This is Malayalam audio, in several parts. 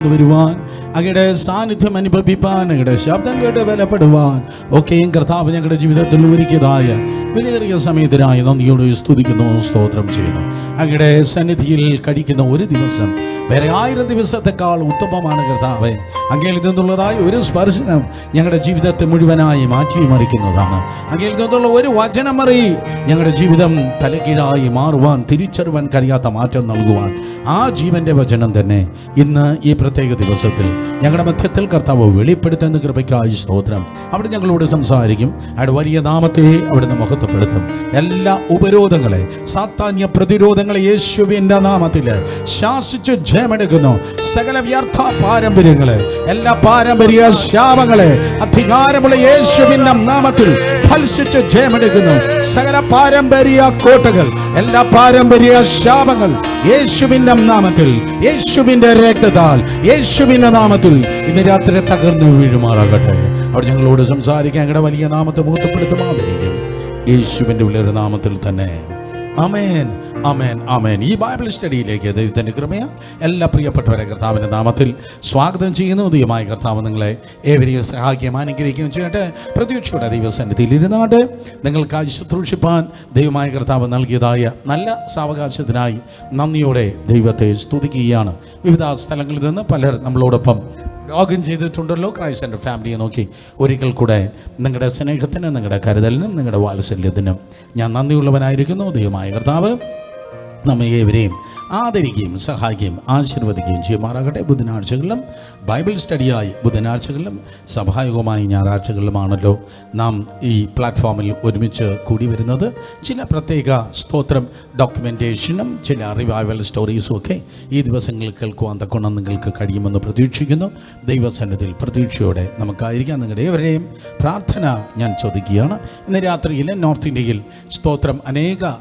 വരുവാൻ, അങ്ങയുടെ സാന്നിധ്യം അനുഭവിപ്പാൻ, അങ്ങയുടെ ശബ്ദം കേട്ട് ബലപ്പെടുവാൻ ഒക്കെയും കർത്താവ് ഞങ്ങളുടെ ജീവിതത്തിൽ ഒരുക്കിയതായ വിലയേറിയ സമയത്തിനായി നന്ദിയോട് സ്തുതിക്കുന്നു, സ്തോത്രം ചെയ്യുന്നു. അങ്ങയുടെ സന്നിധിയിൽ കഴിക്കുന്ന ഒരു ദിവസം വേറെ 1000 ദിവസത്തെക്കാൾ ഉത്തമമാണ് കർത്താവേ. അങ്ങയിൽ നിന്നുള്ളതായ ഒരു സ്പർശനം ഞങ്ങളുടെ ജീവിതത്തെ മുഴുവനായി മാറ്റിമറിക്കുന്നതാണ്. അങ്ങയിൽ നിന്നുള്ള ഒരു വചനമറി ഞങ്ങളുടെ ജീവിതം തലകീഴായി മാറുവാൻ, തിരിച്ചറിവാൻ കഴിയാത്ത മാറ്റം നൽകുവാൻ ആ ജീവന്റെ വചനം തന്നെ ഇന്ന് ഈ പ്രത്യേക ദിവസത്തിൽ ഞങ്ങളുടെ മധ്യത്തിൽ കർത്താവ് വെളിപ്പെടുത്തുന്ന കൃപയ്ക്കായി സ്തോത്രം. അവിടെ ഞങ്ങളോട് സംസാരിക്കും. അവിടെ വലിയ നാമത്തെ അവിടുന്ന് മഹത്വപ്പെടുത്തും. എല്ലാ ഉപരോധങ്ങളെ, സാത്താന്യ പ്രതിരോധങ്ങളെ യേശുവിന്റെ നാമത്തിൽ ശാസിച്ച് ജയമെടുക്കുന്നു. സകല വ്യർത്ഥ പാരമ്പര്യങ്ങളെ, എല്ലാ പാരമ്പര്യ ശാപങ്ങളെ അധികാരമുള്ള യേശുവിന്റെ നാമത്തിൽ ഫലിച്ച് ജയമെടുക്കുന്നു. സകല പാരമ്പര്യ കോട്ടകൾ, എല്ലാ പാരമ്പര്യ ശാപങ്ങൾ യേശുവിന്റെ നാമത്തിൽ, യേശുവിന്റെ രക്തത്താൽ, യേശുവിന്റെ നാമത്തിൽ ഇന്ന് രാത്രി തകർന്നു വീഴുമാറാകട്ടെ. അവിടെ ഞങ്ങളോട് സംസാരിക്കാൻ ഞങ്ങളുടെ വലിയ നാമത്തെ മുഹൂർത്തപ്പെടുത്തുമാതിരിക്കും യേശുവിന്റെ വലിയൊരു നാമത്തിൽ തന്നെ. ആമേൻ, ആമേൻ, ആമേൻ. ഈ ബൈബിൾ സ്റ്റഡിയിലേക്ക് ദൈവത്തിൻ്റെ കൃപയാൽ എല്ലാ പ്രിയപ്പെട്ടവരെ കർത്താവിൻ്റെ നാമത്തിൽ സ്വാഗതം ചെയ്യുന്നു. ദൈവമായ കർത്താവ് നിങ്ങളെ ഏവരെയും സഹായിക്കുകയും അനുഗ്രഹിക്കുകയും ചെയ്യട്ടെ. പ്രതീക്ഷയുടെ ദൈവസന്നിധിയിൽ ഇരുന്നാട്ട് നിങ്ങൾക്കായി ശുശ്രൂഷിപ്പാൻ ദൈവമായ കർത്താവ് നൽകിയതായ നല്ല സാവകാശത്തിനായി നന്ദിയോടെ ദൈവത്തെ സ്തുതിക്കുകയാണ്. വിവിധ സ്ഥലങ്ങളിൽ നിന്ന് പലർ നമ്മളോടൊപ്പം ലോഗിൻ ചെയ്തിട്ടുണ്ടല്ലോ. ക്രൈസ്റ്റ് ആൻഡ് ഫാമിലിയെ നോക്കി ഒരിക്കൽ കൂടെ നിങ്ങളുടെ സ്നേഹത്തിനും നിങ്ങളുടെ കരുതലിനും നിങ്ങളുടെ വാത്സല്യത്തിനും ഞാൻ നന്ദിയുള്ളവനായിരിക്കുന്നു. ദൈവമായ കർത്താവ് നമ്മെ ഏവരെയും ആദരിക്കുകയും സഹായിക്കുകയും ആശീർവദിക്കുകയും ചെയ്യുമാറാകട്ടെ. ബുധനാഴ്ചകളിലും ബൈബിൾ സ്റ്റഡിയായി ബുധനാഴ്ചകളിലും സഭായുഗമായി ഞായറാഴ്ചകളിലുമാണല്ലോ നാം ഈ പ്ലാറ്റ്ഫോമിൽ ഒരുമിച്ച് കൂടി വരുന്നത്. ചില പ്രത്യേക സ്തോത്രം ഡോക്യുമെൻറ്റേഷനും ചില റിവൈവൽ സ്റ്റോറീസും ഒക്കെ ഈ ദിവസങ്ങളിൽ കേൾക്കുവാൻ തക്കോണം നിങ്ങൾക്ക് കഴിയുമെന്ന് പ്രതീക്ഷിക്കുന്നു. ദൈവസന്നിധിയിൽ പ്രതീക്ഷയോടെ നമുക്കായിരിക്കാം. നിങ്ങളുടെ ഏവരെയും പ്രാർത്ഥന ഞാൻ ചോദിക്കുകയാണ്. ഇന്ന് രാത്രിയിൽ നോർത്ത് ഇന്ത്യയിൽ സ്തോത്രം അനേക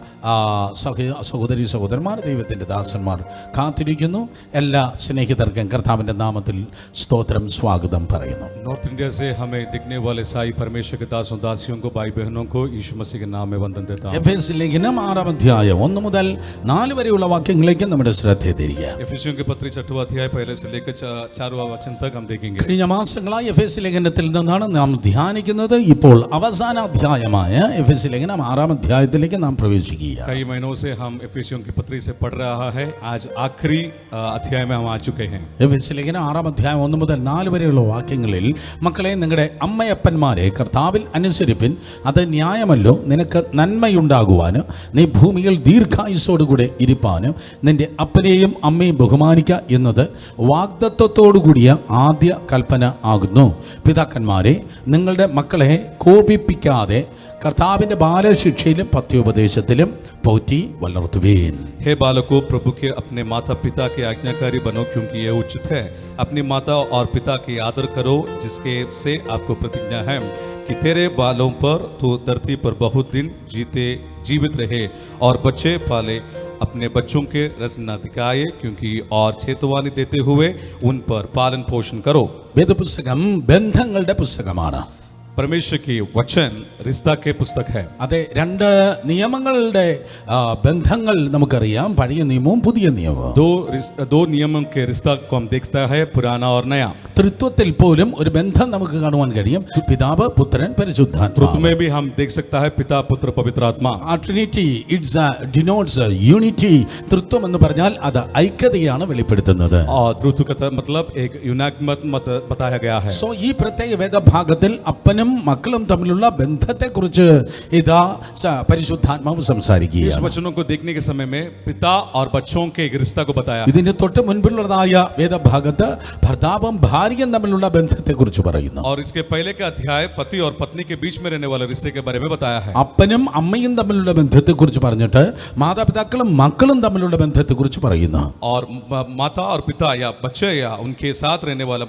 സഹോദരി സഹോദരന്മാർ, ദൈവത്തിൻ്റെ ദാസന്മാർ കാത്തിരിക്കുന്നു. എല്ലാ സ്നേഹിതർക്കും കർത്താവിൻ്റെ നാമത്തിൽ സ്തോത്രം സ്വാഗതം പറയുന്നു. नॉर्थ इंडिया से हमें दिखने वाले साई परमेश्वर के दासों दासियों को, भाई बहनों को यीशु मसीह के नाम में वंदन देता हूं. എഫെസ്യ ലേഖനം 6 അധ്യായം 1 മുതൽ 4 വരെയുള്ള വാക്യങ്ങളിലേക്ക് നമ്മുടെ ശ്രദ്ധ തിരിക്കുക. एफिसियों के पत्री 6वां अध्याय पहले से लेकर 4वां वचन तक हम देखेंगे. കഴിഞ്ഞ മാസങ്ങളായി എഫെസ്യ ലേഖനത്തിൽ നിന്നാണ് നാം ധ്യാനിക്കുന്നത്. ഇപ്പോൾ അവസാന അധ്യായമായ എഫെസ്യ ലേഖനം 6 അധ്യായത്തിലേക്ക് നാം പ്രവേശിക്കുകയാണ്. कई महीनों से हम एफिसियों की पत्री से पढ़ रहा है. आज आखिरी अध्याय में हम आ चुके हैं. എഫെസ്യ ലേഖനം 6 അധ്യായം 1 മുതൽ 4 വരെയുള്ള വാക്യങ്ങളിൽ, മക്കളെ നിങ്ങളുടെ അമ്മയപ്പന്മാരെ കർത്താവിൽ അനുസരിപ്പിൻ, അത് ന്യായമല്ലോ. നിനക്ക് നന്മയുണ്ടാകുവാനും നീ ഭൂമിയിൽ ദീർഘായുസ്സോടുകൂടെ ഇരിപ്പാനും നിന്റെ അപ്പനെയും അമ്മയും ബഹുമാനിക്കുക എന്നത് വാഗ്ദത്തത്തോടുകൂടിയ ആദ്യ കൽപ്പന ആകുന്നു. പിതാക്കന്മാരെ നിങ്ങളുടെ മക്കളെ കോപിപ്പിക്കാതെ കർത്താവിൻ്റെ ബാലശിക്ഷയിലും പഥ്യോപദേശത്തിലും പോറ്റി വളർത്തുവേൻ. हे बालकों, प्रभु के अपने माता पिता के आज्ञाकारी बनो, क्योंकि यह उचित है. अपनी माता और पिता की आदर करो, जिसके से आपको प्रतिज्ञा है कि तेरे बालों पर तो धरती पर बहुत दिन जीवित रहे और बच्चे पाले. अपने बच्चों के रस न दिखाए, क्योंकि और चेतवानी देते हुए उन पर पालन पोषण करो. വേദപുസ്തകം ബന്ധങ്ങളുടെ പുസ്തകമാണ്. परमेश्वर की वचन रिश्ता के पुस्तक है. അതെ, 2 നിയമങ്ങളുടെ ബന്ധങ്ങൾ നമുക്കറിയാം, പഴയ നിയമവും പുതിയ നിയമവും. दो नियमों के रिश्ता को हम देखता है, पुराना और नया. ത്രിത്വത്തിൽ പോലും ഒരു ബന്ധം നമുക്ക് കാണുവാൻ കഴിയും. പിതാവ്, പുത്രൻ, പരിശുദ്ധാത്മാവ്. त्रित्व में भी हम देख सकता है पिता, पुत्र, पवित्र आत्मा. ആ ട്രിനിറ്റി ഇറ്റ്സ് ഡിനോട്ട്സ് യൂണിറ്റി. ത്രിത്വം എന്ന് പറഞ്ഞാൽ അത് ഐക്യതയാണ് വെളിപ്പെടുത്തുന്നത്. और त्रित्व का मतलब एक यूनाइट मत बताया गया है. സോ ഈ പ്രത്യേക വേദഭാഗത്തിൽ അപ്പനും മക്കളും തമ്മിലുള്ള ബന്ധത്തെക്കുറിച്ച് ഇതാ പരിശുദ്ധാത്മാവ് സംസാരിക്കുകയാണ്. इस वचनों को देखने के समय में पिता और बच्चों के एक रिश्ता को बताया. ഇതിന് തൊട്ട് മുൻപിലുള്ളതായ വേദഭാഗത്ത് ഭർത്താവും ഭാര്യയും തമ്മിലുള്ള ബന്ധത്തെക്കുറിച്ച് പറയുന്നു. और इसके पहले का अध्याय पति और पत्नी के बीच में रहने वाले रिश्ते के बारे में बताया है. അപ്പനും അമ്മയും തമ്മിലുള്ള ബന്ധത്തെക്കുറിച്ച് പറഞ്ഞിട്ട് മാതാപിതാക്കളും മക്കളും തമ്മിലുള്ള ബന്ധത്തെക്കുറിച്ച് പറയുന്നു. और माता और पिता या बच्चे या उनके साथ रहने वाला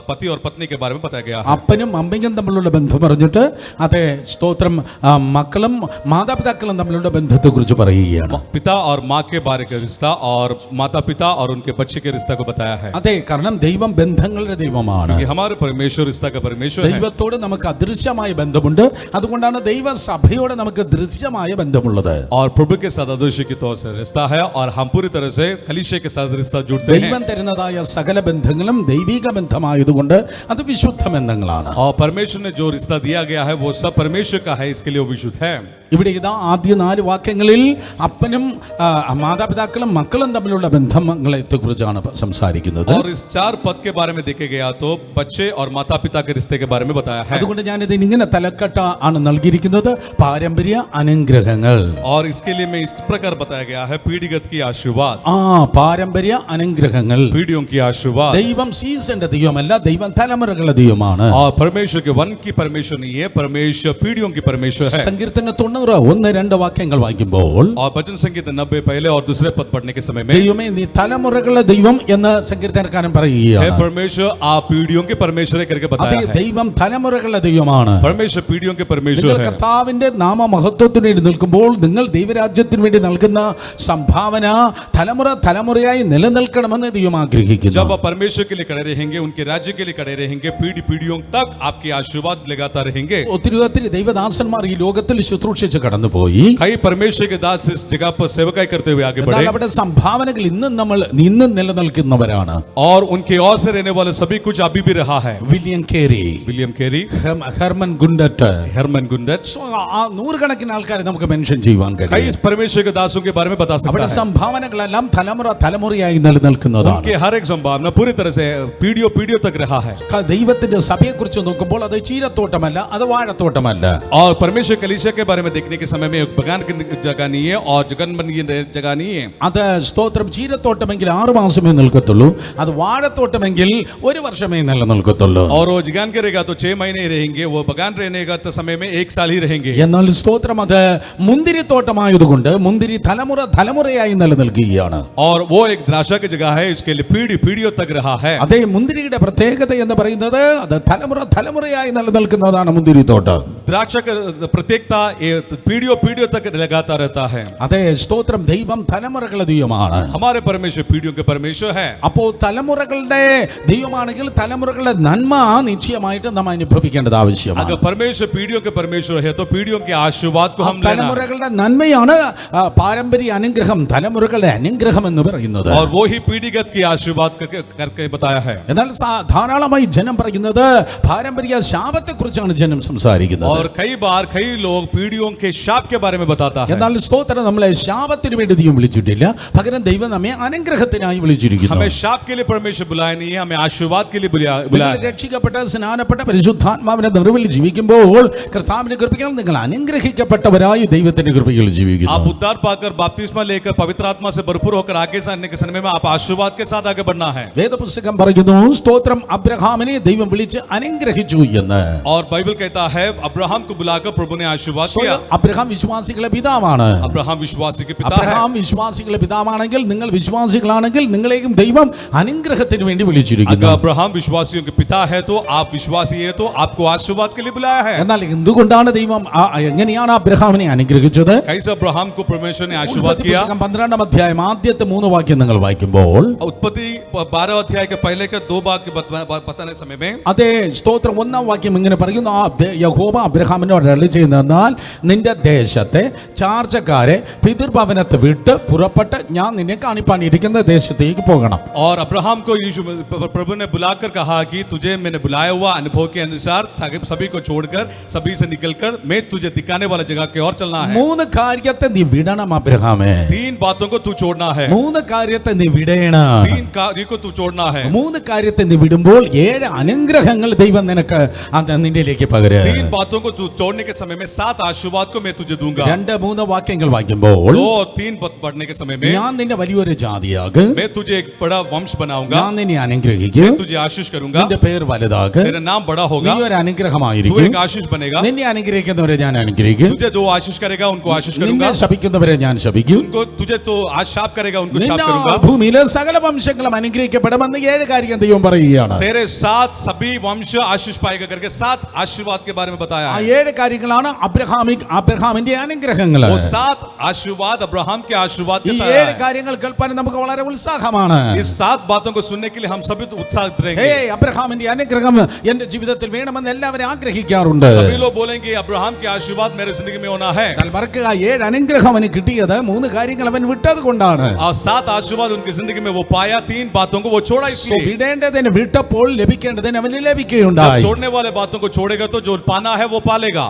पति और पत्नी के बारे में बताया गया है. അപ്പനും അമ്മയും തമ്മിലുള്ള തമ്മിലുള്ള ബന്ധം പറഞ്ഞിട്ട് അതെ സ്തോത്രം മക്കളും മാതാപിതാക്കളും തമ്മിലുള്ള ബന്ധത്തെക്കുറിച്ച് പറയുകയാണ്. पिता और माँ के बारे का रिश्ता और माता पिता और उनके बच्चे के रिश्ता को बताया है. അതെ, കാരണം ദൈവം ബന്ധങ്ങളുടെ ദൈവമാണ്. ये हमारे परमेश्वर रिश्ता का परमेश्वर है. ദൈവത്തോട് നമുക്ക് അദൃശ്യമായ ബന്ധമുണ്ട്, അതുകൊണ്ടാണ് ദൈവസഭയോട് നമുക്ക് ദൃശ്യമായ ബന്ധമുള്ളത്. और प्रभु के साथ अदृश्य के तौर से रिश्ता है और हम पूरी तरह से कलीसिया के साथ रिश्ता जुड़ते हैं. ദൈവം തരുന്നതായ സകല ബന്ധങ്ങളും ദൈവിക ബന്ധമായതുകൊണ്ട് അത് വിശുദ്ധ ബന്ധങ്ങളാണ്. और परमेश्वर ने जो रिश्ता दिया गया है वो सब परमेश्वर का है, इसके लिए वो विशुद्ध है. ഇവിടെ ഇതാ ആദ്യ 4 വാക്യങ്ങളിൽ അപ്പനും മാതാപിതാക്കളും മക്കളും തമ്മിലുള്ള ബന്ധങ്ങളെ കുറിച്ചാണ് സംസാരിക്കുന്നത്. और इस 4 पद के बारे में देखे गया तो बच्चे और माता पिता के रिश्ते के बारे में बताया है. അതുകൊണ്ട് ഞാൻ ഇത് ഇങ്ങനെ തലക്കെട്ട ആണ് നൽകിയിരിക്കുന്നത്, പാരമ്പര്യ അനുഗ്രഹങ്ങൾ. और इसके लिए मैं इस प्रकार बताया गया है पीढ़ीगत की आशीर्वाद. പാരമ്പര്യ അനുഗ്രഹങ്ങൾ. पीढ़ियों की आशीर्वाद. ദൈവം സീസന്റെ ദൈവമല്ല, ദൈവം തലമുറകളുടെ ദൈവമാണ്. और परमेश्वर के वन की परमेश्वर नहीं है, परमेश्वर पीढ़ियों की परमेश्वर है. സങ്കീർത്തന 90:1-2 വാക്യങ്ങൾ വായിക്കുമ്പോൾ और भजन संगीत 90 पहले और दूसरे पद पढ़ने के समय में ദൈവമേ നീ തലമുറകളുടെ ദൈവം എന്ന് സങ്കീർത്തനക്കാരൻ പറയുകയാണ്. हे परमेश्वर आप पीढ़ियों के परमेश्वर है करके बताया है. ദൈവം തലമുറകളുടെ ദൈവമാണ്. परमेश्वर पीढ़ियों के परमेश्वर നിങ്ങൾ है. കർത്താവിന്റെ നാമമഹത്വത്തിന് വേണ്ടി നിൽക്കുമ്പോൾ നിങ്ങൾ ദൈവരാജ്യത്തിന് വേണ്ടി നൽകുന്ന സംഭാവന തലമുറയായി നിലനിൽക്കണമെന്ന് ദൈവം ആഗ്രഹിക്കുന്നു. जब आप परमेश्वर के लिए खड़े रहेंगे, उनके राज्य के लिए खड़े रहेंगे, पीढ़ियों तक आपकी आशीर्वाद लगाता रहेंगे. ഒത്തിരി ദൈവദാസന്മാർ ഈ ലോകത്തിൽ ശുശ്രൂഷിച്ച് കടന്നുപോയി. कई परमेश्वर के दास इस जगह पर सेवकाई करते हुए आगे बढ़े. അവിടെ സംഭാവനകൾ ഇന്നും നിലനിൽക്കുന്നവരാണ്. और उनके ओर से रहने वाले सभी कुछ अभी भी रहा है. വില്യം കേരി, ഹെർമൻ ഗുണ്ടറ്റ്, നൂറുകണക്കിന് ആൾക്കാരെ നമുക്ക് മെൻഷൻ ചെയ്യുവാൻ कई കഴിയും. परमेश्वर के दासों के बारे में बता सकता അവിടെ है. സംഭാവനകളെല്ലാം തലമുറയായി നിലനിൽക്കുന്നതാണ്. उनके हर एक संभावना पूरी तरह से पीढ़ियों तक रहा है. ദൈവത്തിന്റെ സഭയെ കുറിച്ച് നോക്കുമ്പോൾ അത് ചീരത്തോട്ടമല്ല, അത് വാഴത്തോട്ടമല്ല. और परमेश्वर कलीसिया के बारे में देखने के समय में बगान की जगह नहीं है और जगन की जगह नहीं है. അത് സ്തോത്രം ചീരത്തോട്ടമെങ്കിൽ 6 മാസമേ നിൽക്കത്തുള്ളൂ, അത് വാഴത്തോട്ടമെങ്കിൽ 1 വർഷമേ നിലനിൽക്കത്തുള്ളൂ. और वो जगान करेगा तो 6 महीने ही रहेंगे, वो बगान रहने का तो समय में 1 साल ही रहेंगे. എന്നാൽ സ്തോത്രം അത് മുന്തിരിത്തോട്ടമായതുകൊണ്ട് മുന്തിരി തലമുറയായി നിലനിൽക്കുകയാണ്. और वो एक द्राक्षा की जगह है, इसके लिए पीढ़ियों तक रहा है. അതേ മുന്തിരിയുടെ പ്രത്യേകത എന്ന് പറയുന്നത് അത് തലമുറയായി നിലനിൽക്കുന്നതാണ് മുന്തിരിത്തോട്ടം. द्राक्षा का प्रत्येकता ये पीढ़ियों तक लगाता रहता है. അതേ സ്തോത്രം ദൈവം തലമുറകളുടെ ദൈവമാണ്. हमारे परमेश्वर पीढ़ियों के परमेश्वर है. അപ്പോൾ തലമുറകളുടെ ദൈവമാണെങ്കിൽ തലമുറകളുടെ നന്മ നിശ്ചയമായിട്ട് നാം അനുഭവിക്കേണ്ടത് ആവശ്യമാണ്. अगर परमेश्वर पीढ़ियों के परमेश्वर है तो पीढ़ियों के आशीर्वाद को हम लेना. തലമുറകളുടെ നന്മയാണ് പാരമ്പര്യ അനുഗ്രഹം, തലമുറകളുടെ അനുഗ്രഹം എന്ന് പറയുന്നത്. और वो ही पीढ़ीगत की आशीर्वाद करके बताया है. എന്നാൽ ധാരാളമായി ജനം പറയുന്നത് പാരമ്പര്യ ശാപത്തെ കുറിച്ചാണ് ജനം സംസാരിക്കുന്നത്. और कई लोग पीढ़ियों के शाप के बारे में बताता है. എന്നാൽ സ്തോത്രം നമ്മളെ ശാപത്തിന് വേണ്ടി ദൈവം വിളിച്ചിട്ടില്ല, പകരം ദൈവം നമ്മെ അനുഗ്രഹത്തിനായി വിളിച്ചിരിക്കുന്നു. हमें शाप के लिए परमेश्वर बुलाया नहीं है, हमें आशीर्वाद के लिए बुलाया है. രക്ഷിക്കപ്പെട്ട സ്നാനപ്പെട്ട പരിശുദ്ധാത്മാവിന്റെ നിറവിൽ ജീവിക്കുമ്പോൾ കർത്താവിന്റെ കൃപയാൽ നിങ്ങൾ അനുഗ്രഹിക്കപ്പെട്ടവരായി ദൈവത്തിന്റെ കൃപയിൽ ജീവിക്കുന്നു. आप उद्धार पाकर बपतिस्मा लेकर पवित्र आत्मा से भरपूर होकर आगे जाने के समय में आप आशीर्वाद के साथ आगे बढ़ना है. വേദപുസ്തകം പറയുന്നു സ്തോത്രം അബ്രഹാമിനെ ദൈവം വിളിച്ച് അനുഗ്രഹിച്ചു എന്ന്. और बाइबल कहता है अब्राहम को बुलाकर प्रभु ने आशीर्वाद किया. അബ്രഹാം വിശ്വാസികളുടെ പിതാവാണ്. अब्राहम विश्वासी के पिता है. അബ്രഹാം വിശ്വാസികളുടെ പിതാവാണെങ്കിൽ നിങ്ങൾ വിശ്വാസികളാണെങ്കിൽ നിങ്ങളെയും ദൈവം അനുഗ്രഹത്തിന് വേണ്ടി വിളിച്ചിരിക്കുന്നു. अगर अब्राहम विश्वासियों के पिता है तो आप विश्वासी है तो आपको आशीर्वाद के लिए बुलाया है. എന്നാൽ എന്തുകൊണ്ടാണ് ദൈവം എങ്ങനെയാണ് അബ്രഹാമിനെ അനുഗ്രഹിച്ചത്? कैसे अब्राहम को परमेश्वर ने आशीर्वाद किया? 12-ാം അധ്യായം ആദ്യത്തെ 3 വാക്യം നിങ്ങൾ വായിക്കുമ്പോൾ उत्पत्ति 12 अध्याय के पहले के 2 वाक्य बताने समय में അതേ സ്തോത്രം 1-ാം വാക്യം ഇങ്ങനെ പറയുന്നു, യഹോവ അബ്രഹാമിനോട് അരുളിച്ചെയ്തെന്നാൽ നിന്റെ ദേശത്തെ ചാർച്ചക്കാരെ പിതൃഭവനത്തെ വിട്ട് പുറപ്പെട്ട് ഞാൻ നിന്നെ കാണിപ്പാനിരിക്കുന്ന ദേശത്തേക്ക് പോകണം. और अब्राहम को यीशु प्रभु ने बुलाकर कहा कि तुझे मैंने बुलाया हुआ अनुभव के अनुसार सभी को छोड़कर सभी से निकलकर मैं तुझे दिखाने वाला जगह की ओर चलना है. 3 കാര്യത്തെ നീ വിടണം അബ്രഹാമേ. 3 बातों को तू छोड़ना है. 3 കാര്യത്തെ നീ വിടേണം. 3 कार्य को तू छोड़ना है. 3 കാര്യത്തെ നീ വിടുമ്പോൾ 7 അനുഗ്രഹങ്ങൾ ദൈവം നിനക്ക് നിന്നിലേക്ക് പകരും. 3 बातों बातों को तू छोड़ने के समय में 7 आशीर्वाद को मैं तुझे दूंगा। 2-3 വാക്യങ്ങൾ വായിക്കുമ്പോൾ 2-3 पढ़ने के समय में ഞാൻ നിന്നെ വലിയൊരു ജാതിയാകും, मैं तुझे एक बड़ा वंश बनाऊंगा, ഞാൻ നിന്നെ അനുഗ്രഹിക്കും, मैं तुझे आशीष करूंगा, നിന്റെ പേര് വലുതാകും, तेरा नाम बड़ा നീ होगा, ഒരു तू അനുഗ്രഹമായിരിക്കും, एक आशीष बनेगा, നിന്നെ അനുഗ്രഹിക്കുന്നവരെ ഞാൻ അനുഗ്രഹിക്കും, तुझे जो आशीष करेगा उनको आशीष നിന്നെ करूंगा, ശപിക്കുന്നവരെ ഞാൻ ശപിക്കും, उनको तुझे तो आज शाप करेगा उनको शाप നിന്നെ करूंगा। ഭൂമിയിലെ സകല വംശങ്ങളും അനുഗ്രഹിക്കപ്പെടുമെന്ന് 7 കാര്യം ദൈവം പറയുകയാണ്. तेरे 7 सभी वंश आशीष पाएगा करके 7 आशीर्वाद के बारे में बताया ആ है। 7 കാര്യങ്ങളാണ് അബ്രഹാമിന്റെ അനുഗ്രഹങ്ങൾ. वो 7 आशीर्वाद अब्राहम के आशीर्वाद ഈ के 7 तरह है। കാര്യങ്ങൾ കേൾപ്പാൻ നമുക്ക് വളരെ ഉത്സാഹമാണ്. इस 7 बातों को सुनने के लिए हम सभी तो उत्साहित रहेंगे। അബ്രഹാമിന്റെ അനുഗ്രഹം എന്റെ ജീവിതത്തിൽ വേണമെന്ന് എല്ലാവരും ആഗ്രഹിക്കാറുണ്ട്. सभी लोग बोलेंगे अब्राहम के आशीर्वाद मेरे जिंदगी में होना है। എന്നാൽ മറക്കുക, 7 അനുഗ്രഹം അവന് കിട്ടിയത് 3 കാര്യങ്ങൾ അവൻ വിട്ടത് കൊണ്ടാണ്. और 7 आशीर्वाद उनकी जिंदगी में वो पाया, 3 बातों को वो छोड़ा इसलिए। വിടേണ്ടതിന് വിട്ടപ്പോൾ ലഭിക്കേണ്ടതിന് അവന് जब ലഭിക്കുകയുണ്ടായി. छोड़ने वाले बातों को छोड़ेगा तो जो पाना है वो पालेगा।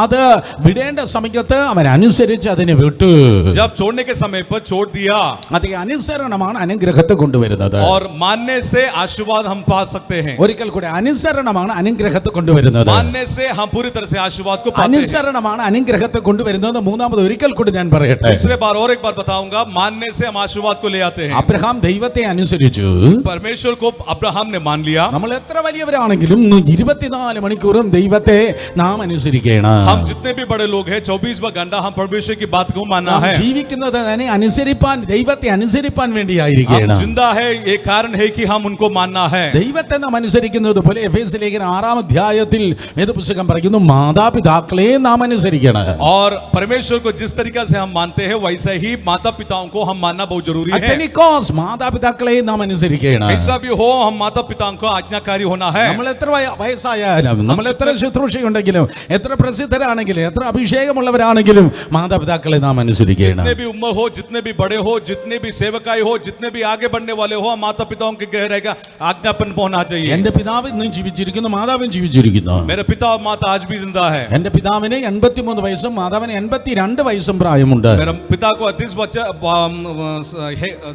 അത് വിടേണ്ട സമയത്ത് അവൻ അനുസരിച്ച് അതിനെ വിട്ടു. जब छोड़ने के समय पर छोड़ दिया, അതേ അനുസരണമാണ് അനുഗ്രഹത്തെ കൊണ്ടുവരുന്നത്. और मानने से आशीर्वाद हम पा सकते हैं। ഒരിക്കൽ കൂടെ അനുസരണമാണ് അനുഗ്രഹത്തെ കൊണ്ടുവരുന്നത്. मानने से हम पूरी तरह से आशीर्वाद को पाते हैं। അനുസരണമാണ് അനുഗ്രഹത്തെ കൊണ്ടുവരുന്നത്. മൂന്നാമത് ഒരിക്കൽ കൂടി ഞാൻ പറയട്ടെ, तीसरे बार और एक बार बताऊंगा, मानने से हम आशीर्वाद को ले आते हैं। അബ്രഹാം ദൈവത്തെ അനുസരിച്ചു. परमेश्वर को अब्राहम ने मान लिया। നമ്മൾ എത്ര വലിയവരാണെങ്കിലും 24 മണിക്കൂറും ദൈവത്തെ നാം അനുസരിക്കണം. हम जितने भी बड़े लोग हैं 24वां घंटा हम परमेश्वर की बात को मानना നാം है। ജീവിക്കുന്നത് തന്നെ അനുസരിപ്പാൻ, ദൈവത്തെ അനുസരിപ്പാൻ हम വേണ്ടിയായിരിക്കണം. जिंदा है ये कारण है कि हम उनको मानना है। ദൈവത്തെ നാം അനുസരിക്കുന്നത് പോലെ എഫേസ്യ ലേഖനം 6-ാം അധ്യായത്തിൽ വേദപുസ്തകം പറയുന്നു, മാതാപിതാക്കളെ നാം അനുസരിക്കണം. और परमेश्वर को जिस तरीका से हम मानते हैं वैसे ही माता पिताओं को हम मानना बहुत जरूरी है। അറ്റനിക്കോസ് മാതാപിതാക്കളെ നാം അനുസരിക്കണം. ऐसा भी हो हम माता पिताओं को आज्ञाकारी होना है। നമ്മൾ എത്ര വയസ്സായാലും, നമ്മൾ എത്ര ശുശ്രൂഷയുണ്ടെങ്കിലും, എത്ര പ്രസിദ്ധരാണെങ്കിലും, എത്ര അഭിഷേകമുള്ളവരാണെങ്കിലും മാതാപിതാക്കളെ നാം അനുസരിക്കണം. जितने भी उम्र हो, जितने भी बड़े हो, जितने भी सेवकाई हो, जितने भी आगे बढ़ने वाले हो, माता पिताओं के रहेगा आज्ञापन होना चाहिए। എന്റെ പിതാവ് ഇന്നും ജീവിച്ചിരിക്കുന്നു, മാതാവും ജീവിച്ചിരിക്കുന്നു. मेरे पिता और माता आज भी जिंदा है। എന്റെ പിതാവിന് 83 വയസ്സും മാതാവിന് 82 വയസ്സും പ്രായമുണ്ട്. मेरे पिता को 38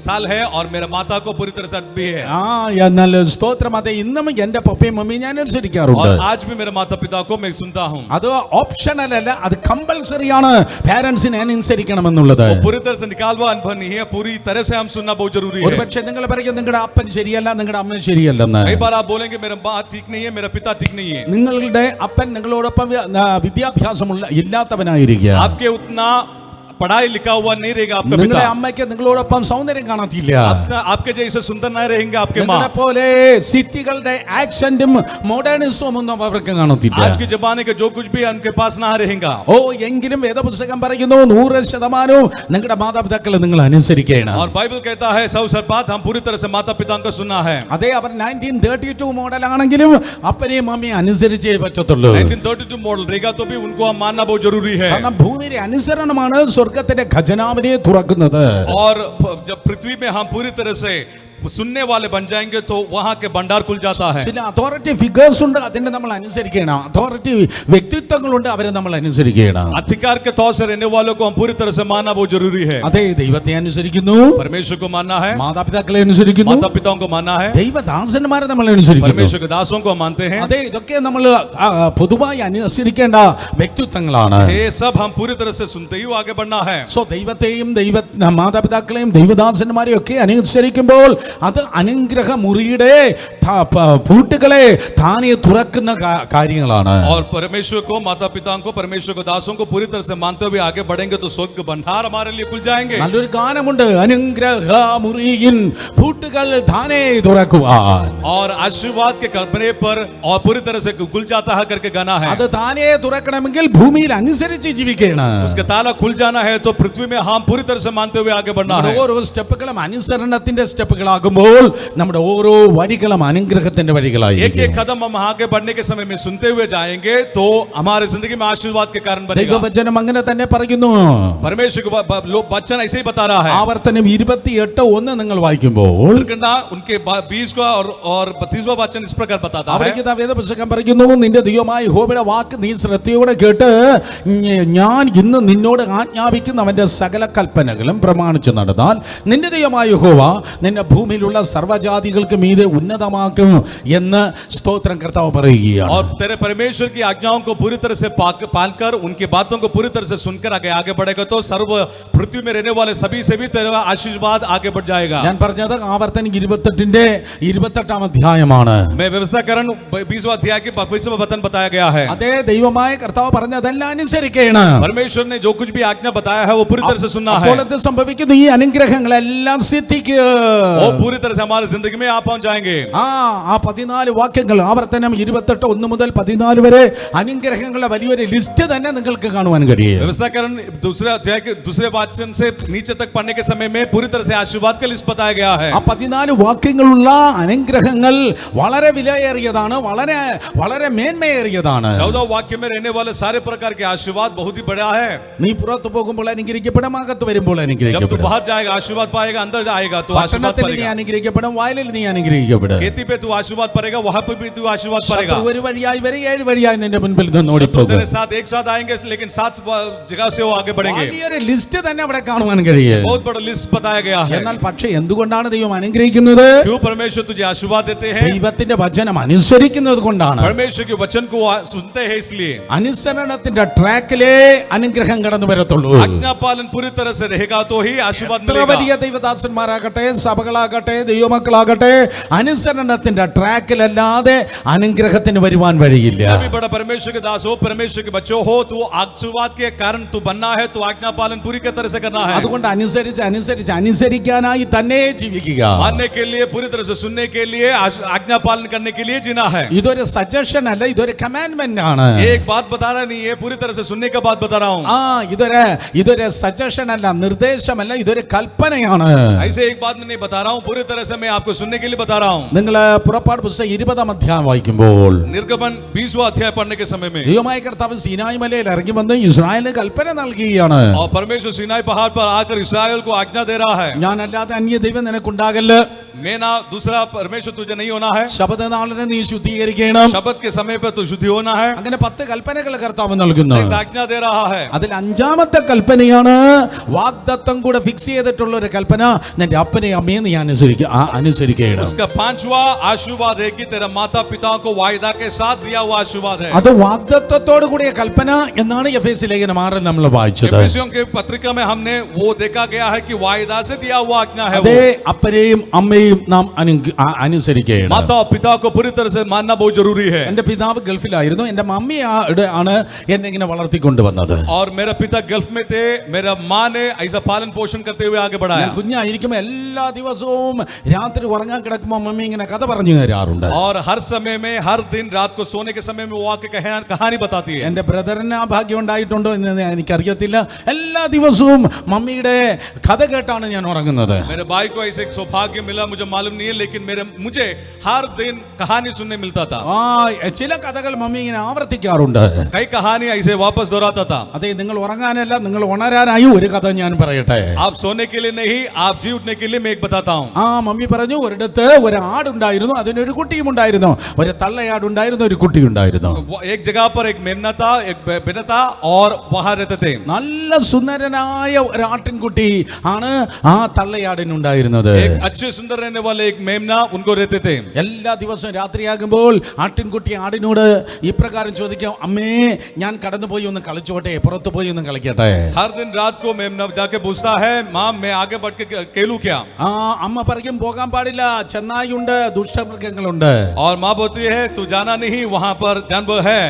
साल है और मेरे माता को पूरी तरह से भी है। എന്നാൽ സ്തോത്രം, അതെ, ഇന്നും എന്റെ പപ്പയും മമ്മിയും ഞാൻ അനുസരിക്കാറുണ്ട്. और आज भी मेरे माता पिता को मैं सुनता हूँ। അത് ഓപ്ഷണൽ അല്ല, അത് കമ്പൽസറി ആണ് പാരന്റ്സിനെ അനുസരിക്കണമെന്നുള്ളത്. पूरी तरह से निकालवा अनुभव नहीं है, पूरी तरह से हम सुनना बहुत जरूरी है। ഒരുപക്ഷെ നിങ്ങൾ പറയും നിങ്ങളുടെ അപ്പൻ ശരിയല്ല, നിങ്ങളുടെ അമ്മ ശരിയല്ലെന്ന്. कई बार आप बोलेंगे मेरा माँ ठीक नहीं है, मेरा पिता ठीक नहीं है। നിങ്ങളുടെ അപ്പൻ നിങ്ങളോടൊപ്പം വിദ്യാഭ്യാസമുള്ള ഇല്ലാത്തവനായിരിക്കുക. आपके उतना पढ़ाई लिखा हुआ नहीं रहेगा आपका നിങ്ങളുടെ पिता। അമ്മയ്ക്ക് നിങ്ങളോടൊപ്പം സൗന്ദര്യം കാണത്തില്ല. आपके जैसे सुंदर नहीं रहेंगे आपके माँ। നിങ്ങളെ പോലെ സിറ്റികളുടെ ആക്സന്റും മോഡേണിസവും ഒന്നും അവർക്ക് കാണത്തില്ല. आज के जमाने के जो कुछ भी उनके पास ना रहेगा। എങ്കിലും വേദപുസ്തകം പറയുന്നു 100% നിങ്ങളുടെ മാതാപിതാക്കളെ നിങ്ങൾ അനുസരിക്കണം. और बाइबल कहता है 100% बात हम पूरी तरह से माता पिता को सुनना है। അതേ, അവർ 1932 മോഡൽ ആണെങ്കിലും അപ്പനെയും മമ്മിയെ അനുസരിച്ചേ പറ്റത്തുള്ളൂ. 1932 मॉडल रहेगा तो भी उनको हम मानना बहुत जरूरी है। കാരണം ഭൂമിയിലെ അനുസരണമാണ് സ്വർഗത്തിന്റെ ഖജനാവിനെ തുറക്കുന്നത്. और जब पृथ्वी में हम पूरी तरह से सुनने वाले बन जाएंगे तो वहां के भंडार खुल जाता है। ചില അതോറിറ്റി ഫിഗേഴ്സ് ഉണ്ട്, അതിനെ നമ്മൾ അനുസരിക്കണം. അതോറിറ്റി വ്യക്തിത്വങ്ങളുണ്ട്, അവരെ നമ്മൾ അനുസരിക്കണം. अधिकार के तौर से रहने वालों को हम पूरी तरह से मानना बहुत जरूरी है। അതേ, ദൈവത്തെ അനുസരിക്കുന്നു, परमेश्वर को मानना है, മാതാപിതാക്കളെ അനുസരിക്കുന്നു, माता पिताओं को मानना है, ദൈവദാസന്മാരെ നമ്മൾ അനുസരിക്കുന്നു. परमेश्वर के दासों को हम मानते हैं। അതെ, ഇതൊക്കെ നമ്മൾ പൊതുവായി അനുസരിക്കേണ്ട വ്യക്തിത്വങ്ങളാണ്. ये सब हम पूरी तरह से सुनते ही आगे बढ़ना है। ദൈവത്തെയും മാതാപിതാക്കളെയും ദൈവദാസന്മാരെയും ഒക്കെ അനുസരിക്കുമ്പോൾ അത് അനുഗ്രഹ മുറിയുടെ പൂട്ടുകളെ താനേ തുറക്കുന്ന കാര്യങ്ങളാണ്. और परमेश्वर को, माता पिताओं को, परमेश्वर को, दासों को पूरी तरह से मानते हुए आगे बढ़ेंगे तो स्वर्ग भंडार हमारे लिए खुल जाएंगे। നല്ലൊരു ഗാനമുണ്ട്, അനുഗ്രഹ മുറിയിൻ പൂട്ടുകൾ താനേ തുറക്കുവാൻ. और आशीर्वाद के कमरे पर और पूरी तरह से खुल जाता है करके गाना है। അത് താനേ തുറക്കണമെങ്കിൽ ഭൂമിയിൽ അനുസരിച്ച് ജീവിക്കണം. उसका ताला खुल जाना है तो पृथ्वी में हम पूरी तरह से मानते हुए आगे बढ़ना है। ഓരോ സ്റ്റെപ്പുകളും അനുസരണത്തിന്റെ സ്റ്റെപ്പുകളാകുമ്പോൾ നമ്മുടെ ഓരോ വഴികളും അനുഗ്രഹത്തിന്റെ വഴികളായിരിക്കും. एक कदम हम आगे बढ़ने के समय में सुनते हुए जाएंगे तो हमारे जिंदगी में आशीर्वाद के कारण बनेगा। ദൈവവചനം അങ്ങനെ തന്നെ പറയുന്നു. परमेश्वर को वचन ऐसे ही बता रहा है। ആവർത്തനം 28:1 നിങ്ങൾ വായിക്കുമ്പോൾ उनके 20 का और 32वां वचन इस प्रकार बताता है। അവിടേക്ക് വേദപുസ്തകം പറയുന്നു, നിന്റെ ദൈവമായ യഹോവയുടെ വാക്ക് നീ ശ്രദ്ധയോടെ കേട്ട് ഞാൻ ഇന്ന് നിന്നോട് ആജ്ഞാപിക്കുന്ന അവന്റെ സകല കൽപ്പനകളും പ്രമാണിച്ചു നടന്നാൽ നിന്റെ ദൈവമായ യഹോവ നിന്നെ ഭൂമി ഭൂമിയിലുള്ള സർവ്വജാതികൾക്ക് മീതെ ഉന്നതമാക്കും എന്ന് സ്തോത്രം കർത്താവ് പറയുകയാണ്. और तेरे परमेश्वर की आज्ञाओं को पूरी तरह से पालकर उनकी बातों को पूरी तरह से सुनकर आगे बढ़ेगा तो सर्व पृथ्वी में रहने वाले सभी से भी तेरा आशीर्वाद आगे बढ़ जाएगा. ഞാൻ പറഞ്ഞത് ആവർത്തനം 28 അധ്യായമാണ്. मैं व्यवस्थाकरण 20वां अध्याय के 22वां वचन बताया गया है. അതേ ദൈവമായ കർത്താവ് പറഞ്ഞതെല്ലാം അനുസരിക്കണം. परमेश्वर ने जो कुछ भी आज्ञा बताया है वो पूरी तरह से सुनना है. അപ്പോൾ എന്ത് സംഭവിക്കുന്നു? ഈ അനുഗ്രഹങ്ങളെല്ലാം സിദ്ധിക്കും. वो पूरी तरह से हमारी जिंदगी में आप पहुंच जाएंगे. ആ 14 വാക്യങ്ങൾ ആവർത്തനം 28 1 മുതൽ 14 വരെ അനുഗ്രഹങ്ങളുടെ വലിയൊരു ലിസ്റ്റ് തന്നെ നിങ്ങൾക്ക് കാണുവാൻ കഴിയും. व्यवस्थाकरण दूसरे अध्याय के दूसरे वचन से नीचे तक पढ़ने के समय में पूरी तरह से आशीर्वाद का लिस्ट बताया गया है. ആ 14 വാക്യങ്ങളുള്ള അനുഗ്രഹങ്ങൾ വളരെ വിലയേറിയതാണ്, വളരെ വളരെ മേന്മയേറിയതാണ്. 14 वाक्य में रहने वाले सारे प्रकार के आशीर्वाद बहुत ही बड़ा है. നീ പുറത്തു പോകുമ്പോൾ അനുഗ്രഹിക്കപ്പെടും, അകത്ത് വരുമ്പോൾ जब तू അനുഗ്രഹിക്കപ്പെടും. बाहर जाएगा आशीर्वाद पाएगा, अंदर जाएगा तो आशीर्वाद പട്ടണത്തിൽ നീ पाएगा. അനുഗ്രഹിക്കപ്പെടും, വയലിൽ നീ അനുഗ്രഹിക്കപ്പെടും. खेती पे तू आशीर्वाद पाएगा, वहां पे भी तू आशीर्वाद पाएगा. ശത്രു ഒരു വഴിയായി വരെ 7 വഴിയായി നിന്റെ മുൻപിൽ നിന്ന് तो ഓടിപ്പോകും. तेरे साथ एक साथ आएंगे लेकिन 7 जगह से वो आगे बढ़ेंगे. വലിയൊരു ലിസ്റ്റ് തന്നെ അവിടെ കാണുവാൻ കഴിയും. बहुत बड़ा लिस्ट बताया गया है. എന്നാൽ പക്ഷേ എന്തുകൊണ്ടാണ് ദൈവം അനുഗ്രഹിക്കുന്നത്? क्यों परमेश्वर तुझे आशीर्वाद देते हैं? ദൈവത്തിന്റെ വചനം അനുസരിക്കുന്നത് കൊണ്ടാണ്. परमेश्वर के वचन को सुनते हैं इसलिए. അനുസരണത്തിന്റെ ട്രാക്കിലേ അനുഗ്രഹം കടന്നു വരത്തുള്ളൂ. आज्ञा पालन पूरी तरह से रहेगा तो ही आशीर्वाद എത്ര मिलेगा. വലിയ ദൈവദാസന്മാരാകട്ടെ, സഭകളാകട്ടെ, ദൈവമക്കളാകട്ടെ, അനുസരണത്തിന്റെ ട്രാക്കിലല്ലാതെ അനുഗ്രഹത്തിന് വരുവാൻ വഴിയില്ല. भी बड़ा परमेश्वर के दास हो, परमेश्वर के बच्चों हो, तो आशीर्वाद के कारण तू बनना है तो आज्ञा पालन पूरी तरह से करना है. അതുകൊണ്ട് അനുസരിക്കാനായി തന്നെ ജീവിക്കുക. मानने के लिए, पूरी तरह से सुनने के लिए, आज्ञा पालन करने के लिए जीना है. ഇതൊരു സജഷൻ അല്ല, ഇതൊരു കമാൻഡ്മെന്റ് ആണ്. एक बात बता रहा नहीं है, पूरी तरह से सुनने का बात बता रहा हूँ. ഇതൊരു സജഷൻ അല്ല, നിർദ്ദേശമല്ല, ഇതൊരു കൽപ്പനയാണ്. ऐसे एक बात मैं नहीं बता रहा हूँ, पूरी तरह से मैं आपको सुनने के लिए बता रहा हूँ. നിങ്ങൾ പുറപ്പാട് പുസ്തകം 20 അധ്യായം വായിക്കുമ്പോൾ निर्गमन 20वां अध्याय पढ़ने के समय में ദൈവമായ കർത്താവ് സീനായി മലയിൽ ഇറങ്ങി വന്ന് ഇസ്രായേലിന് കൽപ്പന നൽകുകയാണ്. और परमेश्वर सीनाई पहाड़ पर आकर इस्राएल को आज्ञा दे रहा है. ഞാനല്ലാതെ അന്യ ദൈവം നിനക്കുണ്ടാകല്ല. मैं ना दूसरा परमेश्वर तुझे नहीं होना है. ശബദനാളിനെ നീ ശുദ്ധീകരിക്കണം. शब्द के समय पर तू शुद्धि होना है. അങ്ങനെ 10 കൽപ്പനകൾ കർത്താവ് നൽകുന്നു. एक आज्ञा दे रहा है. അതിൽ 5ാമത്തെ കൽപ്പനയാണ് വാഗ്ദത്തം കൂടെ ഫിക്സ് ചെയ്തിട്ടുള്ള ഒരു കൽപ്പന. നിന്റെ അപ്പനെ അമ്മയെ നീ അനുസരിക്കണം. उसका 5वां आशीर्वाद है कि तेरा माता पिता को वायदा के साथ दिया हुआ आशीर्वाद है. അത് വാഗ്ദത്തത്തോട് കൂടിയ കൽപ്പന എന്നാണ് എഫേസ്യ ലേഖനം 6 നമ്മൾ വായിച്ചത്. एफेसियों के पत्रिका में हमने वो देखा गया है कि वायदा से दिया हुआ आज्ञा है. അതേ അപ്പനെയും അമ്മയെയും നാം അനുസരിക്കണം. माता और पिता को पूरी तरह से मानना बहुत जरूरी है. എന്റെ പിതാവ് ഗൾഫിലായിരുന്നു, എന്റെ മമ്മിയാണ് എന്നെ ഇങ്ങനെ വളർത്തിക്കൊണ്ടുവന്നത്. और मेरा पिता गल्फ में थे, मेरा माँ ने ऐसा पालन पोषण करते हुए आगे बढ़ाया. ഞാൻ കുഞ്ഞായിരിക്കുമ്പോൾ എല്ലാ ദിവസവും രാത്രി ഉറങ്ങാൻ കിടക്കുമ്പോൾ മമ്മി ഇങ്ങനെ കഥ പറഞ്ഞു തരാറുണ്ട്. और हर समय में, हर दिन रात को सोने के समय में वो आके कहानी बताती है. എന്റെ ബ്രദറിന് ആ ഭാഗ്യം ഉണ്ടായിട്ടുണ്ടോ എന്ന് എനിക്കറിയത്തില്ല. എല്ലാ ദിവസവും മമ്മിയുടെ കഥ കേട്ടാണ് ഞാൻ ഉറങ്ങുന്നത്. मेरे भाई को ऐसे एक सौभाग्य मिला, मुझे मालूम नहीं है, लेकिन मुझे हर दिन कहानी सुनने मिलता था. ചില കഥകൾ മമ്മി ഇങ്ങനെ ആവർത്തിക്കാറുണ്ട്. कई कहानी ऐसे वापस दोहराता था. അതെ, നിങ്ങൾ ഉറങ്ങാനല്ല, നിങ്ങൾ ഉണരാനായി ഒരു കഥ ഞാൻ പറയട്ടെ. आप सोने के लिए नहीं, आप जी उठने के लिए मैं एक बताता हूँ. മമ്മി പറഞ്ഞു, ഒരിടത്ത് ഒരു ആടുണ്ടായിരുന്നു, അതിനൊരു കുട്ടിയും ഉണ്ടായിരുന്നു. ഒരു തള്ളയാടുണ്ടായിരുന്നു, ഒരു കുട്ടി ഉണ്ടായിരുന്നു. एक जगह पर एक मेमना था, एक बेटा था और वहां रहते थे. നല്ല സുന്ദരനായ ഒരു ആട്ടിൻകുട്ടി ആണ് ആ തള്ളയാടിനുണ്ടായിരുന്നത്. एक अच्छे सुंदर रहने वाले एक मेमना उनको रहते थे. എല്ലാ ദിവസവും രാത്രിയാകുമ്പോൾ ആട്ടിൻകുട്ടി ആടിനോട് ഇപ്രകാരം ചോദിക്കും, അമ്മേ ഞാൻ കടന്നുപോയി ഒന്ന് കളിച്ചോട്ടെ, പുറത്തു പോയി ഒന്ന് കളിക്കട്ടെ. हर दिन रात को मेमना जाके पूछता है, माँ मैं आगे बढ़ के खेलूं क्या? അമ്മ പറയും, പോകാൻ പാടില്ല, ചെന്നായുണ്ട്, ദുഷ്ടമൃഗങ്ങളുണ്ട്. और माँ बोलती है तू जाना नहीं, वहां पर जानवर है.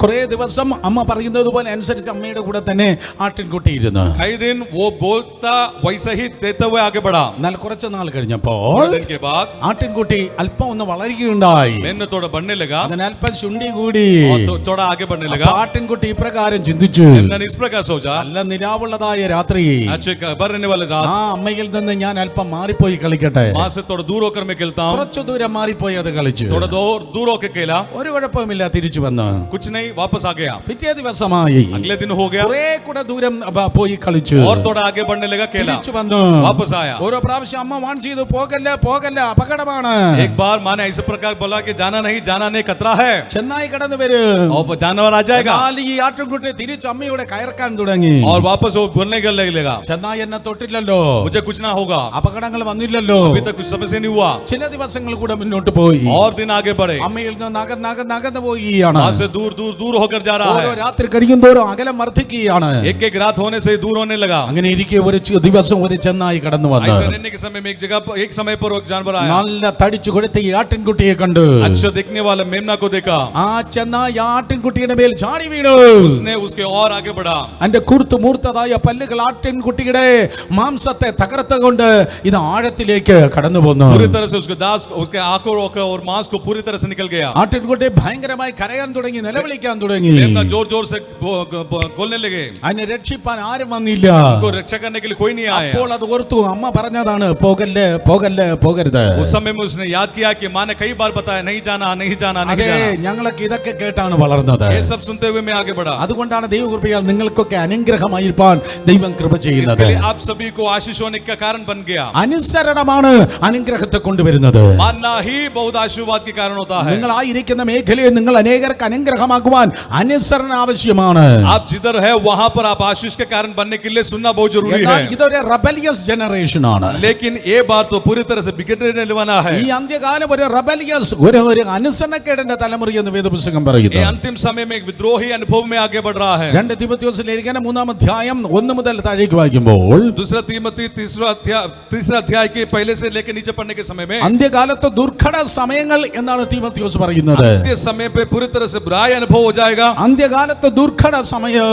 കുറെ ദിവസം അമ്മ പറയുന്നത് പോലെ അനുസരിച്ച് അമ്മയുടെ കൂടെ തന്നെ ആട്ടിൻകുട്ടി ഇരുന്നു. कई दिन वो बोलता वैसे ही देते हुए आगे बढ़ा. എന്നാൽ കുറച്ച് നാൾ കഴിഞ്ഞപ്പോൾ दिन के बाद ആട്ടിൻകുട്ടി അല്പം ഒന്ന് വളരുകയുണ്ടായി. मेमना थोड़ा बढ़ने लगा അതിനല്പം ശുണ്ടി കൂടി. और थोड़ा आगे बढ़ने लगा. ആട്ടിൻകുട്ടി ഇപ്രകാരം ചിന്തിച്ചു, मेमना ने इस प्रकार सोचा, നല്ല നിലാവുള്ളതായ രാത്രി, अच्छे खबर रहने वाले रात, അമ്മയിൽ നിന്ന് ഞാൻ അല്പം മാറിപ്പോയി കളിക്കട്ടെ. माँ से थोड़ा दूर होकर मैं खेलता हूँ. കുറച്ചു ദൂരം മാറിപ്പോയി അത് കളിച്ചു. थोड़ा दूर होकर खेला, ഒരു കുഴപ്പമില്ല, തിരിച്ചു വന്നു. कुछ नहीं, वापस आ गया. പിറ്റേ ദിവസമായി अगले दिन हो गया കുറെ കൂടെ ദൂരം പോയി കളിച്ചു. और थोड़ा आगे बढ़ने लगा, खेला, തിരിച്ചു വന്നു. वापस आया. ഓരോ പ്രാവശ്യം അമ്മ വാൺ ചെയ്തു, പോകല്ലേ പോകല്ലേ അപകടമാണ്. एक बार माँ ने इस प्रकार बोला कि जाना नहीं खतरा है ചെന്നായി കടന്നു വരും. और वो जानवर आ जाएगा എന്നാൽ ഈ ആട്ടിൻകുട്ടി തിരിച്ച് അമ്മയോടെ കയർക്കാൻ തുടങ്ങി. और वापस वो बोलने के लगेगा ചെന്നായി എന്നെ തൊട്ടില്ലല്ലോ, मुझे कुछ ना होगा, അപകടങ്ങൾ വന്നില്ലല്ലോ. अभी तक कुछ समस्या नहीं हुआ. ചില ദിവസങ്ങൾ കൂടെ മുന്നോട്ട് പോയി. और दिन आगे बढ़े, അമ്മയിൽ നിന്ന് അകന്നകന്ന് പോവുകയാണ്. वहां से दूर होकर जा रहा ഓരോ है. രാത്രി കഴിയുന്തോറും അകലം വർദ്ധിക്കുകയാണ്. एक रात होने से दूर होने लगा. അങ്ങനെ ഇരിക്കെ ഒരു ദിവസം ഒരു ചെന്നായി കടന്നു വന്നു. ऐसा रहने के समय में एक समय पर एक जानवर आया. നല്ല തടിച്ചു കൊടുത്ത ഈ ആട്ടിൻകുട്ടിയെ കണ്ടു. अच्छा दिखने वाला मेमना को देखा. ആ ചെന്നായി ആട്ടിൻകുട്ടിയുടെ മേൽ ചാടി വീണു. उसने उसके और आगे बढ़ा. അതിന്റെ കുർത്ത് മൂർത്തതായ പല്ലുകൾ ആട്ടിൻകുട്ടിയുടെ മാംസത്തെ തകർത്തുകൊണ്ട് ഇത് ആഴത്തിലേക്ക് കടന്നു പോന്നു. पूरी तरह से उसके आंखों और मांस को पूरी तरह से निकल गया. ആട്ടിൻകുട്ടി ഭയങ്കരമായി കരയാൻ തുടങ്ങി, നിലവിളിക്കാൻ തുടങ്ങി. मेमना जोर से बोलने लगे. അതിനെ രക്ഷിപ്പാൻ ആരും വന്നില്ല. उनको रक्षा करने के लिए कोई नहीं आया. അപ്പോൾ അത് ഓർത്തു, അമ്മ പറഞ്ഞതാണ് പോകല്ലേ പോകല്ലേ പോകരുത്. उस समय में उसने याद किया कि माँ ने कई बार बताया नहीं जाना. അതെ, ഞങ്ങളൊക്കെ ഇതൊക്കെ കേട്ടാണ് വളർന്നത്. ये सब सुनते हुए मैं आगे बढ़ा. അതുകൊണ്ടാണ് ദൈവകൃപയാൽ നിങ്ങൾക്കൊക്കെ അനുഗ്രഹമായിരിക്കാൻ ദൈവം കൃപ ചെയ്യുന്നത്. इसके लिए आप सभी को आशीष होने का कारण बन गया. അനുസരണമാണ് അനുഗ്രഹത്തെ കൊണ്ടുവരുന്നത്. मानना ही बहुत आशीर्वाद के कारण होता है. നിങ്ങൾ ആയിരിക്കുന്ന മേഖലയിൽ നിങ്ങൾ അനേകർക്ക് അനുഗ്രഹമാക്കുവാൻ അനുസരണ ആവശ്യമാണ്. आप जिधर है वहां पर आप आशीष के कारण बनने के लिए सुनना बहुत जरूरी है. എന്നാൽ ഇതൊരു റെബലിയസ് ജനറേഷൻ ആണ്. लेकिन ये बात तो पूरी तरह से बिगड़ने वाला है. ഈ അന്ത്യകാലം ഒരു റെബലിയസ് ഒരു അനുസരണക്കേടിന്റെ തലമുറ എന്ന് വേദപുസ്തകം പറയുന്നു. ये अंतिम समय में एक विद्रोही अनुभव में आगे बढ़ रहा है. 2 തീമോഥെയോസിലെ ലേഖനം 3-ാം അധ്യായം 1 മുതൽ താഴേക്ക് വായിക്കുമ്പോൾ दूसरा तीमोथी तीसरा अध्याय के पहले से लेकर नीचे पढ़ने के समय में അന്ത്യകാലത്ത് ദുർഘട സമയങ്ങൾ എന്നാണ് തീമോഥെയോസ് പറയുന്നത്. अंतिम समय पे पूरी तरह से बुराई अनुभव हो जाएगा. അന്ത്യകാലത്ത് ദുർഘട സമയം.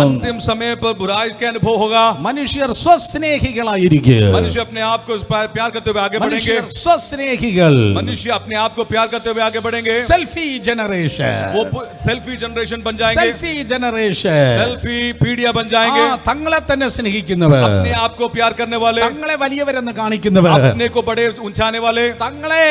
अंतिम समय पर बुराई के अनुभव होगा. മനുഷ്യർ സ്വസ്നേഹികളായിരിക്കും. मनुष्य अपने आप को प्यार करते हुए आगे बढ़ेंगे. മനുഷ്യർ സ്വസ്നേഹികൾ. मनुष्य अपने आप को प्यार करते हुए आगे बढ़ेंगे. Selfie generation. वो सेल्फी जनरेशन बन जाएंगे. Selfie generation. सेल्फी पीढ़ियां बन जाएंगे. തങ്ങളെ തന്നെ സ്നേഹിക്കുന്നവർ, अपने आप को प्यार करने वाले, തങ്ങളെ വലിയവരെന്ന് കാണിക്കുന്നവർ, अपने को बड़े ऊंचाने वाले, തങ്ങളെ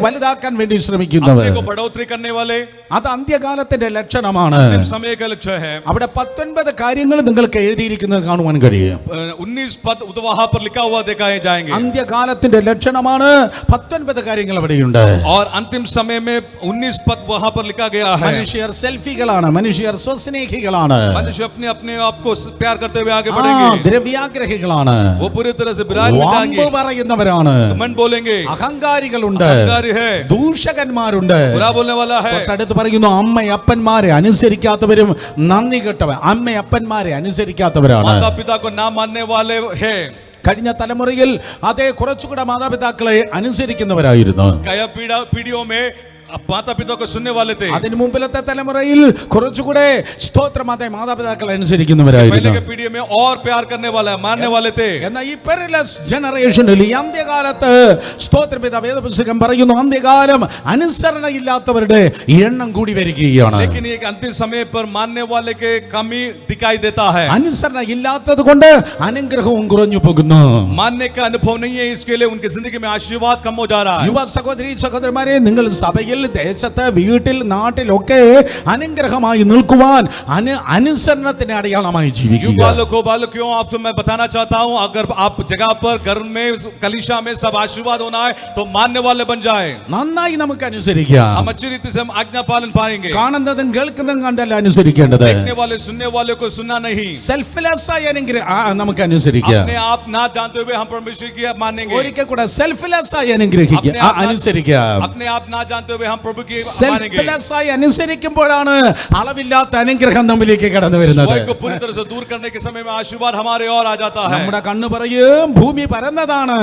വലുതാക്കാൻ വേണ്ടി ശ്രമിക്കുന്നവർ. अपने को बढ़ोतरी करने वाले. അത് അന്ത്യകാലത്തിന്റെ ലക്ഷണമാണ്. अंतिम समय का लक्ष्य है. അവിടെ 19 കാര്യങ്ങൾ നിങ്ങൾക്ക് എഴുതിയിരിക്കുന്നത് കാണുവാൻ കഴിയും. 19 पद वहां पर लिखा हुआ देखा जाएंगे. അന്ത്യകാലത്തിന്റെ ലക്ഷണമാണ് 19 കാര്യങ്ങൾ അവിടെയുണ്ട്. और अंतिम समय में 19 पद वहां पर लिखा गया है. മനുഷ്യർ സെൽഫികളാണ്, മനുഷ്യർ സ്വസ്നേഹികളാണ്, मनुष्य अपने आप को प्यार करते हुए आगे बढ़ेंगे. ദ്രവ്യാഗ്രഹികളാണ്, वो पूरी तरह से विराट में जाएंगे. വമ്പ് പറയുന്നവരാണ്, कमेंट बोलेंगे, അഹങ്കാരികളുണ്ട്, अहंकारी है, ദൂഷകന്മാരുണ്ട്. बुरा बोलने वाला है. തൊട്ടടുത്ത് പറയുന്നു, അമ്മയപ്പന്മാരെ അനുസരിക്കാത്തവരും നന്ദി കെട്ടവൻ. അമ്മയപ്പന്മാരെ അനുസരിക്കാത്തവരാണ്. माता पिता को ना मानने वाले हैं. കഴിഞ്ഞ തലമുറയിൽ അതേ കുറച്ചുകൂടെ മാതാപിതാക്കളെ അനുസരിക്കുന്നവരായിരുന്നു. गया पीढ़ियों में माता पिता को सुनने वाले थे. അതിനു മുമ്പിലത്തെ തലമുറയിൽ കുറച്ചുകൂടെ സ്തോത്രം അതേ മാതാപിതാക്കളെ അനുസരിക്കുന്നവരായിരുന്നു. पहले के पीढ़ी में और प्यार करने वाला मानने वाले थे. എന്നാൽ ഈ പെരിലസ് ജനറേഷനിൽ ഈ അന്ത്യകാലത്ത് സ്തോത്രപിത വേദപുസ്തകം പറയുന്നു, അന്ത്യകാലം അനുസരണയില്ലാത്തവരുടെ എണ്ണം കൂടി വരികയാണ്. लेकिन एक अंतिम समय पर मानने वाले के कमी दिखाई देता है. അനുസരണ ഇല്ലാത്തത് കൊണ്ട് അനുഗ്രഹവും കുറഞ്ഞു പോകുന്നു. मानने का अनुभव नहीं है, इसके लिए उनकी जिंदगी में आशीर्वाद कम हो जा रहा है. യുവ സഹോദരി സഹോദരന്മാരെ, നിങ്ങൾ സഭയിൽ, ദേശത്ത്, വീട്ടിൽ, നാട്ടിലൊക്കെ അനുഗ്രഹമായി നിൽക്കുവാൻ അനുസരണത്തിന്റെ അടയാളമായി ജീവിക്കുക. बालकों आपको मैं बताना चाहता हूं, अगर आप जगह पर घर में कलीसिया में सब आशीर्वाद होना है तो मानने वाले बन जाए. നന്നായി നമുക്ക് അനുസരിക്കാം. हम अच्छी रीति से हम आज्ञा पालन पाएंगे. കാണുന്നതും കേൾക്കുന്നതും കണ്ടല്ല അനുസരിക്കേണ്ടത്. देखने वाले सुनने वाले को सुनना नहीं. സെൽഫ്ലെസ് ആയി നമുക്ക് അനുസരിക്കാം. अपने आप ना जानते हुए हम परमेश्वर की मानेंगे. ഒരിക്കൽ കൂടെ സെൽഫ്ലെസ് ആയി അനുസരിക്കാം. अपने आप ना जानते हुए हम प्रभु की मानेंगे. സെൽഫ്ലെസ് ആയി അനുസരിക്കുമ്പോഴാണ് അളവില്ലാത്ത അനുഗ്രഹം നമ്മിലേക്ക് കടന്നു വരുന്നത്. स्वयं को पूरी तरह से दूर करने के समय में आशीर्वाद हमारे और आ जाता है. നമ്മുടെ കണ്ണ് പറയും ഭൂമി പരന്നതാണ്.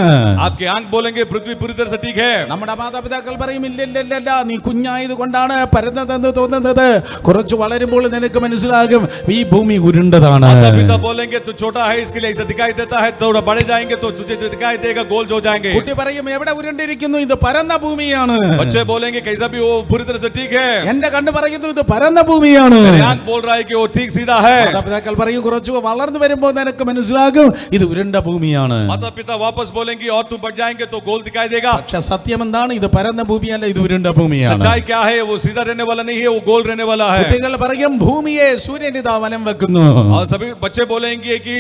आपके आंख बोलेंगे पृथ्वी पूरी तरह से ठीक है. നമ്മുടെ മാതാപിതാക്കൾ പറയും ഇല്ല, നീ കുഞ്ഞായത് കൊണ്ടാണ് പരന്നതെന്ന് തോന്നുന്നത്. കുറച്ച് വളരുമ്പോൾ നിനക്ക് മനസ്സിലാകും ഈ ഭൂമി ഉരുണ്ടതാണ്. पिता बोलेंगे तू छोटा है इसके लिए ऐसा दिखाई देता है, थोड़ा बड़े जाएंगे तो तुझे जो दिखाई देगा गोल हो जाएंगे. കുട്ടി പറയും എവിടെ ഉരുണ്ടിരിക്കുന്നു, ഇത് പരന്ന ഭൂമിയാണ്. बच्चे बोलेंगे कैसा भी वो पूरी तरह से ठीक है। എന്റെ കണ്ണ് പറയുന്നു ഇത് പരന്ന ഭൂമിയാണ്. मेरी आंख बोल रहा है कि वो ठीक सीधा है। മാതാപിതാക്കൾ പറയും കുറച്ച് വളർന്നു വരുമ്പോൾ നിനക്ക് മനസ്സിലാകും ഇത് ഉരുണ്ട ഭൂമിയാണ്. माता पिता वापस बोलेंगे और तू बढ़ जाएंगे तो गोल दिखाई देगा। പക്ഷെ സത്യം എന്താണ്? ഇത് പരന്ന ഭൂമിയല്ല, ഇത് ഉരുണ്ട ഭൂമിയാണ്. सच्चाई क्या है? वो सीधा रहने वाला नहीं है, वो गोल रहने वाला है। കുട്ടികൾ പറയും ഭൂമിയെ സൂര്യൻ ഇതാ വലം വെക്കുന്നു. और सभी बच्चे बोलेंगे कि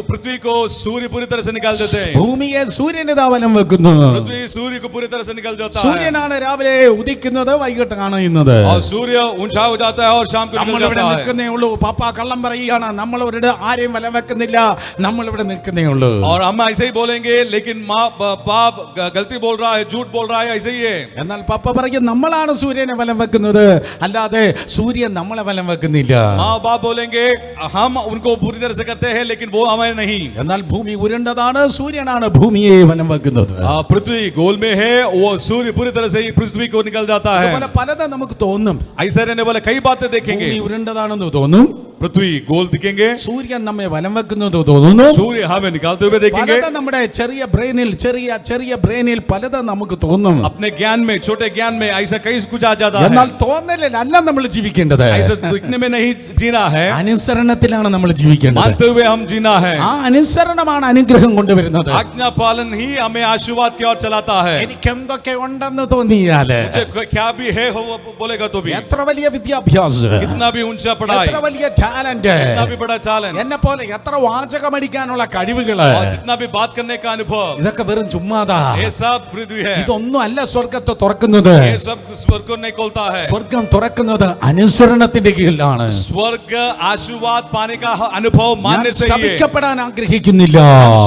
पृथ्वी को सूर्य पूरी तरह से निकाल देते हैं। ഭൂമിയെ സൂര്യൻ ഇതാ വലം വെക്കുന്നു. पृथ्वी सूर्य को पूरी तरह से निकल जाता है। സൂര്യനാണ് രാവിലെ ഉദിക്കുന്നത്, വൈകിട്ട് കാണുന്നത്. और सूर्य ऊंचा हो जाता है और शाम को निकल നമ്മളിവിടെ जाता है। നിൽക്കുന്നേ ഉള്ളൂ. പപ്പ കള്ളം പറയുകയാണ്, നമ്മളവരുടെ ആരെയും വലം വെക്കുന്നില്ല, നമ്മളിവിടെ നിൽക്കുന്നേ ഉള്ളൂ. और हम ऐसे ही बोलेंगे, लेकिन माँ बाप गलती बोल रहा है, झूठ बोल रहा है, ऐसे ही है। എന്നാൽ പപ്പ പറയും നമ്മളാണ് സൂര്യനെ വലം വെക്കുന്നത്, അല്ലാതെ സൂര്യൻ നമ്മളെ വലം വെക്കുന്നില്ല. माँ बाप बोलेंगे हम उनको पूरी तरह से करते हैं, लेकिन वो हमें नहीं। എന്നാൽ ഭൂമി ഉരുണ്ടതാണ്, സൂര്യനാണ് ഭൂമിയെ വലം വെക്കുന്നത്. पृथ्वी गोल में है, वो सूर्य पूरी तरह से ही पृथ्वी को निकल जाता है। അതുപോലെ പലതും നമുക്ക് തോന്നും. ऐसे रहने वाले कई बातें देखेंगे। ഭൂമി ഉരുണ്ടതാണെന്ന് തോന്നും, पृथ्वी गोल दिखेंगे, സൂര്യൻ നമ്മെ വലം വെക്കുന്നത് തോന്നുന്നു. सूर्य हमें निकालते हुए देखेंगे। പലതും നമ്മുടെ ചെറിയ ബ്രെയിനിൽ പലതും നമുക്ക് തോന്നും. अपने ज्ञान में, छोटे ज्ञान में ऐसा कई कुछ आ जाता है। എന്നാൽ തോന്നലല്ല നമ്മൾ ജീവിക്കേണ്ടത്. ऐसा दिखने में नहीं जीना है, അനുസരണത്തിലാണ് നമ്മൾ ജീവിക്കേണ്ടത്. मानते हुए हम जीना है। ആ അനുസരണമാണ് അനുഗ്രഹം കൊണ്ടുവരുന്നത്. आज्ञा पालन ही हमें आशीर्वाद की ओर चलाता है। എനിക്ക് എന്തൊക്കെ ഉണ്ടെന്ന് തോന്നിയാല്, मुझे क्या भी है हो वो बोलेगा तो भी, എത്ര വലിയ വിദ്യാഭ്യാസം, कितना भी ऊंचा पढ़ाई, എത്ര വലിയ ടാലന്റ്, कितना भी बड़ा टैलेंट, എന്നെ പോലെ എത്ര വാചകമടിക്കാനുള്ള കഴിവുകള്, और जितना भी बात करने का अनुभव, ഇതൊക്കെ വെറും ചുമ്മാതാ. ये सब पृथ्वी है। ഇതൊന്നും അല്ല സ്വർഗത്തെ തുറക്കുന്നത്. ये सब स्वर्ग को नहीं खोलता है। സ്വർഗം തുറക്കുന്നത് അനുസരണത്തിന്റെ കീഴിലാണ്. स्वर्ग आशीर्वाद पाने का अनुभव ഞാൻ मानने से ही है। ശപിക്കപ്പെടാൻ ആഗ്രഹിക്കുന്നില്ല,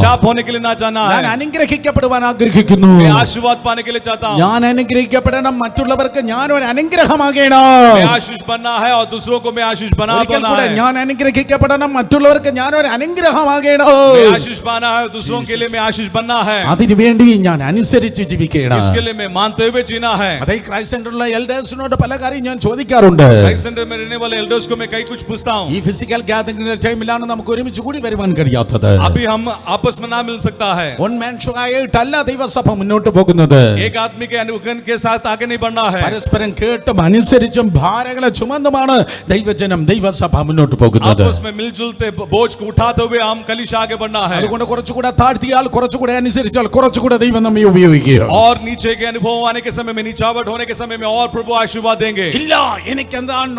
शाप होने के लिए ना जाना ഞാൻ है, അനുഗ്രഹിക്കപ്പെടുവാൻ ആഗ്രഹിക്കുന്നു. मैं आशीर्वाद पाने के लिए चाहता हूँ। ഞാൻ അനുഗ്രഹിക്കപ്പെടണം, മറ്റുള്ളവർക്ക് ഞാൻ ഒരു അനുഗ്രഹമാകണം. मैं आशीष बनना है और दूसरों को मैं आशीष बना ഒരിക്കൽ देना കൂടെ है। ഞാൻ അനുഗ്രഹിക്കപ്പെടണം, മറ്റുള്ളവർക്ക് ഞാൻ ഒരു അനുഗ്രഹമാകണം. मैं आशीष पाना है, दूसरों के लिए मैं आशीष बनना है। അതിനുവേണ്ടി ഞാൻ അനുസരിച്ച് ജീവിക്കണം. इसके लिए मैं मानते हुए जीना है। അതേ ക്രൈസ്റ്റ് സെന്ററിലുള്ള എൽഡേഴ്സിനോട് പല കാര്യം ഞാൻ ചോദിക്കാറുണ്ട്. क्राइस्ट सेंटर में रहने वाले एल्डर्स को मैं कई कुछ पूछता हूँ। ഈ ഫിസിക്കൽ ഗ്യാതറിംഗിന്റെ ടൈമിലാണ് നമുക്ക് ഒരുമിച്ച് കൂടി വരുവാൻ കഴിയാത്തത്. अभी हम आपस में ना मिल सकता है। ഉന്മേഷമായിട്ടല്ല ദൈവസഭ മുന്നോട്ട് പോകുന്നത്. एक आदमी के अनुगमन के साथ आगे नहीं बढ़ना है। പരസ്പരം കേട്ടും അനുസരിച്ചും ഭാരങ്ങളെ ചുമന്നുമാണ് ദൈവജനം ദൈവസഭ മുന്നോട്ട് പോകുന്നത്. आपस में मिलजुलते बोझ को उठाते हुए हम कलीसिया आगे बढ़ना है। അതുകൊണ്ട് കുറച്ചുകൂടെ താഴ്ത്തിയാൽ, കുറച്ചുകൂടെ അനുസരിച്ചാൽ, കുറച്ചുകൂടെ ദൈവം നമ്മെ ഉപയോഗിക്കുക. और नीचे के अनुभव आने के समय में, नीचावट होने के समय में और प्रभु आशीर्वाद देंगे। ഇല്ല എനിക്ക് എന്താണ്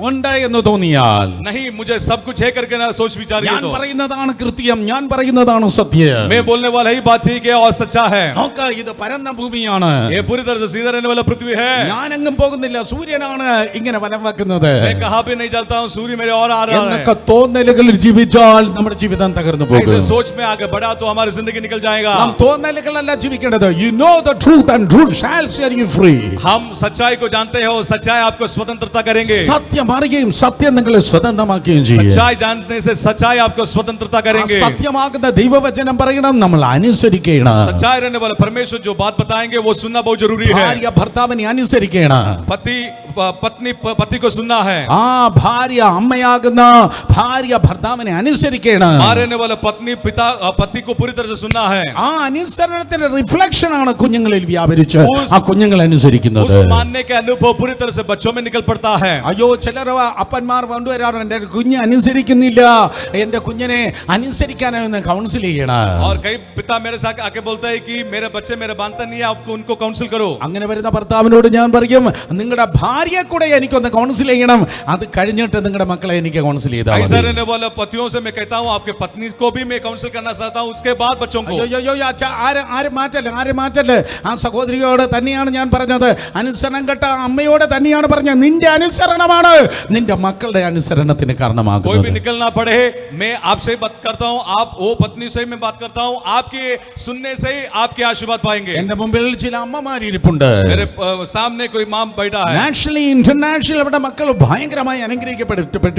ഉണ്ട് എന്ന് തോന്നിയാൽ, नहीं मुझे सब कुछ है करके ना सोच विचार ഞാൻ तो പറയുന്നതാണ് കൃത്യം, ഞാൻ പറയുന്നതാണ് സത്യം. मैं बोलने वाला ही बात ठीक है और सच्चा है। നോക്ക്, ഇത് പരന്ന ഭൂമിയാണ്. ये पूरी तरह से सीधा रहने वाला पृथ्वी है। ഞാൻ എങ്ങും പോകുന്നില്ല, സൂര്യനാണ് ഇങ്ങനെ വലം വെക്കുന്നത് मैं कहाँ भी नहीं चलता हूँ, सूर्य मेरे और आ रहा എന്നൊക്കെ है। തോന്നലുകളിൽ ജീവിച്ചാൽ നമ്മുടെ ജീവിതം തകർന്നു പോകും. ऐसे सोच में आगे बढ़ा तो हमारी जिंदगी निकल जाएगा। നാം തോന്നലുകളല്ല ജീവിക്കേണ്ടത്. You know the truth and truth shall set you free. हम सच्चाई को जानते हैं और सच्चाई आपको स्वतंत्रता करेंगे। സത്യം അറിയുകയും സത്യം നിങ്ങളെ സ്വതന്ത്രമാക്കുകയും ചെയ്യും. सच्चाई जानने से सच्चाई आपको स्वतंत्रता ആ करेंगे। സത്യമാകുന്ന ദൈവവചനം പറയണം, നമ്മൾ അനുസരിക്കണം. सच्चाई रहने वाला परमेश्वर जो बात बताएंगे वो सुनना बहुत जरूरी है। ഭാര്യ ഭർത്താവിനെ അനുസരിക്കണം. पत्नी पति को सुनना है। ആ ഭാര്യ അമ്മയാകുന്ന ഭാര്യ ഭർത്താവിനെ അനുസരിക്കണം. मां रहने वाला पति को पूरी तरह से सुनना है। ആ അനുസരണത്തിന്റെ റിഫ്ലക്ഷൻ ആണ് കുഞ്ഞുങ്ങളിൽ വ്യാപരിച്ച് ആ കുഞ്ഞുങ്ങൾ അനുസരിക്കുന്നത്. उस मानने का अनुभव पूरी तरह से बच्चों में निकल पड़ता है। അയ്യോ ചിലർ അപ്പന്മാർ കൊണ്ടുവരാറുണ്ട്, എന്റെ കുഞ്ഞ് അനുസരിക്കുന്നില്ല, എന്റെ കുഞ്ഞിനെ അനുസരിക്കാനൊന്ന് കൗൺസിൽ ചെയ്യണം. और कई पिता मेरे साथ आके बोलता है कि मेरे बच्चे मेरे मानता नहीं है, आपको उनको काउंसिल करो। അങ്ങനെ വരുന്ന ഭർത്താവിനോട് ഞാൻ പറയും, നിങ്ങളുടെ ഭാര്യയെ കൂടെ എനിക്കൊന്ന് കൗൺസിൽ ചെയ്യണം, അത് കഴിഞ്ഞിട്ട് നിങ്ങളുടെ മക്കളെ എനിക്ക് കൗൺസിൽ ചെയ്താൽ ऐसा മതി. रहने वाला पतियों से मैं कहता हूँ आपके पत्नी को भी मैं काउंसिल करना चाहता हूँ, उसके बाद बच्चों को। അയ്യോ അച്ഛാ, ആരും മാറ്റല്ലേ. ആ സഹോദരിയോട് തന്നെയാണ് ഞാൻ പറഞ്ഞത്, അനുസരണം കെട്ട അമ്മയോട് തന്നെയാണ് പറഞ്ഞത്, നിന്റെ അനുസരണമാണ് നിന്റെ മക്കളുടെ അനുസരണത്തിന് कोई भी കാരണമാകുന്നത്. निकलना पड़े, मैं आपसे बात करता हूँ, आप वो पत्नी से मैं बात करता हूँ, आपके सुनने से ही आपके आशीर्वाद पाएंगे। എന്റെ മുമ്പിൽ ചില അമ്മമാരിപ്പുണ്ട്. मेरे सामने कोई मां बैठा है। നാഷണലി ഇന്റർനാഷണൽ അവിടെ മക്കൾ ഭയങ്കരമായി അനുഗ്രഹിക്കപ്പെട്ടിട്ടുണ്ട്.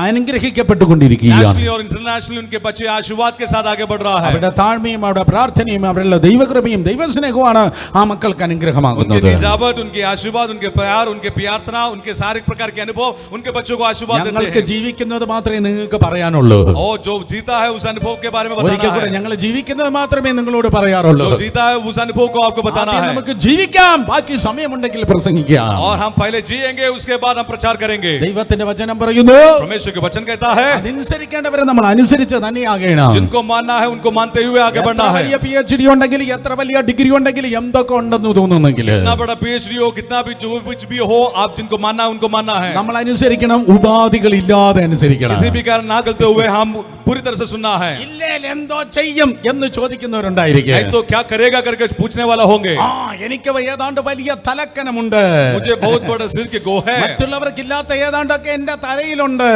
അനുഗ്രഹിക്കപ്പെട്ടുകൊണ്ടിരിക്കുകയാണ്. नेशनली और इंटरनेशनली उनके बच्चे आशीर्वाद के साथ आगे बढ़ रहा है. അവരുടെ താഴ്മയും അവരുടെ പ്രാർത്ഥനയും അവരുടെ ദൈവകൃപയും ദൈവസ്നേഹവുമാണ് ആ മക്കൾക്ക് അനുഗ്രഹമാകുന്നത്. उनकी निजावत, उनके आशीर्वाद, उनके प्यार, उनके प्रार्थना, उनके सारे प्रकार के अनुभव उनके बच्चों को आशीर्वाद देते ഞങ്ങൾക്ക് हैं. ജീവിക്കുന്നത് മാത്രമേ നിങ്ങൾക്ക് പറയാനുള്ളൂ. और जो जीता है उस अनुभव के बारे में ഒരിക്കൽ बताना കൂടെ है. ഞങ്ങൾ ജീവിക്കുന്നത് മാത്രമേ നിങ്ങളോട് പറയാറുള്ളൂ. जो जीता है उस अनुभव को आपको बताना ആദ്യം है. നമുക്ക് ജീവിക്കാം, ബാക്കി സമയമുണ്ടെങ്കിൽ പ്രസംഗിക്കാം. और हम पहले जिएंगे, उसके बाद हम प्रचार करेंगे. ദൈവത്തിന്റെ വചനം പറയുന്നു, परमेश्वर के वचन कहता है അതനുസരിക്കേണ്ടവരെ നമ്മൾ അനുസരിച്ച് തന്നെയാകണം. जिनको मानना है उनको मानते हुए आगे എത്ര बढ़ना है. വലിയ PhD ഉണ്ടെങ്കിൽ, എത്ര വലിയ ഡിഗ്രി ഉണ്ടെങ്കിൽ, എന്തൊക്കെ ഉണ്ടെന്ന് തോന്നുന്നെങ്കിൽ कितना बड़ा PhD हो, कितना भी जो कुछ भी हो, आप जिनको मानना है उनको मानना है. നമ്മൾ അനുസരിക്കണം, ഉപാധികൾ ഇല്ലാതെ അനുസരിക്കണം. किसी भी कारण ना करते हुए हम पूरी तरह से सुनना है. ഇല്ലേൽ എന്തോ ചെയ്യും എന്ന് ചോദിക്കുന്നവരുണ്ടായിരിക്കും. नहीं तो क्या करेगा करके पूछने वाला होंगे. ആ എനിക്ക് ഏതാണ്ട് വലിയ തലക്കനമുണ്ട്, मुझे बहुत बड़ा सिर के गो है. മറ്റുള്ളവർക്കില്ലാത്ത ഏതാണ്ടൊക്കെ എന്റെ തലയിലുണ്ട്,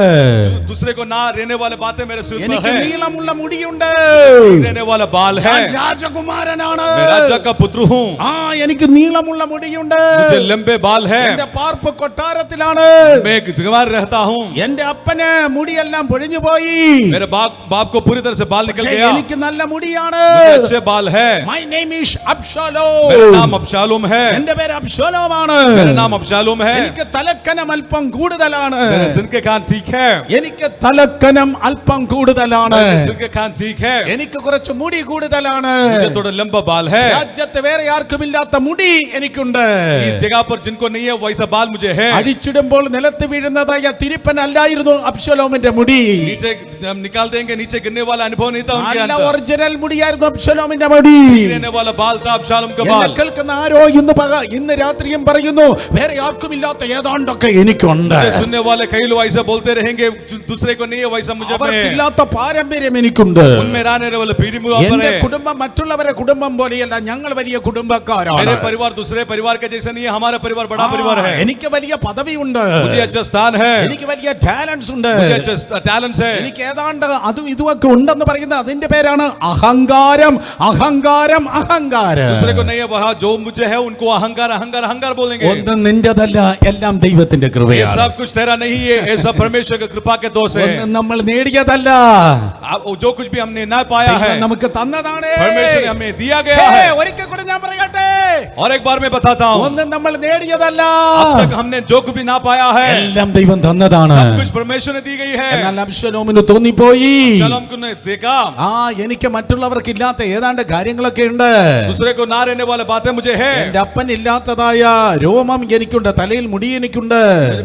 दूसरे को ना रहने वाले बातें मेरे सिर पर എനിക്ക് है. നീളമുള്ള മുടിയുണ്ട്, रहने वाला बाल है. ഞാൻ രാജകുമാരനാണ്, मैं राजा का पुत्र हूँ. ആ എനിക്ക് നീളമുള്ള മുടിയുണ്ട്, मुझे लंबे बाल है. എന്റെ പാർപ്പ് കൊട്ടാരത്തിലാണ്, मैं एक जगह रहता हूँ. എന്റെ അപ്പന് മുടിയെല്ലാം പൊഴിഞ്ഞു പോയി, मेरे बाप को पूरी तरह से बाल निकल പക്ഷേ गया. എനിക്ക് നല്ല മുടിയാണ്. मुझे अच्छे बाल है. My name is मेरा Absalom. नाम अबशालोम है. എന്റെ പേര് അബ്ശാലോമാണ്. मेरा नाम अबशालोम है. എനിക്ക് തലക്കനം അല്പം കൂടുതലാണ്. मेरे सिर के कान ठीक है. എനിക്ക് തലക്കനം അല്പം കൂടുതലാണ്. मेरे सिर के कान ठीक है. എനിക്ക് കുറച്ച് മുടി കൂടുതലാണ്. मुझे थोड़ा लंबा बाल है. രാജ്യത്ത് വേറെ ആർക്കുമില്ലാത്ത മുടി എനിക്കുണ്ട്. इस जगह पर जिनको नहीं है वैसा बाल मुझे है. അടിച്ചിടുമ്പോൾ നിലത്ത് വീഴുന്നതായ തിരിപ്പൻ അല്ലായിരുന്നു അബ്ശാലോമിന്റെ മുടി. नीचे हम निकाल देंगे, नीचे गिरने वाला अनुभव नहीं था उनके നല്ല अंदर. ഒറിജിനൽ മുടിയായിരുന്നു അബ്ശാലോമിന്റെ മുടി. गिरने वाला बाल था अबशालोम का എന്നെ बाल. കേൾക്കുന്ന ആരോ ഇന്ന് രാത്രിയും പറയുന്നു, വേറെ ആർക്കുമില്ലാത്ത ഏതാണ്ടൊക്കെ എനിക്കുണ്ട്. मुझे सुनने वाले कई लोग ऐसा बोलते रहेंगे, दूसरे को नहीं है वैसा मुझे में है. അവർക്കില്ലാത്ത പാരമ്പര്യം എനിക്കുണ്ട്. उनमें रहने वाले पीढ़ी में എന്റെ കുടുംബം മറ്റുള്ളവരെ കുടുംബം പോലെയല്ല, ഞങ്ങൾ വലിയ കുടുംബക്കാരാണ്. मेरे परिवार दूसरे परिवार के जैसे नहीं है. हमारा परिवार बड़ा परिवार है. എനിക്ക് വലിയ പദവിയുണ്ട്, मुझे अच्छा स्थान है. എനിക്ക് വലിയ ടാലൻസ് ഉണ്ട്, मुझे अच्छा टैलेंट्स है. എനിക്ക് ഏതാണ്ട് അതും ഇതുമൊക്കെ ഉണ്ടെന്ന് പറയുന്നത് അതിന്റെ പേരാണ് അഹങ്കാരം. അഹങ്കാരം അഹങ്കാരം. दूसरे को नहीं है वहाँ जो मुझे है उनको अहंकार अहंकार अहंकार बोलेंगे. ഒന്നും നിന്റേതല്ല, എല്ലാം ദൈവത്തിന്റെ ये കൃപയാണ്. सब कुछ तेरा नहीं है, ये सब परमेश्वर की कृपा के दोष है. ഒന്നും നമ്മൾ നേടിയതല്ല, जो कुछ भी हमने ना पाया है ദൈവം നമുക്ക് തന്നതാണ്. परमेश्वर ने हमें दिया गया ഹേ, है. ഒരിക്കൽ കൂടി ഞാൻ പറയട്ടെ, और एक बार मैं बताता हूँ, ഒന്നും നമ്മൾ നേടിയതല്ല, अब तक हमने जो कुछ भी ना पाया है എല്ലാം ദൈവം തന്നതാണ്. सब कुछ परमेश्वर ने दी गई है. എന്നാൽ അബ്ശാലോമിന് തോന്നിപ്പോയി, अबशालोम को ने देखा എനിക്ക് മറ്റുള്ളവർക്ക് ഇല്ലാത്ത ഏതാണ്ട് കാര്യങ്ങളൊക്കെ ഉണ്ട്. दूसरे को ना रहने वाले बातें मुझे है. എന്റെ അപ്പൻ ഇല്ലാത്തതായ രോമം എനിക്കുണ്ട്, തലയിൽ മുടി എനിക്കുണ്ട്.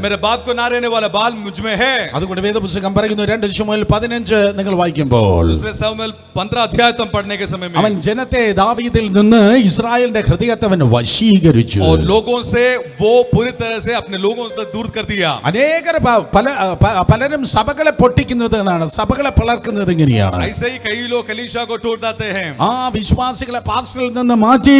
मेरे बाप को ना रहने वाला बाल मुझ में है. അതുകൊണ്ട് വേദപുസ്തകം പറയുന്നു 2 ശമൂവേൽ 15 നിങ്ങൾ വായിക്കുമ്പോൾ, दूसरे शमूएल 15 अध्याय तुम पढ़ने के समय में അവൻ ജനത്തെ ദാവീദിൽ നിന്ന് ഇസ്രായേലിന്റെ ഹൃദയത്തെ അവൻ വശീകരിച്ചു. और लोगों से वो पूरी तरह से अपने लोगों से दूर कर दिया. അനേകർ പലരും സഭകളെ പൊട്ടിക്കുന്നത് എന്നാണ്, സഭകളെ പിളർക്കുന്നത് ഇങ്ങനെയാണ്. ऐसे ही कई लोग कलीसिया को तोड़ देते हैं ആ വിശ്വാസികളെ പാസ്റ്ററിൽ നിന്ന് മാറ്റി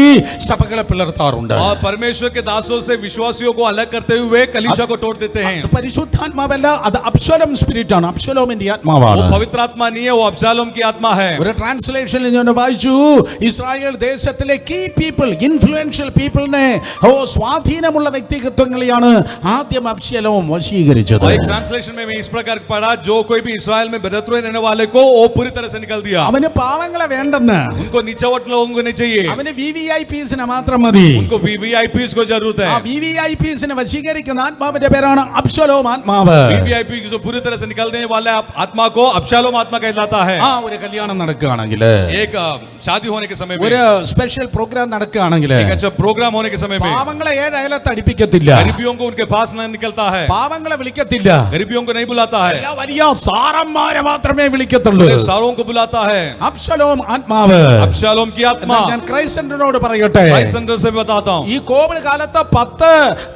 സഭകളെ പിളർത്താറുണ്ട്. और परमेश्वर के दासों से विश्वासियों को अलग करते हुए कलीसिया को तोड़ देते हैं. അത് പരിശുദ്ധാത്മാവല്ല, അത് അബ്ശാലോം സ്പിരിറ്റ് ആണ്, അബ്ശാലോമിന്റെ वो ആത്മാവാണ്. पवित्र आत्मा नहीं है, वो अबशालोम की आत्मा है. ഒരു ട്രാൻസ്ലേഷനിൽ ഞാൻ വായിച്ചു, ഇസ്രായേൽ ദേശത്തിലെ കീ പീപ്പിൾ, ഇൻഫ്ലുവൻഷ്യൽ പീപ്പിളിനെ, സ്വാധീനമുള്ള വ്യക്തിത്വങ്ങളെയാണ് ആദ്യം അബ്ശാലോം വശീകരിച്ചത്. और एक ट्रांसलेशन में मैं इस प्रकार पढ़ा, जो कोई भी इस्राएल में बेदत्व रहने वाले को वो पूरी तरह से निकल दिया. അവന് പാവങ്ങളെ വേണ്ടെന്ന്, उनको नीचावट लोगों को नहीं चाहिए, അവന് VVIPs മാത്രം മതി. उनको VVIPs को जरूरत ആ है. VVIPs വശീകരിക്കുന്ന ആത്മാവിന്റെ പേരാണ് അബ്ശാലോം ആത്മാവ്. VVIP जो पूरी तरह से निकलने वाले आत्मा को अबशालोम आत्मा कहलाता है. ആ ഒരു കല്യാണം നടക്കുകയാണെങ്കിൽ, एक शादी होने के समय में, ഒരു സ്പെഷ്യൽ പ്രോഗ്രാം നടക്കുകയാണെങ്കിൽ, एक अच्छा प्रोग्राम होने के समय में പാവങ്ങളെ 7 അയലത്ത് അടുപ്പിക്കത്തില്ല, गरीबियों को उनके पास नहीं निकलता है, പാവങ്ങളെ വിളിക്കത്തില്ല, गरीबियों को नहीं बुलाता है, എല്ലാ വലിയ സാറന്മാരെ മാത്രമേ വിളിക്കത്തുള്ളൂ. बड़े सारों को बुलाता है. അബ്ശാലോം ആത്മാവ്. अबशालोम की आत्मा. ഞാൻ ക്രൈസ്തനോട് പറയട്ടെ, भाई सेंटर से बताता हूँ, ഈ കോവിഡ് കാലത്ത് 10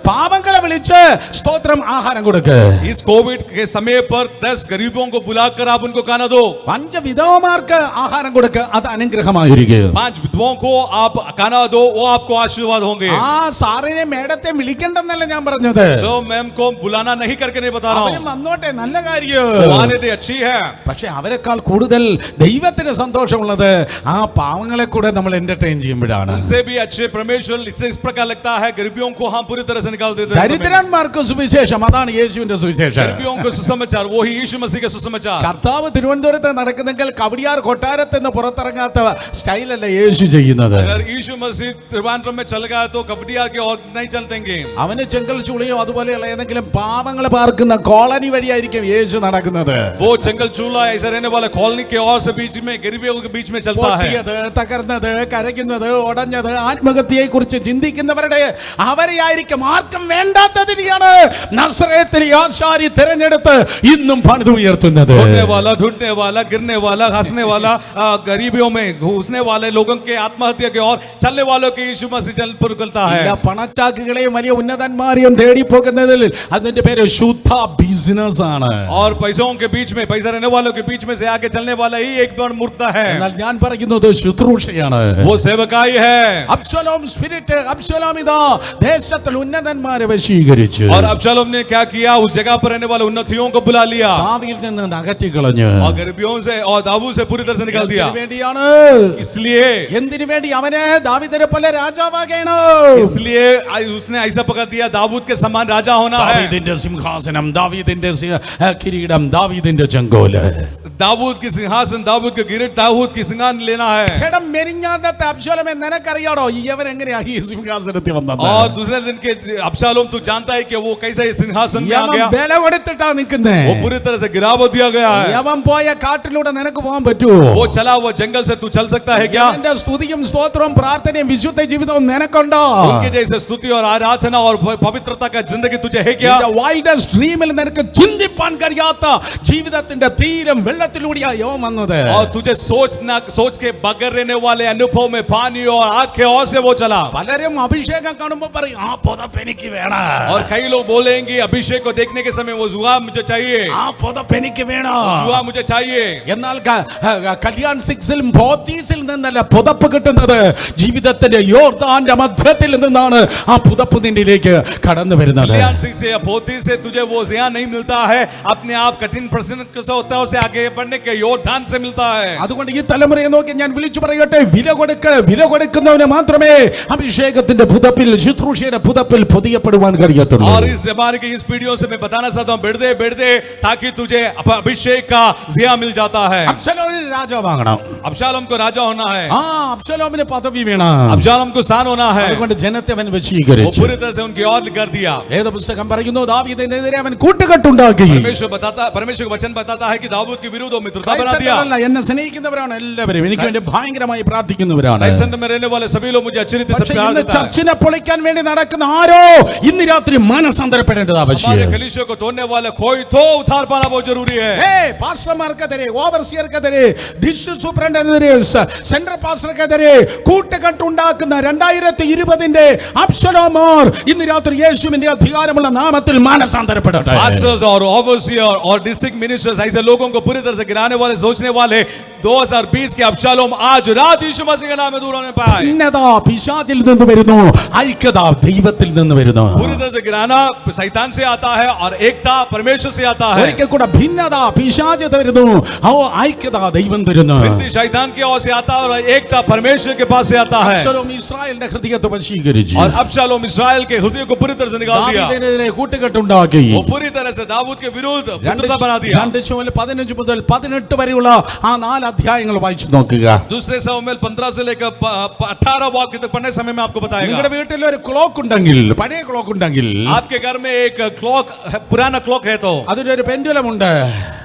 പാവങ്ങളെ വിളിച്ച് സ്തോത്രം ആഹാരം കൊടുക്ക്. इस कोविड के समय पर 10 गरीबों को बुलाकर आप उनको खाना दो. लोग, പഞ്ചവിധവമാർക്ക് ആഹാരം കൊടുക്ക, അത് അനുഗ്രഹമായിരിക്കും. 5 विधवाओं को आप खाना दो, वो आपको आशीर्वाद होंगे. ആ സാറിനെ മേഡത്തെ വിളിക്കണ്ടെന്നല്ല ഞാൻ പറഞ്ഞത്. सो मैम को बुलाना नहीं करके नहीं बता रहा അവരും हूँ, വന്നോട്ടെ, നല്ല കാര്യം. वो आने दे, अच्छी है. പക്ഷെ അവരെക്കാൾ കൂടുതൽ ദൈവത്തിന് സന്തോഷമുള്ളത് ആ പാവങ്ങളെ കൂടെ നമ്മൾ എന്റർടൈൻ ചെയ്യുമ്പോഴാണ്. उनसे भी अच्छे परमेश्वर इससे इस प्रकार लगता है, गरीबियों को हम पूरी तरह से निकाल देते हैं. ദരിദ്രന്മാർക്ക് സുവിശേഷം, അതാണ് യേശുവിന്റെ സുവിശേഷം. गरीबियों को सुसमाचार, वो ही यीशु मसीह का सुसमाचार. കർത്താവ് തിരുവനന്തപുരത്ത് നടക്കുന്നെങ്കിൽ കവടിയാർ കൊട്ടാരത്തിൽ നിന്ന് പുറത്തിറങ്ങാത്ത സ്റ്റൈലല്ല യേശു ചെയ്യുന്നത്. अगर यीशु मसीह त्रिवांद्रम में चल गया तो कवडिया के और नहीं चलतेंगे. അവന് ചെങ്കൽ ചൂളയോ അതുപോലെയുള്ള ഏതെങ്കിലും പാവങ്ങൾ പാർക്കുന്ന കോളനി വഴിയായിരിക്കും യേശു നടക്കുന്നത്. वो जंगल चूल्हा ऐसा रहने वाला कॉलोनी के और से बीच में, गरीबियों के बीच में चलता है. പൊട്ടിയത്, തകർന്നത്, കരയ്ക്കുന്നത്, ഉടഞ്ഞത്, ആത്മഹത്യയെ കുറിച്ച് ചിന്തിക്കുന്നവരുടെ അവരെയായിരിക്കും. ആർക്കും വേണ്ടാത്തതിനെയാണ് നസറേത്തിലെ ആശാരി തിരഞ്ഞെടുത്ത് ഇന്നും പണിത് ഉയർത്തുന്നത്. ढूंढने वाला, गिरने वाला, हंसने वाला, गरीबियों में घुसने वाले लोगों के आत्महत्या के और चलने वालों के यीशु मसीह चल पर निकलता है. പണച്ചാക്കുകളെയും വലിയ ഉന്നതന്മാരെയും തേടി പോകുന്നതിൽ അതിന്റെ പേര് ശുദ്ധ ബിസിനസ് ആണ്. और पैसों के बीच में, पैसा रहने वालों के बीच में से आगे चलने वाला ही एक बार मूर्खता है. എന്നാൽ ഞാൻ പറയുന്നത് ശുശ്രൂഷയാണ്. वो सेवकाई है. അബ്ശലോം സ്പിരിറ്റ്, അബ്ശലോം ഇതാ ദേശത്തിൽ ഉന്നതന്മാരെ വശീകരിച്ചു. और अब्शालोम ने क्या किया, उस जगह पर रहने वाले उन्नतियों को बुला लिया ദാവീദിൽ നിന്ന് അകറ്റി കളഞ്ഞു. और गरीबियों से और दाऊद से पूरी तरह से निकाल दिया. എന്തിനു വേണ്ടിയാണ്? इसलिए എന്തിനു വേണ്ടി? അവനെ ദാവീദിനെ പോലെ രാജാവാകണം. इसलिए उसने ऐसा पकड़ दिया, दाऊद के समान राजा होना है. ദാവീദിന്റെ സിംഹാസനം, ദാവീദിന്റെ കിരീടം, ദാവീദിന്റെ ചെങ്കോല്, दाऊद की सिंहासन, दाऊद के किरीट, दाऊद की सिंहासन लेना है. എടാ മെരിഞ്ഞാന്നത്തെ അബ്ശലോമേ, നിനക്കറിയാടോ ഇവൻ എങ്ങനെയാ ഈ സിംഹാസനത്തിൽ വന്നത്? और दूसरे दिन के अब्शालोम, तू जानता है कि वो कैसे इस सिंहासन में आ യവൻ गया? ബല കൊടുത്തിട്ടാ നിൽക്കുന്നേ. वो पूरी तरह से गिराव दिया गया है. യവൻ പോയ കാട്ടിലൂടെ നിനക്ക് പോകാൻ പറ്റുമോ? वो चला हुआ जंगल से तू चल सकता है क्या? യവന്റെ സ്തുതിയും സ്തോത്രവും പ്രാർത്ഥനയും വിശുദ്ധ ജീവിതവും നിനക്കുണ്ടോ? उनके जैसे स्तुति और आराधना और पवित्रता का जिंदगी तुझे है क्या? വൈൽഡസ്റ്റ് ഡ്രീമിൽ നിനക്ക് ചിന്തിപ്പാൻ കഴിയാത്ത ജീവിതത്തിന്റെ തീരം വെള്ളത്തിലൂടെയാ യവൻ വന്നത്. और तुझे सोच के बगैर रहने वाले अनुभव में पानी और आग के ओर से वो चला. പലരും അഭിഷേകം കാണുമ്പോ പറയും ആ പുതപ്പ് എനിക്ക് വേണം. और कई लोग बोलेंगे अभिषेक को देखने के समय वो जुआ मुझे चाहिए, ആ പുതപ്പ് എനിക്ക് വേണം. जुआ मुझे चाहिए. എന്നാൽ കല്യാൺ 6-ൽ ബോത്തീസിൽ നിന്നല്ല പുതപ്പ് കിട്ടുന്നത്, ജീവിതത്തിന്റെ യോർദാന്റെ മധ്യത്തിൽ നിന്നാണ് ആ പുതപ്പ് നിന്നിലേക്ക് കടന്നു വരുന്നത്. कल्याण सिंह से या भोती से तुझे वो जिया नहीं मिलता है, अपने आप कठिन प्रश्न से होता है, उसे आगे बढ़ने के योगदान से मिलता है. അതുകൊണ്ട് ഈ തലമുറയെ നോക്കി ഞാൻ വിളിച്ചു പറയട്ടെ, വില കൊടുക്കുന്നവന് മാത്രമേ അഭിഷേകത്തിന്റെ പുതപ്പിൽ, ശുശ്രൂഷയുടെ പുതപ്പിൽ പൊതിയപ്പെടുവാൻ കഴിയത്തുള്ളൂ. और इस जमाने की इस पीढ़ियों से मैं बताना चाहता हूँ, बढ़ दे ताकि तुझे अभिषेक का जिया मिल जाता है. അബ്ശലോമിന് രാജാവാകണം. अब्शालोम को राजा होना है, ആ അബ്ശലോമിന് പദവി വേണം. अब्शालोम को स्थान होना है. അതുകൊണ്ട് ജനത്തെ അവൻ वो വശീകരിച്ചു. पूरी तरह से उनकी ओर कर दिया. വേദപുസ്തകം പറയുന്നു ദാവീദിനെതിരെ അവൻ കൂട്ടുകെട്ടുണ്ടാക്കി. परमेश्वर वचन बताता है कि दाऊद के विरुद्ध मित्रता बना दिया. ക്രൈസ്തവരല്ല, എന്നെ സ്നേഹിക്കുന്നവരാണ് എല്ലാവരും, എനിക്ക് വേണ്ടി ഭയങ്കരമായി പ്രാർത്ഥിക്കുന്നവരാണ്. क्राइस्ट में रहने वाले सभी लोग मुझे अच्छी रीति से പക്ഷേ प्यार ഇന്ന് देता है. ചർച്ചിനെ പൊളിക്കാൻ വേണ്ടി നടക്കുന്ന ആരോ ഇന്ന് രാത്രി മാനസാന്തരപ്പെടേണ്ടത് हमारे ആവശ്യം. कलीसिया को तोड़ने वाला कोई तो उधार पाना बहुत जरूरी है. പാസ്റ്റർമാർക്കെതിരെ, ഓവർസിയർക്കെതിരെ, ഡിസ്ട്രിക്ട് സൂപ്രണ്ടിനെതിരെ, സെൻട്രൽ പാസ്റ്റർക്കെതിരെ കൂട്ടുകെട്ടുണ്ടാക്കുന്ന 2020 അബ്ശലോമാർ ഇന്ന് രാത്രി യേശുവിന്റെ അധികാരമുള്ള നാമത്തിൽ മാനസാന്തരപ്പെടട്ടെ. पास्टर्स और ओवरसियर और डिस्ट्रिक्ट मिनिस्टर्स ऐसे लोगों को पूरी तरह से गिराने वाले, सोचने वाले 2020 के अब्शालोम आज रात यीशु मसीह के नाम में दूर होने पाए. ഭിന്നത പിശാചിൽ നിന്ന് വരുന്നു, ഐക്യത ദൈവത്തിൽ നിന്ന് വരുന്നു. पूरी तरह से गिराना शैतान से आता है और एकता परमेश्वर से आता है. ഒരിക്കൽ കൂടെ ഭിന്നത പിശാച് തരുന്നു, ഐക്യത ദൈവം തരുന്നു. शैतान के ओर से आता है और एकता परमेश्वर के पास से आता है. അബ്ശലോം ഇസ്രായേലിന്റെ ഹൃദയത്തെ വശീകരിച്ചു. और अब्शालोम इस्राएल के हृदय को पूरी तरह से निकाल दिया. ദാവീദിനെതിരെ കൂട്ടുകെട്ടുണ്ടാക്കി. वो पूरी तरह से दाऊद के विरुद्ध मित्रता बना दिया. 2 ശമൂവേൽ 15 മുതൽ 18 വരെയുള്ള ആ 4 അധ്യായങ്ങൾ വായിച്ചു നോക്കുക. दूसरे शमूएल 15 से लेकर 18 वाक्य तक पढ़ने समय में आपको बताएगा. നിങ്ങളുടെ വീട്ടിൽ ഒരു ക്ലോക്ക് ഉണ്ടെങ്കിൽ, പഴയ ക്ലോക്ക് ഉണ്ടെങ്കിൽ, आपके घर में एक क्लॉक, पुराना क्लॉक है तो അതിലൊരു പെൻഡുലം ഉണ്ട്.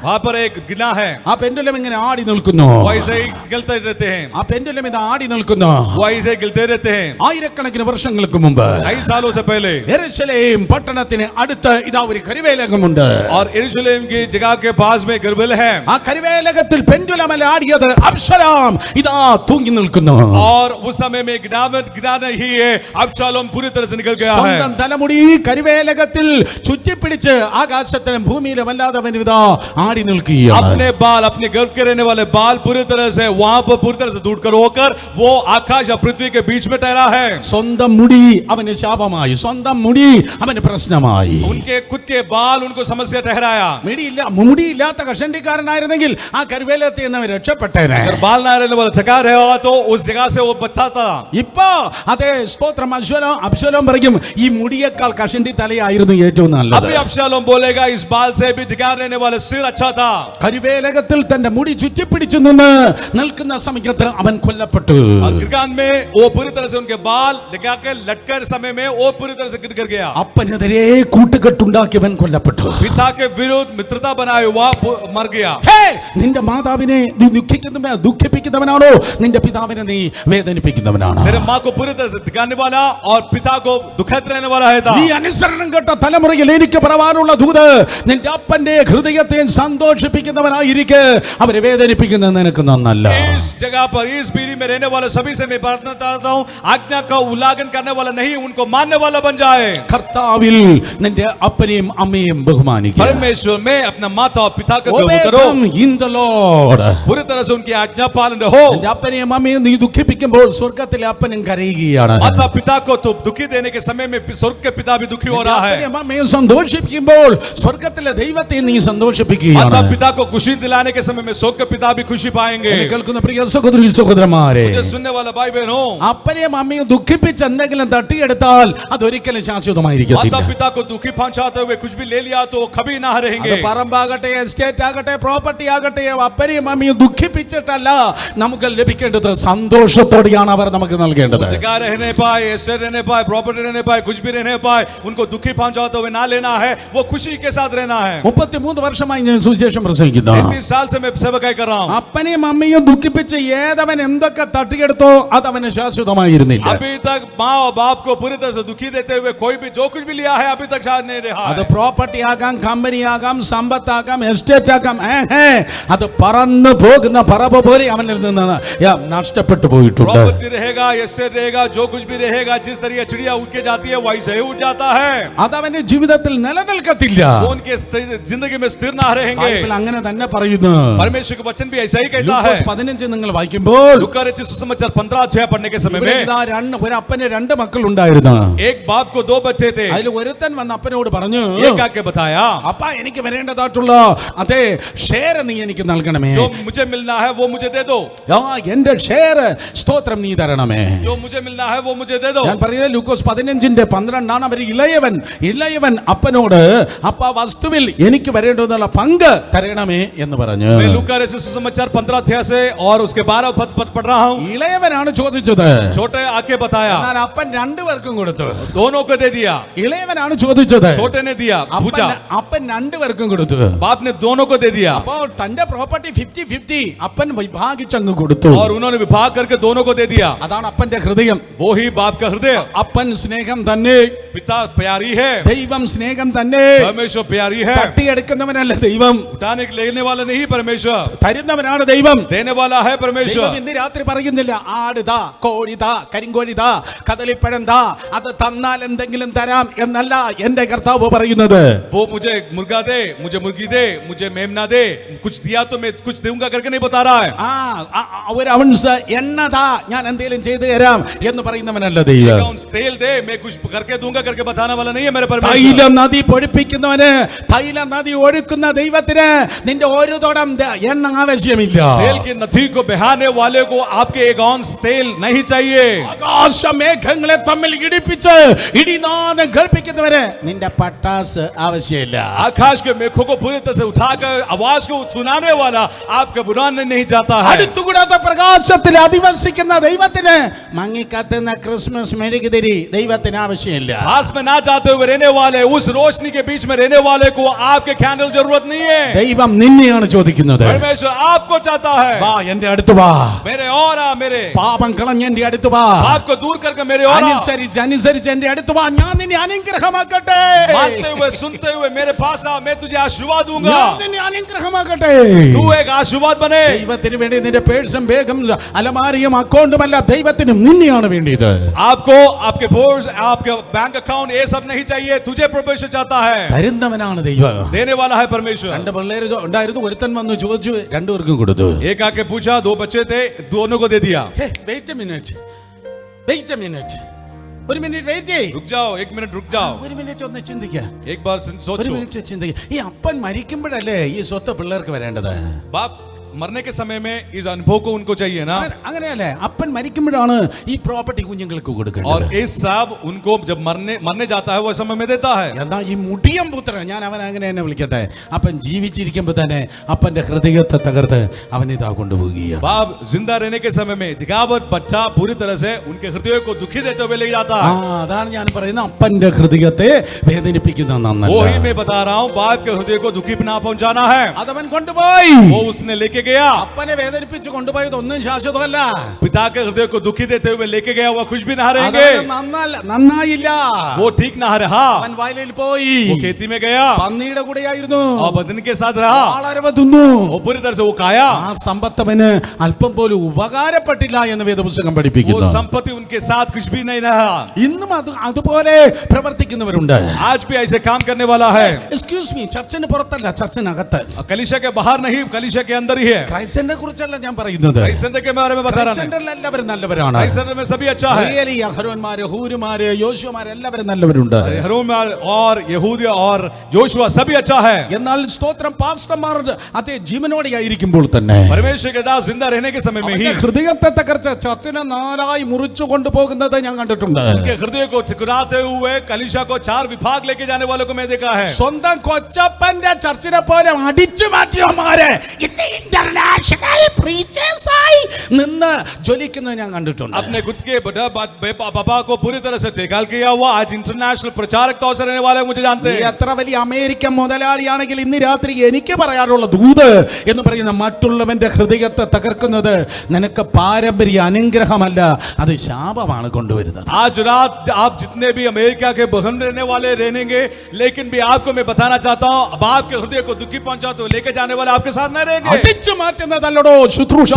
वहां पर एक गिना है, ആ പെൻഡുലം ഇങ്ങനെ ആടി നിൽക്കുന്നു. वो ऐसे ही गिलते रहते हैं, ആ പെൻഡുലം ഇത് ആടി നിൽക്കുന്നു. वो ऐसे ही गिलते रहते हैं. ആയിരക്കണക്കിന് വർഷങ്ങൾക്ക് മുമ്പ് कई सालों से पहले യെരൂശലേം പട്ടണത്തിന് അടുത്ത് ഇതാ ഒരു കരുവേലകമുണ്ട്. और यरूशलेम की जगह के पास में गिरबिल है. ആ കരുവേലകത്തിൽ പെൻഡുലമല്ല ആടിയത്, അബ്ശലോം ഇതാ തൂങ്ങി നിൽക്കുന്നു. और उस समय में गिना नहीं है, अब्शालोम पूरी तरह से निकल गया है. സ്വന്തം തലമുടി കരുവേലകത്തിൽ ചുറ്റിപ്പിടിച്ച് ആകാശത്തിലും ഭൂമിയിലും അല്ലാതെ ഇതാ ആടി മാറി നിൽക്കുകയാണ്. अपने बाल, अपने गर्भ के रहने वाले बाल पूरी तरह से वहां पर पूरी तरह से दूर कर होकर वो आकाश या पृथ्वी के बीच में ठहरा है. സ്വന്തം മുടി അവന് ശാപമായി, സ്വന്തം മുടി അവന് പ്രശ്നമായി. उनके खुद के बाल उनको समस्या ठहराया. മുടിയില്ലാത്ത കഷണ്ടിക്കാരനായിരുന്നെങ്കിൽ ആ കരുവേലത്തിൽ നിന്ന് അവൻ രക്ഷപ്പെട്ടേനെ. अगर बाल ना रहने वाला ठहरा रहा होगा तो उस जगह से वो बचा था. ഇപ്പോ അതേ സ്തോത്രം, അബ്ശലോം പറയും ഈ മുടിയേക്കാൾ കഷണ്ടി തലയായിരുന്നു ഏറ്റവും നല്ലത്. अभी अब्शालोम बोलेगा इस बाल से भी ठहरा रहने वाला सिर अच्छा था. കരുവേലകത്തിൽ തന്റെ മുടി ചുറ്റിപ്പിടിച്ചു നിന്ന് നിൽക്കുന്ന സമയത്ത് അവൻ കൊല്ലപ്പെട്ടു. और गिरगान में वो पूरी तरह से उनके बाल लगा के लटकर समय में वो पूरी तरह से गिर गया. അപ്പനെതിരെ കൂട്ടുകെട്ടുണ്ടാക്കിയവൻ കൊല്ലപ്പെട്ടു. पिता के विरुद्ध मित्रता बनाए हुआ मर गया. നിന്റെ മാതാവിനെ നീ ദുഃഖിപ്പിക്കുന്നവനാണോ, നിന്റെ പിതാവിനെ നീ വേദനിപ്പിക്കുന്നവനാണോ? मेरे माँ को पूरी तरह से दिखाने वाला और पिता को दुखद रहने वाला है. ഈ അനുസരണം കേട്ട തലമുറയിൽ എനിക്ക് പറയാനുള്ള ദൂത്, നിന്റെ അപ്പന്റെ ഹൃദയത്തെ സന്തോഷിപ്പിക്കുന്നവനായിരിക്കെ അവരെ വേദനിപ്പിക്കുന്നത് നിനക്ക് നന്നല്ല. इस जगह पर इस पीढ़ी में रहने वाले सभी से मैं प्रार्थना करता हूँ, आज्ञा का उल्लंघन करने वाला नहीं, उनको मानने वाला बन जाए. കർത്താവിൽ നിന്റെ അപ്പനെയും അമ്മയെയും ബഹുമാനിക്കുക. परमेश्वर में अपना माता और पिता का गौरव करो. in the Lord. पूरी तरह से उनकी आज्ञा पालन रहो. നിന്റെ അപ്പനെയും അമ്മയെയും നീ ദുഃഖിപ്പിക്കുമ്പോൾ സ്വർഗ്ഗത്തിലെ അപ്പനും കരയുകയാണ്. माता पिता को तो दुखी देने के समय में स्वर्ग के पिता भी दुखी हो रहा है. അപ്പനെയും അമ്മയെയും സന്തോഷിപ്പിക്കുമ്പോൾ സ്വർഗ്ഗത്തിലെ ദൈവത്തെ നീ സന്തോഷിപ്പിക്കുകയാണ്. माता पिता को खुशी दिलाने के समय में स्वर्ग के पिता भी खुशी पाएंगे. എന്നെ കേൾക്കുന്ന പ്രിയ സഹോദരി സഹോദരന്മാരെ, मुझे सुनने वाला भाई बहन हो, അപ്പനെയും അമ്മയും ദുഃഖിപ്പിച്ച് എന്തെങ്കിലും തട്ടിയെടുത്താൽ അതൊരിക്കലും ശാശ്വതമായിരിക്കത്തില്ല. माता पिता को दुखी पहुंचाते हुए कुछ भी ले लिया तो वो कभी ना रहेंगे. അത് പറമ്പാകട്ടെ, എസ്റ്റേറ്റ് ആകട്ടെ, പ്രോപ്പർട്ടി ആകട്ടെ, അപ്പനെയും അമ്മയും ദുഃഖിപ്പിച്ചിട്ടല്ല നമുക്ക് ലഭിക്കേണ്ടത്, സന്തോഷത്തോടെയാണ് അവർ നമുക്ക് നൽകേണ്ടത്. जगह रहने पाए, एस्टेट रहने पाए, प्रॉपर्टी रहने पाए, कुछ भी रहने पाए, उनको दुखी पहुंचाते हुए ना लेना है, वो खुशी के साथ रहना है. 33 വർഷമായി ഞാൻ സുവിശേഷം പ്രസംഗിക്കുന്നു. 33 साल से मैं सेवकाई कर रहा हूं. അപ്പനെയും അമ്മയും ദുഃഖിപ്പിച്ച് ഏതവൻ എന്തൊക്കെ തട്ടിയെടുത്തോ അതവന് ശാശ്വതമായിരുന്നില്ല. अभी तक माँ और बाप को पूरी तरह से दुखी देते हुए कोई भी जो कुछ भी लिया है अभी तक शायद नहीं रहा അത് है. പ്രോപ്പർട്ടി ആകാം, കമ്പനി ആകാം, സമ്പത്താകാം, എസ്റ്റേറ്റ് ആകാം, അത് പറന്നു പോകുന്ന പറമ്പ് പോലെ അവനിൽ നിന്ന് നഷ്ടപ്പെട്ടു പോയിട്ടുണ്ട്. प्रॉपर्टी रहेगा, एस्टेट रहेगा, जो कुछ भी रहेगा, जिस तरह चिड़िया उड़ के जाती है वैसे ही उड़ जाता है. അതവന്റെ ജീവിതത്തിൽ നിലനിൽക്കത്തില്ല. वो उनके जिंदगी में स्थिर ना रहेंगे. ബൈബിൾ അങ്ങനെ തന്നെ പറയുന്നു. परमेश्वर का वचन भी ऐसा ही कहता है. ലൂക്കോസ് 15 നിങ്ങൾ വായിക്കുമ്പോൾ लूका रचित सुसमाचार 15 अध्याय पढ़ने के समय में ഒരു അപ്പന് 2 മക്കൾ ഉണ്ടായിരുന്നു. एक बाप को 2 बच्चे थे. അതിൽ ഒരുത്തൻ വന്ന് അപ്പനോട് പറഞ്ഞു, एक आके बताया, അപ്പാ എനിക്ക് വരേണ്ടതായിട്ടുള്ള അതേ ഷെയർ നീ എനിക്ക് നൽകണമേ. जो मुझे मिलना है वो मुझे दे दो. എന്റെ ഷെയർ സ്തോത്രം നീ തരണമേ. जो मुझे मिलना है वो मुझे दे दो. ഞാൻ പറയുന്നത് ലൂക്കോസ് 15:12 അവർ ഇളയവൻ അപ്പനോട് അപ്പ വസ്തുവിൽ എനിക്ക് വരേണ്ടതെന്നുള്ള പങ്ക് തരണമേ എന്ന് പറഞ്ഞു. मैं लूका रचित सुसमाचार 15 अध्याय से और उसके 12 पद पढ़ रहा हूं. ഇളയവനാണ് ചോദിച്ചത്. छोटे आके बताया, എന്നാൽ അപ്പൻ 2 പേർക്കും കൊടുത്തു. दोनों को दे दिया. ഇളയവനാണ് ചോദിച്ചത്. छोटे ने दिया, पूछा. അപ്പൻ 2 പേർക്കും കൊടുത്തു. बाप ने दोनों को दे दिया അപ്പോൾ തന്റെ പ്രോപ്പർട്ടി 50-50 അപ്പൻ വിഭാഗിച്ചങ്ങ് കൊടുത്തു. और उन्होंने विभाग करके दोनों को दे दिया. അതാണ് അപ്പന്റെ ഹൃദയം. वो ही बाप का हृदय. അപ്പൻ സ്നേഹം തന്നെ, पिता प्यारी है, ദൈവം സ്നേഹം തന്നെ. परमेश्वर प्यारी है. തട്ടിയെടുക്കുന്നവനല്ല ദൈവം, उठाने के लेने वाला नहीं परमेश्वर, തരുന്നവനാണ് ദൈവം. देने वाला है परमेश्वर. ദൈവം ഇന്ന് രാത്രി പറയുന്നില്ല ആടുതാ, കോഴിതാ, കരിങ്കോഴിതാ, കദളിപ്പഴന്താ, അത് തന്നാൽ എന്തെങ്കിലും തരാം എന്നല്ല എന്റെ കർത്താവ് പറയുന്നത്. वो मुझे मुर्गा दे, मुझे मुर्गी दे, मुझे मेमना दे, कुछ दिया तो मैं कुछ दूंगा करके नहीं बता रहा है. ഒരു ഔൺസ് എണ്ണതാ, ഞാൻ എന്തെങ്കിലും ചെയ്തു തരാം എന്ന് പറയുന്നവനല്ല ദൈവം. तेल दे, मैं कुछ करके दूंगा करके बताने वाला नहीं है मेरे परमेश्वर. തൈല നദി പൊഴിപ്പിക്കുന്നവന്, തൈല നദി ഒഴുക്കുന്ന ദൈവത്തിന് നിന്റെ ഒരു തോടം എണ്ണ ആവശ്യമില്ല. तेल की नदी को बहाने वाले को आपके एक औंस तेल नहीं चाहिए. ആകാശമേഘങ്ങളെ തമ്മിൽ ഇടിപ്പിച്ച് ഇടിനാദം കേൾപ്പിക്കുന്നവന് നിന്റെ പട്ടാസ് ആവശ്യമില്ല. आकाश के मेघों को पूरी तरह से उठाकर आवाज को सुनाने वाला आपके बुलाने नहीं जाता है. അടുത്തുകൂടാത്ത പ്രകാശത്തിൽ അധിവസിക്കുന്ന ദൈവത്തിന് മങ്ങിക്കത്തുന്ന ക്രിസ്മസ് മെഴുകുതിരി ദൈവത്തിന് ആവശ്യമില്ല. पास में ना जाते हुए रहने वाले, उस रोशनी के बीच में रहने वाले को आपके कैंडल जरूरत नहीं है. ദൈവം നിന്നെയാണ് ചോദിക്കുന്നത്. परमेश्वर आपको चाहता है. വാ എന്റെ അടുത്ത് വാ, मेरे और आ, मेरे പാപം കളഞ്ഞ് എന്റെ അടുത്ത് വാ, आपको दूर करके मेरे और आ. അനുസരിച്ച് എന്റെ അടുത്ത് വാ, ഞാൻ നിന്നെ അനുഗ്രഹമാക്കട്ടെ. मानते हुए सुनते हुए मेरे पास आ, मैं तुझे आशीर्वाद दूंगा. ഞാൻ നിന്നെ അനുഗ്രഹമാക്കട്ടെ. तू एक आशीर्वाद बने. ദൈവത്തിന് വേണ്ടി നിന്റെ പേഴ്സും ബേഗും അലമാരിയും അക്കൗണ്ടുമല്ല, ദൈവത്തിന് നിന്നെയാണ് വേണ്ടിയത്. आपको आपके बोर्ड, आपके बैंक अकाउंट ये सब नहीं चाहिए, तुझे परमेश्वर चाहता है. തരുന്നവനാണ് ദൈവം. देने वाला है परमेश्वर. രണ്ട് പിള്ളേര് ഉണ്ടായിരുന്നു. ഒരുത്തൻ വന്ന് ചോദിച്ചു, രണ്ടുപേർക്കും കൊടുത്തു. एक आके पूछा, 2 बच्चे थे, दोनों को दे दिया. Wait a minute, wait a minute, ഒരു മിനിറ്റ് വെയിറ്റ് ചെയ്യ്. रुक जाओ, 1 मिनट रुक जाओ. ഒരു മിനിറ്റ് ഒന്ന് ചിന്തിക്കാം. एक बार ഒരു सोचो. മിനിറ്റ് ചിന്തിക്കാം. ഈ അപ്പൻ മരിക്കുമ്പോഴല്ലേ ഈ സ്വത്ത് പിള്ളേർക്ക് വരേണ്ടത്? बाप मरने के समय में इस अनुभव को उनको चाहिए ना. അങ്ങനെയല്ലേ? അപ്പൻ മരിക്കുമ്പോഴാണ് ഈ പ്രോപ്പർട്ടി കുഞ്ഞുങ്ങൾക്ക് और കൊടുക്കേണ്ടത്. इस सब उनको जब मरने जाता है वो समय में देता है. എന്നാ ഈ മുടിയൻ പുത്രൻ, ഞാൻ അവൻ അങ്ങനെ തന്നെ വിളിക്കട്ടെ, അപ്പൻ ജീവിച്ചിരിക്കുമ്പോ തന്നെ അപ്പന്റെ ഹൃദയത്തെ തകർത്ത് അവൻ ഇതാ കൊണ്ടുപോവുകയാണ്. बाप जिंदा रहने के समय में दिखावट बच्चा पूरी तरह से उनके हृदय को दुखी देते हुए ले जाता है. അതാണ് ഞാൻ പറയുന്നത്, അപ്പന്റെ ഹൃദയത്തെ വേദനിപ്പിക്കുന്ന वही मैं बता रहा हूँ, बाप के हृदय को दुखी ना पहुंचाना है. അതവൻ കൊണ്ടുപോയി. वो उसने लेके गया. അപ്പനെ വേദനിപ്പിച്ച് കൊണ്ടുപോയത് ഒന്നും ശാശ്വതമല്ല. पिता के हृदय को दुखी देते हुए लेके गया हुआ कुछ भी ना रहेंगे. നന്നായില്ല. वो ठीक ना रहा. അവൻ വയലിൽ പോയി, वो खेती में गया പന്നിയുടെ കൂടെയായിരുന്നു, और बदन के साथ रहा. ആളരവ തിന്നു. वो पूरी तरह से वो खाया. ആ സമ്പത്ത് അവന് അല്പം പോലും ഉപകാരപ്പെട്ടില്ല എന്ന് വേദപുസ്തകം वो പഠിപ്പിക്കുന്നു. संपत्ति उनके साथ कुछ भी नहीं रहा. ഇന്നും അതുപോലെ പ്രവർത്തിക്കുന്നവരുണ്ട്. आज भी ऐसे काम करने वाला है. എക്സ്ക്യൂസ് മീ, ചർച്ചിന് പുറത്തല്ല, ചർച്ചിനകത്ത്. कलीसिया के बाहर नहीं, कलीसिया के अंदर ही है. ക്രൈസ്തനെ കുറിച്ചല്ല ഞാൻ പറയുന്നത്. क्राइस्ट सेंटर के बारे में बता रहा हूं. ക്രൈസ്തനിൽ എല്ലാവരും നല്ലവരാണ്. क्राइस्ट सेंटर में सभी अच्छा है. റിയലി അഹരോന്മാര്, ഹൂരുമാര്, യോശുവമാര് എല്ലാവരും നല്ലവരുണ്ട്. हरोमार और यहूदिया और जोशुआ सभी अच्छा है. എന്നാൽ സ്തോത്രം, പാസ്റ്റർമാർ അതേ ജീവനോടെ ആയിരിക്കുമ്പോൾ തന്നെ परमेश्वर के दास जिंदा रहने के समय में ही ഹൃദയത്തെ തകർച്ച് ചർച്ചിനെ നാലായി മുറിച്ചു കൊണ്ടുപോകുന്നത് ഞാൻ കണ്ടിട്ടുണ്ട്. उनके हृदय को ठुकराते हुए कलीसिया को 4 विभाग लेके जाने वालों को मैं देखा है. സ്വന്തം കൊച്ചപ്പന്റെ ചർച്ചിനെ പോലെ അടിച്ചു മാറ്റിയവന്മാരെ ഇന്ന് ഇന്റർനാഷണൽ പ്രീച്ചേഴ്സായി നിന്ന് ജ്വലിക്കുന്നത് ഞാൻ കണ്ടിട്ടുണ്ട്. अपने खुद के बाबा को पूरी तरह से टेकल किया हुआ आज इंटरनेशनल प्रचारक तौर से रहने वाले मुझे जानते हैं. എത്ര വലിയ അമേരിക്കൻ മുതലാളിയാണെങ്കിൽ ഇന്ന് രാത്രി എനിക്ക് പറയാനുള്ള ദൂത് എന്ന് പറയുന്ന മറ്റുള്ളവന്റെ ഹൃദയത്തെ തകർക്കുന്നത് നിനക്ക് പാരമ്പര്യ അനുഗ്രഹമല്ല, അത് ശാപമാണ് കൊണ്ടുവരുന്നത്. आज रात आप जितने भी अमेरिका के बहन रहने वाले रहेंगे, लेकिन भी आपको मैं बताना चाहता हूं, अब आपके हृदय को दुखी पहुंचा तो लेके जाने वाले आपके साथ न रहेंगे. അടിച്ചു മാറ്റുന്നതല്ലടോ ശുശ്രൂഷ,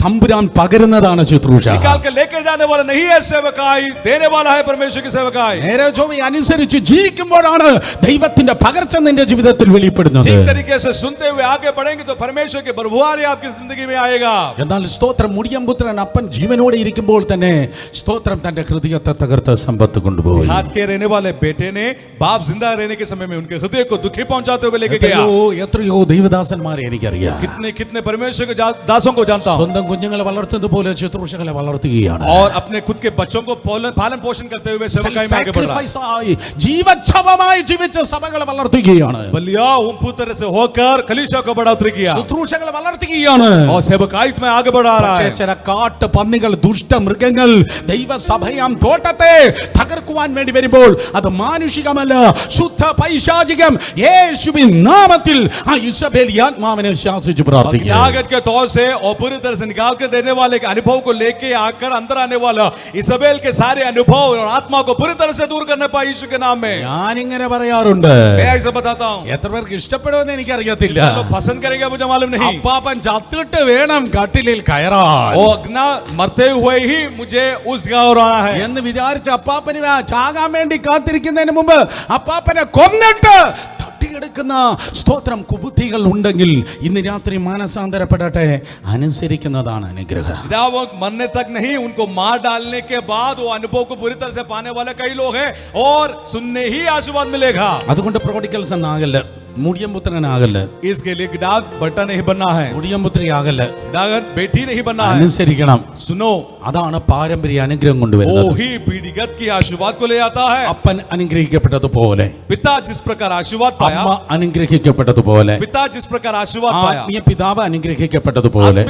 തമ്പുരാൻ പകരുന്നതാണ് ശുശ്രൂഷ. निकाल के लेके जाने वाला नहीं है सेवकाई, देने वाला है परमेश्वर की सेवकाई. നേരെ ചൊവ്വേ അനുസരിച്ച് ജീവിക്കുമ്പോഴാണ് ദൈവത്തിന്റെ പകർച്ച നിന്റെ ജീവിതത്തിൽ വെളിപ്പെടുന്നത്. ठीक तरीके से सुनते हुए आगे बढ़ेंगे तो परमेश्वर के बरहुआरी आपकी जिंदगी में आएगा. എന്നാൽ സ്തോത്രം, മുടിയംപുത്രൻ അപ്പൻ ജീവനോടെ ഇരിക്കുമ്പോൾ തന്നെ സ്തോത്രം തന്റെ ഹൃദയത്തെ തകർത്ത് സമ്പത്ത് കൊണ്ടുപോയി. हाथ के रहने वाले बेटे ने बाप जिंदा रहने के समय में उनके हृदय को दुखी पहुंचाते हुए लेके गया. എത്രയോ ദൈവദാസന്മാരെ എനിക്കറിയാം. कितने कितने परमेश्वर के दासों को जानता हूं. സ്വന്തം കുഞ്ഞുങ്ങളെ വളർത്തുന്നത് പോലെ ശുശ്രൂഷകളെ വളർത്തുകയാണ്. और अपने खुद के बच्चों को पालन पोषण करते हुए सेवकाई में आगे बढ़ रहा है. സാക്രിഫൈസായി ജീവച്ഛവമായി ജീവിച്ച സഭകളെ വളർത്തുകയാണ്. बलिया पुत्र से होकर कलीसिया को बढ़ोतरी किया ശുശ്രൂഷകളെ വളർത്തുകയാണ്. और सेवकाई में आगे बढ़ा रहा है. ചില കാട്ട് പന്നികൾ, ദുഷ്ട മൃഗങ്ങൾ ദൈവസഭയാം തോട്ടത്തെ തകർക്കുവാൻ വേണ്ടി വരുമ്പോൾ അത് മാനുഷികമല്ല, ശുദ്ധ പൈശാചികം. യേശുവിൻ നാമത്തിൽ ആ ഇസബേൽ ആത്മാവിനെ ശാസിച്ച് പ്രാർത്ഥിക്കുക. यागत के तौर से और पूरी तरह से निकाल कर देने वाले के अनुभव को लेके आकर अंदर आने वाला इसाबेल के सारे अनुभव और आत्मा को पूरी तरह से दूर करने पाए यीशु के नाम में. ഞാൻ ഇങ്ങനെ പറയാറുണ്ട്. मैं ऐसा बताता हूं. എത്ര പേർക്ക് ഇഷ്ടപ്പെടുമെന്ന് എനിക്കറിയത്തില്ല. लोग पसंद करेंगे मुझे मालूम नहीं. അപ്പാപ്പൻ ചത്തിട്ട് വേണം കട്ടിലിൽ കയറാൻ वो अग्ना मरते हुए ही मुझे उस गांव आना है എന്ന് വിചാരിച്ച് അപ്പാപ്പന് ചാകാൻ വേണ്ടി കാത്തിരിക്കുന്നതിന് മുമ്പ് അപ്പാപ്പനെ കൊന്നിട്ട് തട്ടിയെടുക്കുന്ന സ്തോത്രം കുബുദ്ധികൾ ഉണ്ടെങ്കിൽ ഇന്ന് രാത്രി മാനസാന്തരപ്പെടട്ടെ. അനുസരിക്കുന്നതാണ് അനുഗ്രഹം. वो मरने तक नहीं, उनको मार डालने के बाद वो अनुभव को पूरी तरह से पाने वाले कई लोग हैं और सुनने ही आशीर्वाद मिलेगा. അതുകൊണ്ട് പ്രോഡിഗൽസ് എന്നാകല്ല, മുടിയംപുത്രനാകല്ല, इसके लिए डाग बट्टा नहीं बनना है, മുടിയംപുത്രിയാകല്ല, डागर बेटी नहीं बनना है. അനുസരിക്കണം. सुनो, അതാണ് പാരമ്പര്യ അനുഗ്രഹം वो കൊണ്ടുവരുന്നത്. ही पीढ़ीगत की आशीर्वाद को ले आता है. അപ്പൻ അനുഗ്രഹിക്കപ്പെട്ടതുപോലെ, पिता जिस प्रकार आशीर्वाद पाया, അമ്മ അനുഗ്രഹിക്കപ്പെട്ടതുപോലെ, पिता जिस प्रकार आशीर्वाद पाया, ആത്മീയ പിതാവ് അനുഗ്രഹിക്കപ്പെട്ടതുപോലെ,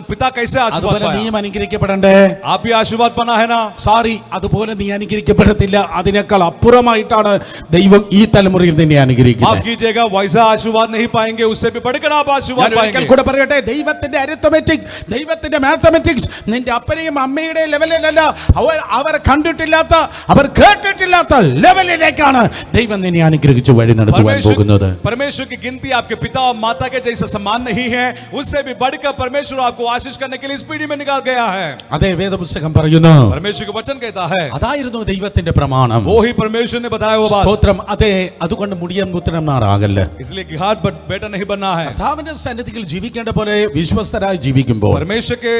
पिता कैसे आशीर्वाद അതുപോലെ पाया, നീയും അനുഗ്രഹിക്കപ്പെടണ്ടേ. आप भी आशीर्वाद बना है ना. സോറി, അതുപോലെ നീ അനുഗ്രഹിക്കപ്പെടത്തില്ല, അതിനേക്കാൾ അപ്പുറമായിട്ടാണ് ദൈവം ഈ തലമുറയിൽ നിന്നെ माफ അനുഗ്രഹിക്കുന്നത്. कीजिएगा, वैसा आशीर्वाद नहीं पाएंगे, उससे भी बढ़कर आप आशीर्वाद ഞാൻ ഒരിക്കൽ पाएंगे. കൂടെ പറയട്ടെ, ദൈവത്തിന്റെ അരിത്തമെറ്റിക്, ദൈവത്തിന്റെ മാത്തമെറ്റിക്സ് നിന്റെ അപ്പനെയും അമ്മയുടെ ലെവലിലല്ല, അവർ കണ്ടിട്ടില്ലാത്ത, അവർ കേട്ടിട്ടില്ലാത്ത ലെവലിലേക്കാണ് ദൈവം നിന്നെ അനുഗ്രഹിച്ച് വഴി നടത്തുവാൻ പോകുന്നത്. परमेश्वर की गिनती आपके पिता और माता के जैसा समान नहीं है, उससे भी बढ़कर परमेश्वर आपको आशीष करने के लिए इस पीढ़ी में निकाल गया है. അതേ വേദപുസ്തകം പറയുന്നു. परमेश्वर का वचन कहता है, അതായിരുന്നു ദൈവത്തിന്റെ പ്രമാണം. वो ही परमेश्वर ने बताया वो बात. സ്തോത്രം. അതെ, അതുകൊണ്ട് മുടിയംപുത്രന്മാരാകല്ല. ആകണമെന്നല്ല, इसलिए गिहाद बेटा नहीं बनना है। കർത്താവിന്റെ സന്നിധിയിൽ ജീവിക്കേണ്ട പോലെ വിശ്വസ്തരായി ജീവിക്കുമ്പോൾ परमेश्वर के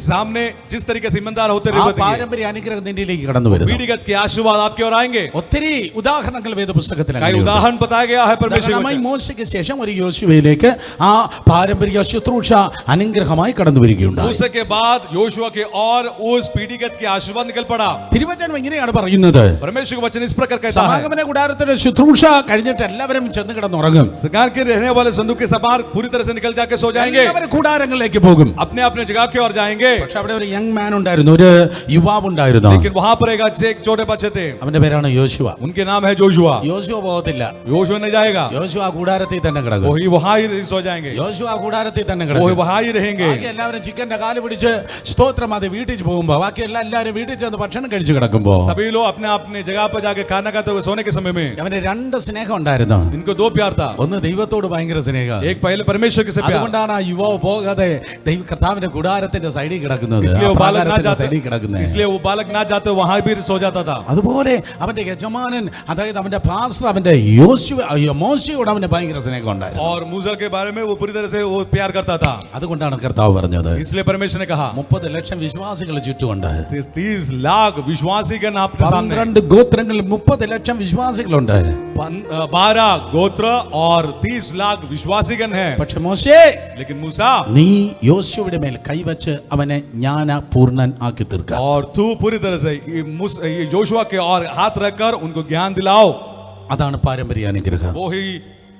सामने जिस तरीके से ईमानदार होते ആ रहे പാരമ്പര്യ അനുഗ്രഹം നിന്നിലേക്ക് കടന്നു വരുന്നു. पीढ़ीगत के आशीर्वाद आपकी ओर आएंगे। ഒത്തിരി ഉദാഹരണങ്ങൾ വേദപുസ്തകത്തിൽ कई उदाहरण बताया गया है परमेश्वर ഉദാഹരണമായി के। മോശയ്ക്ക് ശേഷം ഒരു യോശുവയിലേക്ക് ആ പാരമ്പര്യ ശുശ്രൂഷ അനുഗ്രഹമായി കടന്നു വരികയുണ്ടായി. मूसा के बाद योशुआ के और उस पीढ़ीगत के आशीर्वाद निकल पड़ा। തിരുവചനം ഇങ്ങനെയാണ് പറയുന്നത്, परमेश्वर का वचन इस प्रकार कहता है, സമാഗമന കൂടാരത്തിന്റെ ശുശ്രൂഷ കഴിഞ്ഞിട്ട് എല്ലാവരും ചെന്ന് കിടന്നുറങ്ങും. सगार के रहने वाले संदूक के सवार पूरी तरह से निकल जाके सो जाएंगे, എല്ലാവരും കൂടാരങ്ങളിലേക്ക് പോകും. अपने अपने जगह की ओर जाएंगे। പക്ഷെ അവിടെ ഒരു യങ് മാൻ ഉണ്ടായിരുന്നു, ഒരു യുവാവ് ഉണ്ടായിരുന്നു. लेकिन वहां पर एक छोटे बच्चे थे, അവന്റെ പേരാണ് യോശുവ. उनके नाम है जोशुआ। യോശുവ പോകത്തില്ല, योशुआ नहीं जाएगा, യോശുവ കൂടാരത്തിൽ തന്നെ കിടക്കും. वही वहां ही सो जाएंगे, യോശുവ കൂടാരത്തിൽ തന്നെ वही കിടക്കും. वहां ही रहेंगे। ബാക്കി എല്ലാവരും ചിക്കന്റെ കാല് പിടിച്ച് സ്തോത്രം അത് വീട്ടിൽ പോകുമ്പോ ബാക്കി എല്ലാവരും വീട്ടിൽ ചെന്ന് ഭക്ഷണം കഴിച്ചു കിടക്കുമ്പോ सभी लोग अपने अपने जगह पर जाके खाना खाते हुए सोने के समय में അവന് രണ്ട് സ്നേഹം ഉണ്ടായിരുന്നു. इनको दो प्यार था, ഒന്ന് ദൈവത്തോട് ഭയങ്കര സ്നേഹം, एक पहले परमेश्वर के से प्यार। അതുകൊണ്ടാണ് ആ യുവാവ് പോകാതെ ദൈവ കർത്താവിന്റെ കൂടാരത്തിന്റെ സൈഡിൽ കിടക്കുന്നത്, इसलिए वो बालक ना പ്രാകാരത്തിന്റെ जाते, സൈഡിൽ കിടക്കുന്നത്. इसलिए वो बालक ना जाते वहां भी सो जाता था। അതുപോലെ അവന്റെ യജമാനൻ, അതായത് അവന്റെ പാസ്റ്റർ, അവന്റെ മോശയോട് അവന് ഭയങ്കര സ്നേഹം ഉണ്ടായിരുന്നു. और मूसा के बारे में वो पूरी तरह से वो प्यार करता था। അതുകൊണ്ടാണ് കർത്താവ് പറഞ്ഞത്, इसलिए परमेश्वर ने कहा 30 ലക്ഷം വിശ്വാസികൾ ചുറ്റുമുണ്ട്, 30 लाख विश्वासी गण आपके सामने, 12 ഗോത്രങ്ങളിൽ 30 ലക്ഷം വിശ്വാസികളുണ്ട്. 12 गोत्र और 30 लाख विश्वासी गण है। പക്ഷെ മോശേ, लेकिन मूसा, നീ യോശുവയുടെ മേൽ കൈവച്ച് അവനെ ജ്ഞാന പൂർണ്ണൻ ആക്കി തീർക്കുക. और तू पूरी तरह से ये जोशुआ के और हाथ रखकर उनको ज्ञान दिलाओ। അതാണ് പാരമ്പര്യ അനുഗ്രഹം. वो ही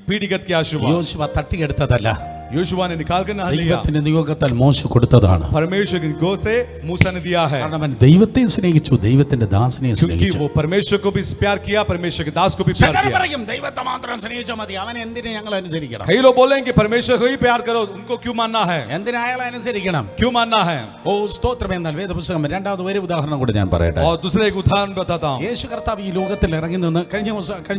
पीढ़ीगत की आशीर्वाद। യോശുവ തട്ടിയെടുത്തതല്ല, योशुआ ने निकाल कर ना लिया, ദൈവത്തിന്റെ നിയോഗത്താൽ മോശ കൊടുത്തതാണ്. परमेश्वर की गोद से मूसा ने दिया है, കാരണം അവൻ ദൈവത്തെ സ്നേഹിച്ചു, ദൈവത്തിന്റെ ദാസനെ क्योंकि സ്നേഹിച്ചു. वो परमेश्वर को भी प्यार किया, परमेश्वर के दास को भी प्यार ചിലർ किया। പറയും ദൈവത്തെ മാത്രം സ്നേഹിച്ചാൽ മതി, അവൻ എന്തിനു ഞങ്ങൾ അനുസരിക്കണം? कई लोग बोलेंगे कि परमेश्वर को ही प्यार करो, उनको क्यों मानना है, എന്തിനാ അയാളെ അനുസരിക്കണം? क्यों मानना है। ഓ സ്തോത്രം. എന്നാൽ വേദപുസ്തകം രണ്ടാമത് ഒരു ഉദാഹരണം കൂടെ ഞാൻ പറയട്ടെ. और दूसरा एक उदाहरण बताता हूँ। യേശു കർത്താവ് ഈ ലോകത്തിൽ ഇറങ്ങി നിന്ന് കഴിഞ്ഞ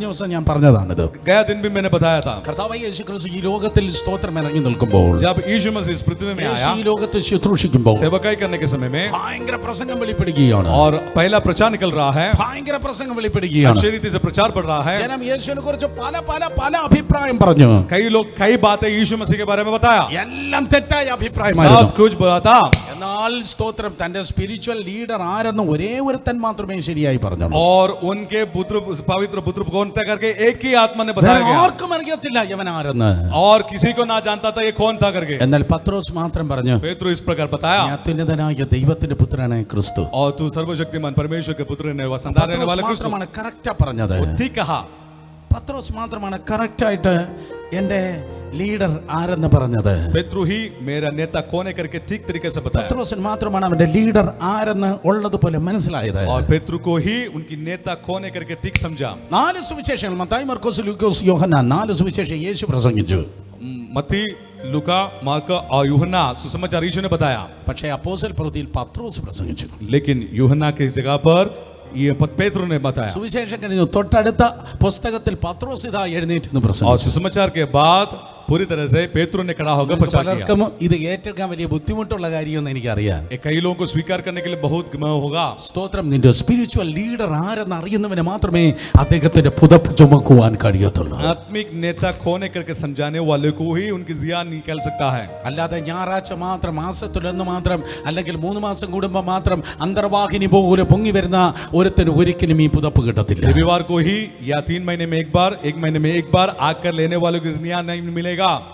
ദിവസം ഞാൻ പറഞ്ഞതാണിത്. गया दिन भी मैंने बताया था, കർത്താവ് യേശു ക്രിസ്തു ഈ ലോകത്തിൽ സ്തോത്രം ഇറങ്ങി നിൽക്കുമ്പോൾ, जब यीशु मसीह इस पृथ्वी में യേശു आया ഈ ലോകത്ത് ശുശ്രൂഷിക്കുമ്പോൾ सेवकाई करने के समय में, ഭയങ്കര പ്രസംഗം വെളിപ്പെടുകയാണ്. और पहला प्रचार निकल रहा है, ഭയങ്കര പ്രസംഗം വെളിപ്പെടുകയാണ്. अच्छी रीति से प्रचार बढ़ रहा है। ജനം യേശുവിനെ കുറിച്ച് പല പല പല അഭിപ്രായം പറഞ്ഞു. कई लोग कई बातें यीशु मसीह के बारे में बताया, എല്ലാം തെറ്റായ അഭിപ്രായമായിരുന്നു. सब कुछ बुरा था। എന്നാൽ സ്തോത്രം തന്റെ സ്പിരിച്വൽ ലീഡർ ആരെന്ന് ഒരേ ഒരുത്തൻ മാത്രമേ ശരിയായി പറഞ്ഞുള്ളൂ. और उनके पवित्र पुत्र कौन था करके एक ही आत्मा ने बताया गया, ആർക്കും അറിയത്തില്ല ഇവൻ ആരെന്ന്. और किसी को ना जानता था ये कौन था करके। എന്നാൽ പത്രോസ് മാത്രം പറഞ്ഞു, पेत्रु इस प्रकार बताया, "നീ അത്യുന്നതനായ ദൈവത്തിന്റെ പുത്രനായ ക്രിസ്തു." और तू सर्वशक्तिमान परमेश्वर के पुत्र ने वसंदा रहने वाला क्रिस्त। മാത്രമാണ് കറക്റ്റാ പറഞ്ഞത്. ठीक कहा, പത്രോസ് മാത്രമാണ് കറക്റ്റായിട്ട് എന്റെ ലീഡർ ആരെന്ന് പറഞ്ഞത്. पेत्रु ही मेरा नेता कौन है करके ठीक तरीके से बताया, പത്രോസിന് മാത്രമാണ് അവന്റെ ലീഡർ ആരെന്ന് ഉള്ളതുപോലെ മനസ്സിലായത്. और पेत्रु को ही उनकी नेता कौन है करके ठीक समझा। 4 സുവിശേഷങ്ങൾ മത്തായി, മർക്കോസ്, ലൂക്കോസ്, യോഹന്നാൻ, 4 സുവിശേഷം യേശു പ്രസംഗിച്ചു. मत्ती, लूका, मार्क और यूहन्ना सुसमाचार यीशु ने बताया, പക്ഷേ അപ്പോസ്തല പ്രവൃത്തിയിൽ പത്രോസ് പ്രസംഗിച്ചു. लेकिन यूहन्ना की जगह पर ये पेत्रु ने बताया। സുവിശേഷം കഴിഞ്ഞു തൊട്ടടുത്ത പുസ്തകത്തിൽ പത്രോസ് ഇതാ എഴുന്നേറ്റ് और പ്രസംഗിച്ചു. सुसमाचार के बाद पूरी तरह से पेत्रु ने खड़ा होकर प्रचार किया। പലർക്കും ഇത് ഏറ്റെടുക്കാൻ വലിയ ബുദ്ധിമുട്ടുള്ള കാര്യമെന്ന് എനിക്കറിയാം. कई लोगों को स्वीकार करने के लिए बहुत होगा। സ്തോത്രം. നിന്റെ സ്പിരിച്വൽ ലീഡർ ആരെന്ന് അറിയുന്നവന് മാത്രമേ അദ്ദേഹത്തിന്റെ പുതപ്പ് ചുമക്കുവാൻ കഴിയത്തുള്ളൂ. आत्मिक नेता खोने करके समझाने वाले को ही उनकी जिया निकल सकता है। അല്ലാതെ ഞായറാഴ്ച മാത്രം, മാസത്തിലൊന്ന് മാത്രം, അല്ലെങ്കിൽ 3 മാസം കൂടുമ്പോൾ മാത്രം അന്തർവാഹിനി പോലെ പൊങ്ങി വരുന്ന ഒരുത്തിന് ഒരിക്കലും ഈ പുതപ്പ് കിട്ടത്തില്ല. रविवार को ही या 3 महीने में एक बार, 1 महीने में एक बार आकर लेने वालों की जिया नहीं मिलेगा।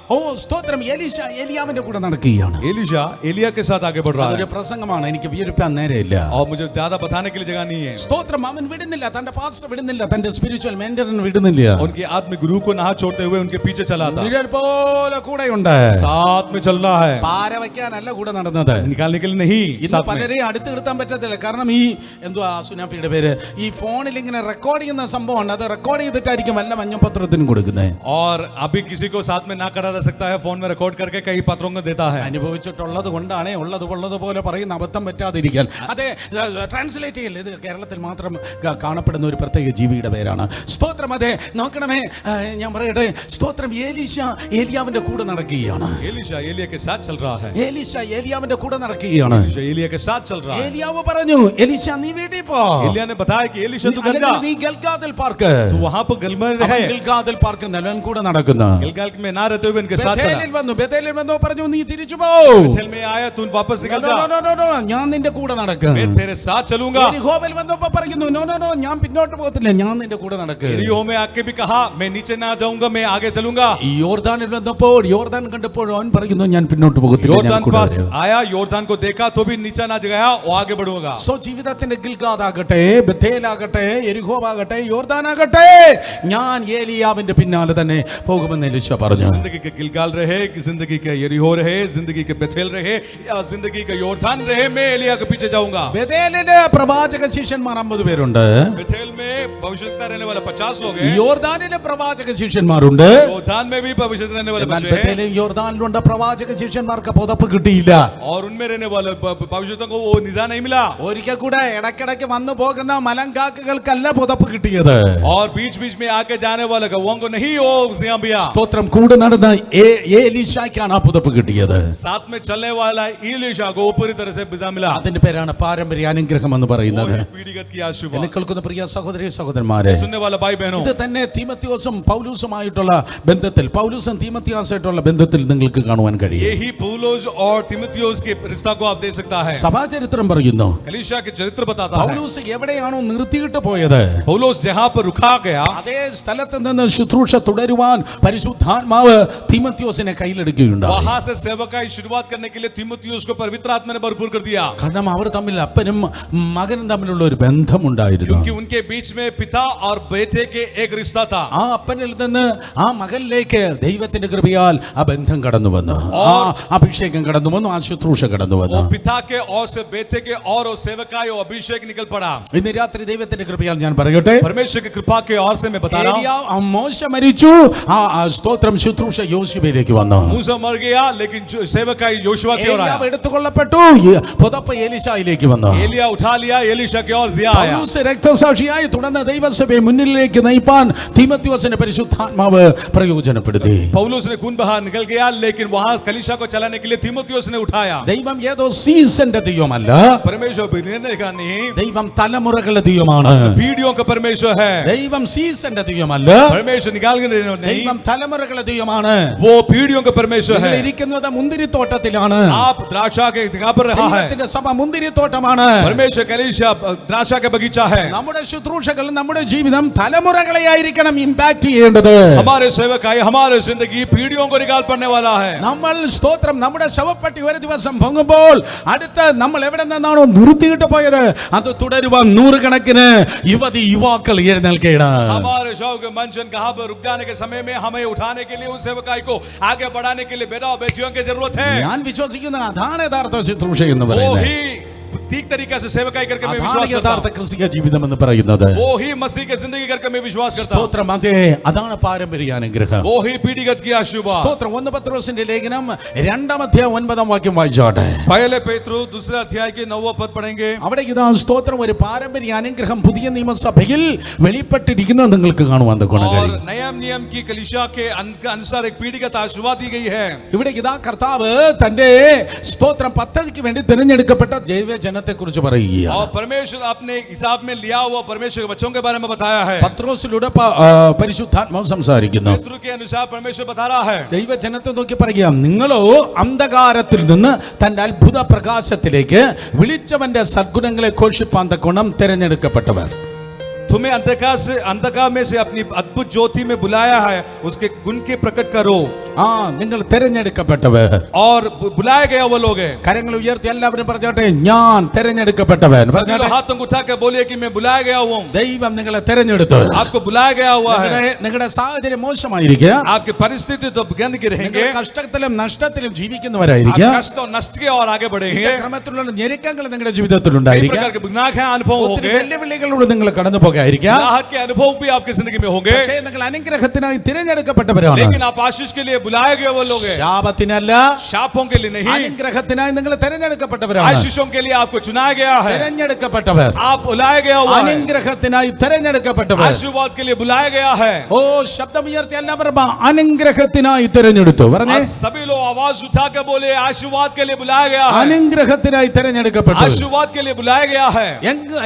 ഓ സ്തോത്രം. എലീശ ഏലിയാവിന്റെ കൂടെ നടക്കുകയാണ്. एलिशा एलिया के साथ आगे बढ़ रहा അതൊരു है, പ്രസംഗമാണ്, എനിക്ക് വിവരിക്കാൻ നേരെയില്ല. और मुझे ज्यादा बताने के लिए जगह नहीं है। സ്തോത്രം. അവൻ വിടുന്നില്ല, തന്റെ പാസ്റ്റർ വിടുന്നില്ല, തന്റെ സ്പിരിച്വൽ മെന്ററിനെ വിടുന്നില്ല. उनके आत्मिक गुरु को ना छोड़ते हुए उनके पीछे चला था, നിഴൽ പോലെ കൂടെയുണ്ട്. साथ में चल रहा है, പാര വയ്ക്കാനല്ല കൂടെ നടന്നത്. निकालने के लिए नहीं, ഇന്ന് साथ में। പലരെയും അടുത്ത് നിർത്താൻ പറ്റത്തില്ല. കാരണം ഈ എന്തുവാ സുനാപ്പിയുടെ പേര്, ഈ ഫോണിൽ ഇങ്ങനെ റെക്കോർഡ് ചെയ്യുന്ന സംഭവമുണ്ട്. അത് റെക്കോർഡ് ചെയ്തിട്ടായിരിക്കും വല്ല മഞ്ഞപ്പത്രത്തിനും കൊടുക്കുന്നത്. और अभी किसी को साथ में ना करा जा सकता है, फोन में रिकॉर्ड करके कई पत्रों को देता है। അനുഭവിച്ചിട്ടുള്ളത് കൊണ്ടാണ് ഉള്ളതുപോലെ പറയുന്ന അബദ്ധം പറ്റാതിരിക്കാൻ. അതെ, ട്രാൻസ്ലേറ്റ് ചെയ്യല്ലേ, ഇത് കേരളത്തിൽ മാത്രം കാണപ്പെടുന്ന ഒരു പ്രത്യേക ജീവിയുടെ പേരാണ്. സ്തോത്രം. അതെ, നോക്കണമേ, ഞാൻ പറയട്ടെ, സ്തോത്രം. ഏലീശ ഏലിയാവിന്റെ കൂടെ നടക്കുകയാണ്. एलीशा एलिया के साथ चल रहा है। ഏലീശ ഏലിയാവിന്റെ കൂടെ നടക്കുകയാണ്. एलीशा एलिया के साथ चल रहा है। ഏലിയാവ് പറഞ്ഞു, എലീശ നീ വീട്ടിൽ പോ. एलिया ने बताया कि एलीशा तू घर जा, നീ ഗിൽഗാദിൽ പാർക്ക്. तू वहां पर गलमर रहे। ഗിൽഗാദിൽ പാർക്ക് നല്ലവൻ കൂടെ നടക്കുന്നു. गिलगाल में ना रहते हुए इनके साथ चला। ബേഥേലിൽ വന്നു പറഞ്ഞു, നീ തിരിച്ചു പോ. बेथेल में आया, तू वापस निकल जा। ഞാൻ നിന്റെ കൂടെ നടക്കും. मैं तेरे साथ चलूंगा। യെരിഹോവിൽ വന്നപ്പോ പറയുന്നു, നോ ഞാൻ പിന്നോട്ട് പോകത്തില്ല, ഞാൻ നിന്റെ കൂടെ നടക്കും. यरीहो में आके भी कहा, मैं नीचे ना जाऊंगा, मैं आगे चलूंगा। യോർദാനിൽ വന്നപ്പോൾ യോർദാൻ കണ്ടപ്പോൾ അവൻ പറയുന്നു, ഞാൻ പിന്നോട്ട് പോകത്തില്ല, ഞാൻ योर्दान കൂടെ पास വരാം. आया, योर्दान को देखा तो भी नीचे ना गया, वो आगे बढ़ूंगा। സോ ജീവിതത്തിന്റെ ഗിൽഗാദാകട്ടെ, ബഥേലാകട്ടെ, യെരിഹോവാകട്ടെ, യോർദാനാകട്ടെ, ഞാൻ ഏലിയാവിന്റെ പിന്നാലെ തന്നെ പോകുമെന്ന് എലീശ പറഞ്ഞു. जिंदगी के गिलगाल रहे, जिंदगी के यरीहो रहे, जिंदगी के बेथेल रहे, या जिंदगी का योर्दान रहे, मैं एलिया के पीछे जाऊंगा। ബഥേലില് പ്രവാചക ശിഷ്യന്മാർ 50 പേരുണ്ട്. बेथेल में भविष्यता रहने वाला 50 लोग हैं। യോർദാനിലെ പ്രവാചക ശിഷ്യന്മാരുണ്ട്. योर्दान में भी भविष्यता रहने वाले എന്നാൽ बच्चे हैं। ബഥേലും യോർദാനിലുണ്ട് പ്രവാചക ശിഷ്യന്മാർക്ക് പുതപ്പ് കിട്ടിയില്ല. और उनमें रहने वाले भविष्यता को वो निजा नहीं मिला। ഒരിക്കൽ കൂടെ ഇടയ്ക്കിടയ്ക്ക് വന്നു പോകുന്ന മലങ്കാക്കുകൾക്കല്ല പുതപ്പ് കിട്ടിയത്. और बीच बीच में आके जाने वाले गौओं को नहीं वो जियाबिया। സ്തോത്രം. കൂടെ നടന്ന ഏലീശായ്ക്കാണ് ആ പുതപ്പ് കിട്ടിയത്. साथ में चलने वाला एलीशा को पूरी तरह से बिजा मिला। അതിന്റെ പേരാണ് പാരമ്പര്യ അനുഗ്രഹം എന്ന് പറയുന്നത്. पीढ़ीगत की आशीर्वाद। എന്നെ കേൾക്കുന്ന പ്രിയ സഹോദരി സഹോദരന്മാരെ, सुनने वाला भाई बहनों, ഇത് തന്നെ തീമത്യോസും പൗലൂസുമായിട്ടുള്ള ബന്ധത്തിൽ, പൗലൂസും തീമത്യോസായിട്ടുള്ള ബന്ധത്തിൽ നിങ്ങൾക്ക് കാണുവാൻ കഴിയും. यही पौलुस और तीमुथियुस के रिश्ता को आप देख सकता है। സഭാചരിത്രം പറയുന്നു, कलीसिया के चरित्र बताता है। പൗലൂസ് എവിടെയാണോ നിർത്തിയിട്ട് പോയത്, पौलुस जहां पर रुका गया, അതേ സ്ഥലത്ത് നിന്ന് ശുശ്രൂഷ തുടരുവാൻ പരിശുദ്ധാത്മാവ് തീമത്യോസിനെ കയ്യിലെടുക്കുകയുണ്ടായി. वहां से सेवकाई शुरुआत करने के लिए तीमुथियुस को पवित्र आत्मा ने भरपूर कर दिया। കാരണം അവർ തമ്മിൽ അപ്പനും മകനും തമ്മിലുള്ള ഒരു ബന്ധമുണ്ടായിരുന്നു. क्योंकि उनके बीच में पिता और बेटे के एक रिश्ता था। ആ അപ്പനിൽ നിന്ന് ആ മകനിലേക്ക് ദൈവത്തിന്റെ കൃപയാൽ ആ ബന്ധം കടന്നു വന്നു, ആ അഭിഷേകം കടന്നു വന്നു, ആ ശുശ്രൂഷ കടന്നു വന്നു. वो पिता के और से बेटे के और सेवकाई और अभिषेक निकल पड़ा। ഇന്ന് രാത്രി ദൈവത്തിന്റെ കൃപയാൽ ഞാൻ പറയട്ടെ, परमेश्वर की कृपा के और से मैं बता रहा हूं, മോശ മരിച്ചു, ആ സ്തോത്രം ശുശ്രൂഷ യോശുവയിലേക്ക് വന്നു. मूसा मर गया लेकिन सेवकाई योशुआ की ओर आया। ഏലിയാവ് എടുത്തുകൊള്ളപ്പെട്ടു, പുതപ്പ് എലീശായിലേക്ക് വന്നു. एलिया उठा लिया, एलीशा की ओर जिया आया। പൗലോസ് രക്തസാക്ഷിയായി തുടർന്ന് ദൈവസഭയെ മുന്നിലേക്ക് നയിപ്പാൻ തീമത്യോസിനെ പരിശുദ്ധാത്മാവ് പ്രയോജനപ്പെടുത്തി. पौलुस ने खून बहा निकल गया, लेकिन वहां कलीसिया को चलाने के लिए तीमुथियुस ने उठाया। ദൈവം ഏതോ സീസന്റെ ദൈവമല്ല, परमेश्वर निर्णय का नहीं, ദൈവം തലമുറകളുടെ ദൈവമാണ്. पीढ़ियों का परमेश्वर है। ദൈവം സീസന്റെ ദൈവമല്ല, परमेश्वर निकाल के नहीं, ദൈവം തലമുറകളുടെ ദൈവമാണ്. वो पीढ़ियों का परमेश्वर നിങ്ങൾ है। ഇരിക്കുന്നത് മുന്തിരിത്തോട്ടത്തിലാണ്. आप द्राक्षा के जगह पर रहा है। ദൈവത്തിന്റെ സഭ മുന്തിരിത്തോട്ടമാണ്. परमेश्वर कलीसिया द्राक्षा का बगीचा है। നമ്മുടെ ശുശ്രൂഷകൾ, നമ്മുടെ ജീവിതം തലമുറകളെ ആയിരിക്കണം ഇമ്പാക്ട് ചെയ്യേണ്ടത്. हमारे सेवकाई, हमारे जिंदगी पीढ़ियों को निकाल पड़ने वाला है। നമ്മൾ സ്തോത്രം നമ്മുടെ ശവപ്പെട്ടി ഒരു ദിവസം പൊങ്ങുമ്പോൾ അടുത്ത നമ്മൾ എവിടെ നിന്നാണോ നിർത്തിയിട്ട് പോയത് അത് തുടരുവാൻ നൂറുകണക്കിന് യുവതി യുവാക്കൾ എഴുന്നേൽക്കണം. हमारे शव के मंचन कहां पर रुक जाने के समय में हमें उठाने के लिए, उस सेवकाई को आगे बढ़ाने के लिए बेटा और बेटियों की जरूरत है। ഞാൻ വിശ്വസിക്കുന്ന അതാണ് യഥാർത്ഥ ശുശ്രൂഷ എന്ന് वो പറയുന്നത്. ही ठीक तरीके से सेवकाई करके मैं അതാണ് विश्वास करता യഥാർത്ഥ हूं। ക്രിസ്തീയ ജീവിതം എന്ന് പറയുന്നത്. वो ही मसीह की जिंदगी करके मैं विश्वास करता हूं। സ്തോത്രം. അതെ, അതാണ് പാരമ്പര്യ അനുഗ്രഹം. वो ही पीढ़ीगत की आशीर्वाद। സ്തോത്രം. 1 പത്രോസിന്റെ ലേഖനം 2-ാം അധ്യായം 9-ാം വാക്യം വായിച്ചാട്ടെ. पहले पेतरू 2 अध्याय के 9वां पद पढ़ेंगे। അവിടെ ഇതാ സ്തോത്രം, ഒരു പാരമ്പര്യ അനുഗ്രഹം പുതിയ നിയമസഭയിൽ വെളിപ്പെട്ടിരിക്കുന്നത് നിങ്ങൾക്ക് കാണുവാൻ और नया नियम की कलीसिया के अनुसार एक पीढ़ीगत आशीर्वाद दी गई है। ഇവിടെ ഇതാ കർത്താവ് തന്റെ സ്തോത്രം പദ്ധതിക്ക് വേണ്ടി തിരഞ്ഞെടുക്കപ്പെട്ട ദൈവജനത്തെ കുറിച്ച് പറയുകയാണ്. और परमेश्वर अपने हिसाब में लिया हुआ परमेश्वर के बच्चों के बारे में बताया है। പത്രോസിലൂടെ പരിശുദ്ധാത്മാവ് സംസാരിക്കുന്നു. पेतरू के अनुसार परमेश्वर बता रहा है, ദൈവജനത്തെ നോക്കി പറയുക, നിങ്ങളോ അന്ധകാരത്തിൽ നിന്ന് തന്റെ അത്ഭുത പ്രകാശത്തിലേക്ക് വിളിച്ചവന്റെ സദ്ഗുണങ്ങളെ ഘോഷിപ്പാൻ തക്കോണം തിരഞ്ഞെടുക്കപ്പെട്ടവർ. तुम्हें अंधकार में से अपनी अद्भुत ज्योति में बुलाया है, उसके गुण के प्रकट करो। നിങ്ങൾ തിരഞ്ഞെടുക്കപ്പെട്ടവർ. और बुलाया गया वो लोग है। കരങ്ങൾ ഉയർത്തി എല്ലാവരും പറഞ്ഞോട്ടെ, ഞാൻ തിരഞ്ഞെടുക്കപ്പെട്ടവൻ. हाथों को उठा के बोलिए कि मैं बुलाया गया हूँ। ദൈവം നിങ്ങളെ തിരഞ്ഞെടുത്തു. आपको बुलाया गया हुआ है। നിങ്ങളുടെ സാഹചര്യം മോശമായിരിക്കുക, आपकी परिस्थिति तो गंदगी रहेंगे, കഷ്ടത്തിലും നഷ്ടത്തിലും ജീവിക്കുന്നവരായിരിക്കും, कष्ट और नष्ट के और आगे बढ़ेंगे, ക്രമത്തിലുള്ള ഞെരുക്കങ്ങൾ നിങ്ങളുടെ ജീവിതത്തിൽ ഉണ്ടായിരിക്കും, अनुभव ഒത്തിരി होंगे, വെല്ലുവിളികളോട് നിങ്ങൾ കടന്നു പോകേണ്ടി ആയിരിക്കാം, राहत के अनुभव भी आपकी जिंदगी में होंगे, പക്ഷേ നിങ്ങൾ അനുഗ്രഹത്തിനായി തിരഞ്ഞെടുക്കപ്പെട്ടവരാണ്. लेकिन आप आशीष के लिए बुलाए गए वो लोग हैं, ശാപത്തിനല്ല, शापों के लिए नहीं, അനുഗ്രഹത്തിനായി നിങ്ങൾ തിരഞ്ഞെടുക്കപ്പെട്ടവരാണ്. आशीषों के लिए आपको चुनाया गया है, തിരഞ്ഞെടുക്കപ്പെട്ടവർ, आप बुलाया गया हुआ है, അനുഗ്രഹത്തിനായി തിരഞ്ഞെടുക്കപ്പെട്ടവർ. आशीर्वाद के लिए बुलाया गया है. ഓ ശബ്ദമുയർത്തി എല്ലാവരും അനുഗ്രഹത്തിനായി തിരഞ്ഞെടുത്തു പറഞ്ഞേ. आज सभी लोग आवाज उठा के बोले आशीर्वाद के लिए बुलाया गया है, അനുഗ്രഹത്തിനായി തിരഞ്ഞെടുക്കപ്പെട്ടു. आशीर्वाद के लिए बुलाया गया है.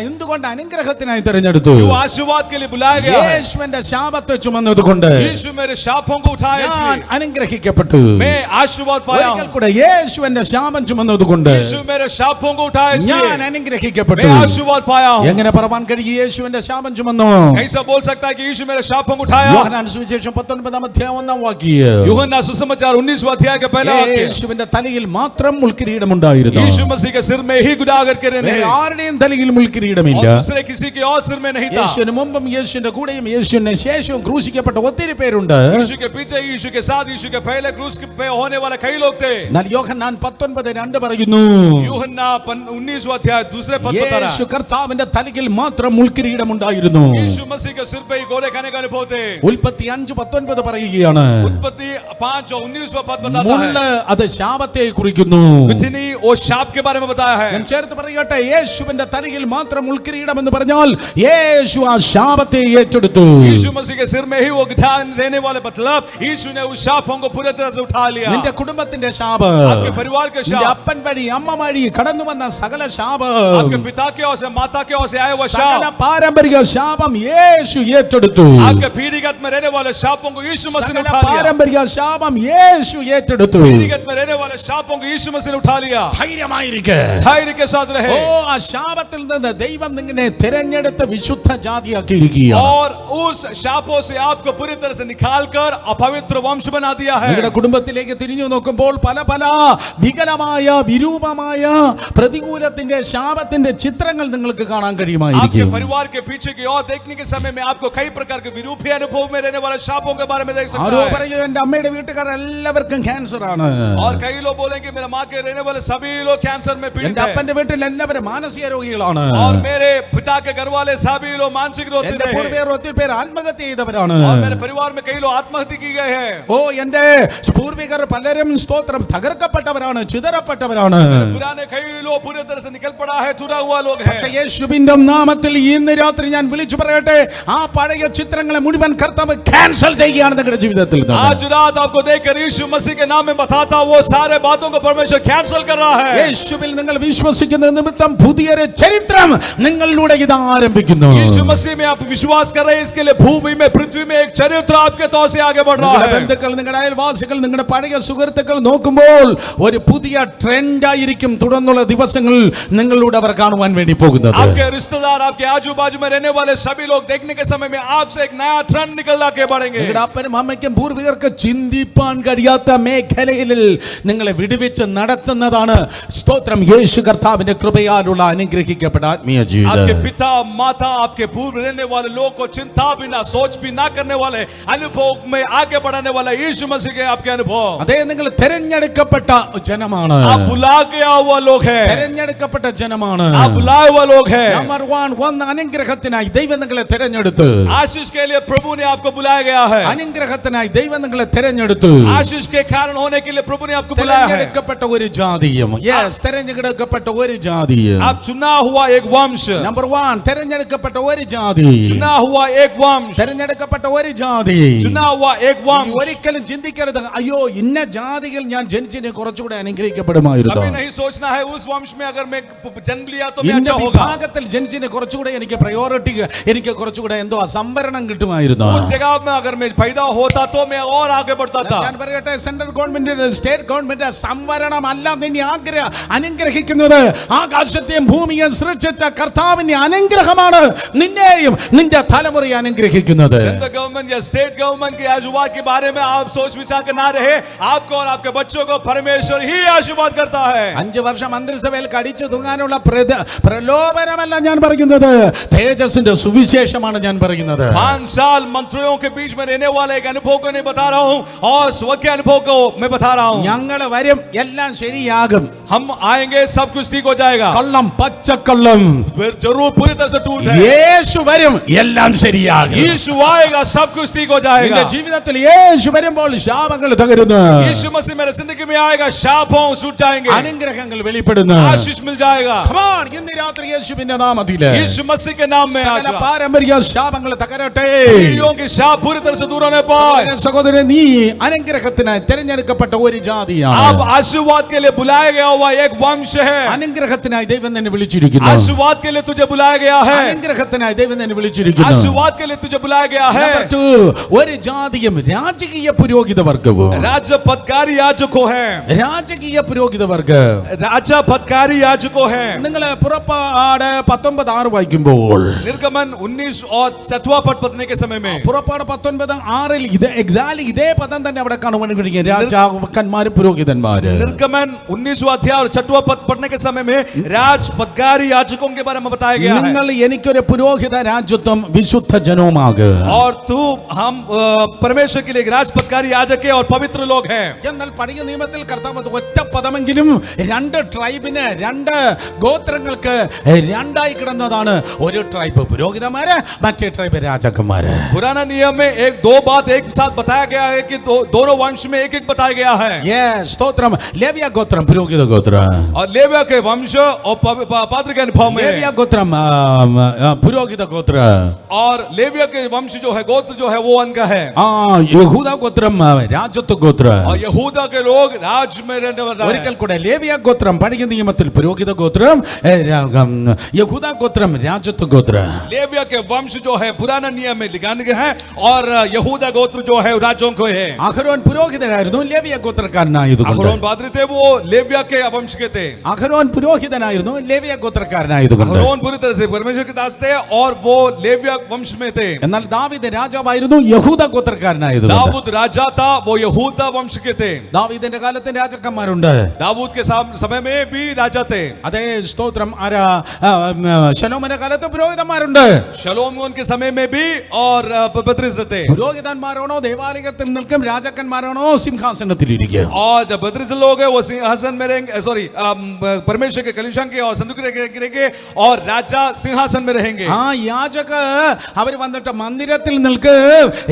എന്തുകൊണ്ട് അനുഗ്രഹത്തിനായി തിരഞ്ഞെടുത്തു? क्यों आशीर्वाद के लिए बुलाया गया है? യേശുവിന്റെ ശാപത്തെ ചുമന്നതുകൊണ്ട് यीशु मेरे शापों को उठाया, ഞാൻ അനുഗ്രഹിക്കപ്പെട്ടു. मैं आशीर्वाद पाया ഒരിക്കൽ കൂടെ യേശുവിന്റെ ശാപം ചുമന്നതുകൊണ്ട് यीशु मेरे शापों को उठाया, ഞാൻ അനുഗ്രഹിക്കപ്പെട്ടു. मैं आशीर्वाद पाया हूं. എങ്ങനെ പറയാൻ കഴിയും യേശുവിന്റെ ശാപം ചുമന്നു? ऐसा बोल सकता है कि यीशु मेरे शापों को उठाया? യോഹന്നാൻ സുവിശേഷം 19 അധ്യായം 1 വാക്യം. यूहन्ना सुसमाचार 19 अध्याय के पहला वाक्य, യേശുവിന്റെ തലയിൽ മാത്രം മുൾക്കിരീടം ഉണ്ടായിരുന്നു. यीशु मसीह के सिर में ही गुदागर के रहने, വേറെ ആരുടെയും തലയിൽ മുൾക്കിരീടമില്ല. और दूसरे किसी के और सिर में नहीं था. യേശുവിന് മുമ്പും യേശുവിന്റെ കൂടെയും യേശുവിന് ശേഷവും ക്രൂശിക്കപ്പെട്ട ഒത്തിരി പേരുണ്ട്. यीशु के पीछे, यीशु के साथ, यीशु के पहले क्रूस पे होने वाले कई लोग थे. എന്നാൽ യോഹന്നാൻ 19:2 പറയുന്നു, यूहन्ना 19 अध्याय दूसरे पद बता रहा യേശു है, കർത്താവിന്റെ തലയിൽ മാത്രം മുൾക്കിരീടം ഉണ്ടായിരുന്നു. यीशु मसीह के सिर पे ही घोड़े खाने का अनुभव थे. ഉൽപ്പത്തി 5:19 പറയുകയാണ്, उत्पत्ति 5 और 19 पद बताता മുള്ള് है, അത് ശാപത്തെ കുറിക്കുന്നു. गुठनी वो शाप के बारे में बताया है. ഞാൻ ചേർത്ത് പറയട്ടെ, യേശുവിന്റെ തലയിൽ മാത്രം മുൾക്കിരീടം എന്ന് പറഞ്ഞാൽ യേശു ആ ശാപത്തെ ഏറ്റെടുത്തു. यीशु मसीह के सिर में ही वो गिठार देने वाले मतलब यीशु ने उस शापों को पूरी तरह से उठा लिया. നിന്റെ കുടുംബത്തിന്റെ ശാപം, आपके परिवार के നിന്റെ शाप, അപ്പൻ വഴി അമ്മ വഴി കടന്നു വന്ന സകല ശാപം, आपके पिता के ओर से, माता के ओर से आया हुआ സകല शाप, പാരമ്പര്യ ശാപം യേശു ഏറ്റെടുത്തു. आपके पीढ़ीगत में रहने वाले शापों को यीशु मसीह ने സകല उठा लिया. പാരമ്പര്യ ശാപം യേശു ഏറ്റെടുത്തു. पीढ़ीगत में रहने वाले शापों को यीशु मसीह ने उठा लिया. ധൈര്യമായിരിക്കെ. धैर्य के साथ रहे. ഓ ആ ശാപത്തിൽ നിന്ന് ദൈവം നിന്നെ തിരഞ്ഞെടുത്ത് വിശുദ്ധ ജാതിയാക്കിയിരിക്കുകയാണ്. और उस शापों से आपको पूरी तरह से निकालकर अपवित्र वंश बना दिया है. നിങ്ങളുടെ കുടുംബത്തിലേക്ക് തിരിഞ്ഞു നോക്കുമ്പോൾ പല പല വികലമായ വിരൂപമായ പ്രതികൂലത്തിന്റെ ശാപത്തിന്റെ ചിത്രങ്ങൾ നിങ്ങൾക്ക് കാണാൻ आपके കഴിയുമായിരിക്കും. परिवार के पीछे की ओर देखने के समय में आपको कई प्रकार के विरूपी अनुभव में रहने वाले शापों के बारे में देख सकते ആരോ हैं. പറയൂ, എന്റെ അമ്മയുടെ വീട്ടുകാർ എല്ലാവർക്കും ക്യാൻസർ ആണ്. और कई लोग बोलेंगे मेरे माँ के रहने वाले सभी लोग कैंसर में पीड़ित എന്റെ हैं. അപ്പന്റെ വീട്ടിൽ എല്ലാവരും മാനസിക രോഗികളാണ്. और मेरे पिता के घर वाले सभी लोग मानसिक रोग എന്റെ हैं. പൂർവ്വികർ ഒത്തിരി പേര് ആത്മഹത്യ ചെയ്തവരാണ്. और मेरे परिवार में कई लोग आत्महत्या की गए हैं. ഓ എന്റെ പൂർവികർ പലരും സ്തോത്രം തകർക്കപ്പെട്ടവരാണ്, ചിതറപ്പെട്ടവരാണ്. पुराने कई लोग पूरी तरह से निकल पड़ा है, टूटा हुआ लोग हैं. പക്ഷേ യേശുവിന്റെ നാമത്തിൽ ഇന്ന് രാത്രി ഞാൻ വിളിച്ചു പറയട്ടെ, ആ പഴയ ചിത്രങ്ങളെ മുഴുവൻ കർത്താവ് ക്യാൻസൽ ചെയ്യുകയാണ് നിങ്ങളുടെ ജീവിതത്തിൽ നിന്ന്. आज रात आपको देखकर यीशु मसीह के नाम में बताता वो सारे बातों को परमेश्वर कैंसिल कर रहा है. യേശുവിൽ നിങ്ങൾ വിശ്വസിക്കുന്ന നിമിത്തം പുതിയൊരു ചരിത്രം നിങ്ങളിലൂടെ ഇത് ആരംഭിക്കുന്നു. यीशु मसीह में आप विश्वास कर रहे हैं, इसके लिए भूमि में, पृथ्वी में एक चरित्र आपके तौर से आगे बढ़ रहा നിങ്ങളുടെ है. ബന്ധുക്കൾ, നിങ്ങളുടെ അയൽവാസികൾ, നിങ്ങളുടെ പഴയ സുഹൃത്തുക്കൾ നോക്കുമ്പോൾ ഒരു പുതിയ ട്രെൻഡ് ആയിരിക്കും തുടർന്നുള്ള ദിവസങ്ങൾ നിങ്ങളിലൂടെ അവർ കാണുവാൻ വേണ്ടി പോകുന്നത്. आपके रिश्तेदार, आपके आजू बाजू में रहने वाले सभी लोग देखने के समय में आपसे एक नया ट्रेंड निकल के बढ़ेंगे. നിങ്ങളുടെ അപ്പനും അമ്മയ്ക്കും പൂർവികർക്ക് ചിന്തിപ്പാൻ കഴിയാത്ത മേഖലയിൽ നിങ്ങളെ വിടുവിച്ച് നടത്തുന്നതാണ് സ്തോത്രം യേശു കർത്താവിന്റെ കൃപയാലുള്ള അനുഗ്രഹിക്കപ്പെട്ട ആത്മീയ आपके ജീവിതം. पिता, माता, आपके पूर्व रहने वाले लोग को चिंता भी ना, सोच भी ना करने वाले, अनुभव में आगे बढ़ाने वाला यीशु मसीह के आपके अनुभव. അതേ, നിങ്ങൾ തിരഞ്ഞെടുക്കപ്പെട്ട ജനമാണ്. आप बुला गया हुआ लोग हैं. തിരഞ്ഞെടുക്കപ്പെട്ട ജനമാണ്. आप बुलाए हुआ लोग हैं. നമ്പർ 1 അനുഗ്രഹത്തിനായി ദൈവം നിങ്ങളെ തിരഞ്ഞെടുത്തു. आशीष के लिए प्रभु ने आपको बुलाया गया है. അനുഗ്രഹത്തിനായി ദൈവം നിങ്ങളെ തിരഞ്ഞെടുത്തു. आशीष के कारण होने के लिए प्रभु ने आपको बुलाया है. തിരഞ്ഞെടുക്കപ്പെട്ട ഒരു ജാതിയും. യെസ്, തിരഞ്ഞെടുക്കപ്പെട്ട ഒരു ജാതിയും. आप चुना हुआ एक वंश. നമ്പർ 1 തിരഞ്ഞെടുക്കപ്പെട്ട ഒരു ജാതി. चुना हुआ एक वंश. തിരഞ്ഞെടുക്കപ്പെട്ട ഒരു ജാതി. चुना हुआ एक वंश. ഒരിക്കലും ചിന്തിക്കരുത്, അയ്യോ ഇന്ന ജാതിയിൽ ഞാൻ ജനിച്ചിന് കുറച്ചുകൂടെ അനുഗ്രഹിക്കപ്പെടുമായിരുന്നു. कभी नहीं सोचना है उस वंश में अगर मैं जन्म लिया तो मैं ഇന്ന अच्छा होगा. വിഭാഗത്തിൽ ജനിച്ചിന് കുറച്ചുകൂടെ എനിക്ക് പ്രയോറിറ്റി, എനിക്ക് കുറച്ചുകൂടെ എന്തോ സംവരണം കിട്ടുമായിരുന്നു. उस जगह में अगर मैं पैदा होता तो मैं और आगे बढ़ता था. ഞാൻ പറയട്ടെ, സെൻട്രൽ ഗവൺമെന്റ്, സ്റ്റേറ്റ് ഗവൺമെന്റ് സംവരണം അല്ല നിന്നെ അനുഗ്രഹിക്കുന്നത്. ആകാശത്തെയും ഭൂമിയെയും സൃഷ്ടിച്ച കർത്താവിന്റെ അനുഗ്രഹമാണ് നിന്നെയും നിന്റെ തലമുറയെ അനുഗ്രഹിക്കുന്നത്. सेंट्रल गवर्नमेंट या स्टेट गवर्नमेंट के आशीर्वाद के बारे में आप सोच विचार कर ना रहे. आपको और आपके बच्चों को परमेश्वर ही आशीर्वाद करता है. 5 വർഷം മന്ത്രിസഭയിൽ കടിച്ചു തൂങ്ങാനുള്ള പ്രലോഭനമല്ല ഞാൻ പറയുന്നത്, തേജസ്സിന്റെ സുവിശേഷമാണ് ഞാൻ പറയുന്നത്. 5 साल हम त्रयों के बीच में रहने वाले एक अनुभव को नहीं बता रहा हूँ और स्वर्ग के अनुभव को मैं बता रहा हूँ। ഞങ്ങൾ വരും, എല്ലാം ശരിയാകും. हम आएंगे, सब कुछ ठीक हो जाएगा। കള്ളം, പച്ചക്കള്ളം. फिर जरूर पूरी तरह से टूट है। യേശു വരും, എല്ലാം ശരിയാകും. यीशु आएगा, सब कुछ ठीक हो जाएगा। നിന്റെ ജീവിതത്തിൽ യേശു വരുമ്പോൾ ശാപങ്ങൾ തകരുന്നു. यीशु मसीह मेरे जिंदगी में आएगा, शापों छूट जाएंगे, അനുഗ്രഹങ്ങൾ വെളിപ്പെടുന്നു. आशीष मिल जाएगा। Come on, ഇന്ന് രാത്രി യേശുവിന്റെ നാമത്തിൽ यीशु मसीह के नाम में സകല പാരമ്പര്യ ശാപങ്ങൾ തകരട്ടെ. पीढ़ियों की शाप पूरी तरह से दूर होने पाए। സഹോദരൻ, നീ അനുഗ്രഹത്തിനായി തിരഞ്ഞെടുക്കപ്പെട്ട ഒരു ജാതിയാണ്. आप आशीर्वाद के लिए बुलाया गया हुआ एक वंश है। അനുഗ്രഹത്തിനായി ദൈവം നിന്നെ വിളിച്ചിരിക്കുന്നു. आशीर्वाद के लिए तुझे बुलाया गया है। അനുഗ്രഹത്തിനായി ദൈവം നിന്നെ വിളിച്ചിരിക്കുന്നു. आशीर्वाद के लिए तुझे बुलाया गया है। Number 2, ഒരു ജാതിയും രാജകീയ പുരോഹിത വർഗവും. राजा पदकारी याजकों है। രാജകീയ പുരോഹിത വർഗം. राजा पदकारी याजकों है। നിങ്ങൾ പുറപ്പാട് 19:6 വായിക്കുമ്പോൾ, निर्गमन 19 और 7वां पद पढ़ने के समय में പുറപ്പാട് 19:6 ഇത് എക്സാക്ട്ലി ഇതേ പദം തന്നെ അവിടെ കാണുവാൻ കഴിയും. രാജാക്കന്മാരും പുരോഹിതന്മാര്. निर्गमन 19वां अध्याय और 6वां पद पढ़ने के समय में राज पदकारी याजकों के बारे में बताया गया है। നിങ്ങൾ എനിക്കൊരു പുരോഹിത രാജ്യത്വം വിശുദ്ധ ജനവുമാകും. और तू हम परमेश्वर के लिए राज पदकारी याजक है और पवित्र लोग हैं। എന്നാൽ പഴയ നിയമത്തിൽ കർത്താവ് ഒറ്റ പദമെങ്കിലും രണ്ട് ട്രൈബിന്, രണ്ട് ഗോത്രങ്ങൾക്ക് രണ്ടായി കിടന്നതാണ്. ഒരു ട്രൈബ് പുരോഹിതന്മാര്, മറ്റേ ട്രൈബ് രാജാക്കന്മാര്. पुराना नियम में एक दो बात एक साथ बताया गया है कि दोनों वंश में एक एक बताया गया है। സ്തോത്രം. ലേവ്യ ഗോത്രം പുരോഹിത ഗോത്രം. और लेविया के वंश और पात्र के अनुभव में ലേവ്യ ഗോത്രം പുരോഹിത ഗോത്ര. और लेविया के वंश जो है, गोत्र जो है वो उनका है। യഹൂദ ഗോത്രം രാജത്വ ഗോത്ര. और यहूदा के लोग राज में रहने वाला है। ഒരിക്കൽ കൂടെ ലേവ്യ ഗോത്രം പഴയ നിയമത്തിൽ പുരോഹിത ഗോത്രം, യഹൂദ ഗോത്രം രാജത്വ ഗോത്ര. लेविया के वंश जो है पुराना नियम में लिखाने गए हैं और यहूदा गोत्र जो है राजों को है। അഹരോൻ പുരോഹിതനായിരുന്നു, ലേവ്യ ഗോത്രക്കാരനായതുകൊണ്ട്. अहरोन पादरी थे, वो लेविया के वंश के थे। അഹരോൻ പുരോഹിതനായിരുന്നു, ലേവ്യ ഗോത്രക്കാരനായതുകൊണ്ട്. अहरोन पूरी तरह से परमेश्वर के दास थे और वो लेविया वंश में थे। എന്നാൽ ദാവീദ് രാജാവായിരുന്നു, യഹൂദ ഗോത്രക്കാരനായതുകൊണ്ട്. दाऊद राजा था, वो यहूदा वंश के थे। ദാവീദിന്റെ കാലത്ത് രാജാക്കന്മാരുണ്ട്. दाऊद के समय में भी राजा थे। അതേ സ്തോത്രം. ശലോമോന്റെ കാലത്ത് പുരോഹിതന്മാരുണ്ട്. शलोमोन के समय में भी और बद्रिस थे। പുരോഹിതന്മാരാണോ ദേവാലയത്തിൽ നിൽക്കും, രാജാക്കന്മാരാണോ സിംഹാസനത്തിൽ ഇരിക്കും. और जब बद्रिस लोग हैं वो सिंहासन में रहेंगे, सॉरी परमेश्वर के कलीसिया के और संदूक रहेंगे और राजा सिंहासन में रहेंगे। യാചക അവർ വന്നിട്ട് മന്ദിരത്തിൽ നിൽക്ക്,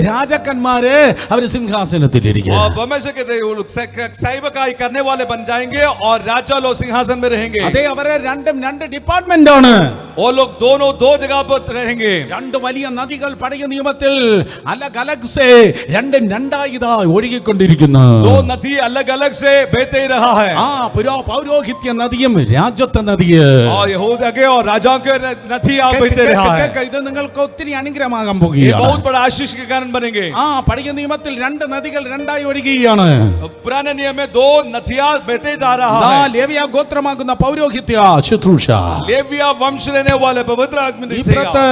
രാജാക്കന്മാര് അവർ സിംഹാസനത്തിൽ ഇരിക്കും. और परमेश्वर के सेवकाई करने वाले बन जाएंगे और राजा लोग सिंहासन में रहेंगे। അതേ, അവരെ രണ്ടും രണ്ട് ഡിപ്പാർട്ട്മെന്റ് ആണ്. वो लोग दोनों दो जगह पर रहेंगे। രണ്ട് വലിയ നദികൾ പഴയ നിയമത്തിൽ അലഗ് രണ്ടും രണ്ടായി ഇതാ ഒഴുകിക്കൊണ്ടിരിക്കുന്നു. दो नदी अलग अलग से बहते ही रहा है। പൗരോഹിത്യ നദിയും രാജത്വ നദിയും. और यहूदा के और राजाओं के नदी आप बहते रहा है। ഇത് നിങ്ങൾക്ക് ഒത്തിരി അനുഗ്രഹമാകാൻ ये പോകുകയാണ്. बहुत बड़ा आशीष के कारण बनेंगे। പഴയ നിയമത്തിൽ രണ്ട് നദികൾ രണ്ടായി ഒഴുകുകയാണ്. पुराने नियम में दो नदियां बहते जा रहा है। ലേവ്യ ഗോത്രമാകുന്ന പൗരോഹിത്യ ശുശ്രൂഷ, लेविया वंश रहने वाले पवित्र आदमी ने ഇപ്പുറത്ത്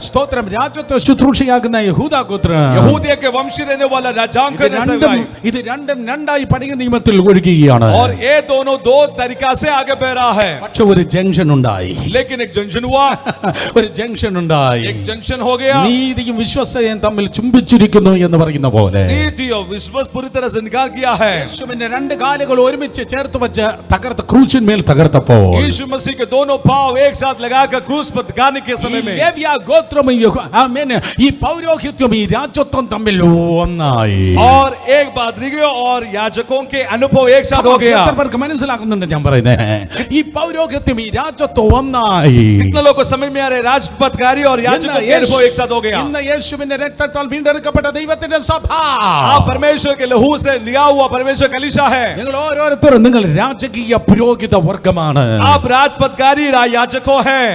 സ്തോത്രം രാജത്വ ശുശ്രൂഷയാകുന്ന യഹൂദ ഗോത്രം. यहूदिया के वंश रहने वाला राजाओं के ഇത് രണ്ടും രണ്ടായി പഴയ നിയമത്തിൽ ഒഴുകുകയാണ്. और ये दोनों दो तरीका से आगे बढ़ रहा है। പക്ഷെ ഒരു ജംഗ്ഷൻ ഉണ്ടായി. लेकिन एक जंक्शन हुआ, ഒരു ജംഗ്ഷൻ ഉണ്ടായി. एक जंक्शन हो गया। നീതിയും വിശ്വസ്തയും തമ്മിൽ ചുംബിച്ചിരിക്കുന്നു എന്ന് പറയുന്ന പോലെ नीति और विश्वास पूरी तरह से निकाल किया है। യേശുവിന്റെ രണ്ട് കാലുകൾ ഒരുമിച്ച് ചേർത്ത് വെച്ച് തകർത്ത ക്രൂശിന്മേൽ തകർത്തപ്പോൾ यीशु मसीह के दोनों पांव एक साथ लगाकर क्रूस पर गाने के समय में ലേവ്യ ഗോത്രവും ഈ പൗരോഹിത്യവും ഈ രാജത്വം തമ്മിൽ ഒന്നായി. और एक बात और याजकों के अनुभव एक साथ हो गया। എത്ര പേർക്ക് മനസ്സിലാക്കുന്നുണ്ട് ഞാൻ പറയുന്നത്? ഈ പൗരോഹിത്യം ഈ രാജത്വം ഒന്നായി. कितने लोगों को समझ में आ रहा है? राजपदकारी और याजकों के अनुभव एक साथ हो गया। ഇന്ന് യേശുവിന്റെ രക്തത്താൽ വീണ്ടെടുക്കപ്പെട്ട ദൈവത്തിന്റെ സഭ, परमेश्वर के लहू से लिया हुआ परमेश्वर कलीसिया है। നിങ്ങൾ ഓരോരുത്തരും നിങ്ങൾ രാജകീയ പുരോഹിത വർഗമാണ്. आप राजपदकारी याजकों हैं।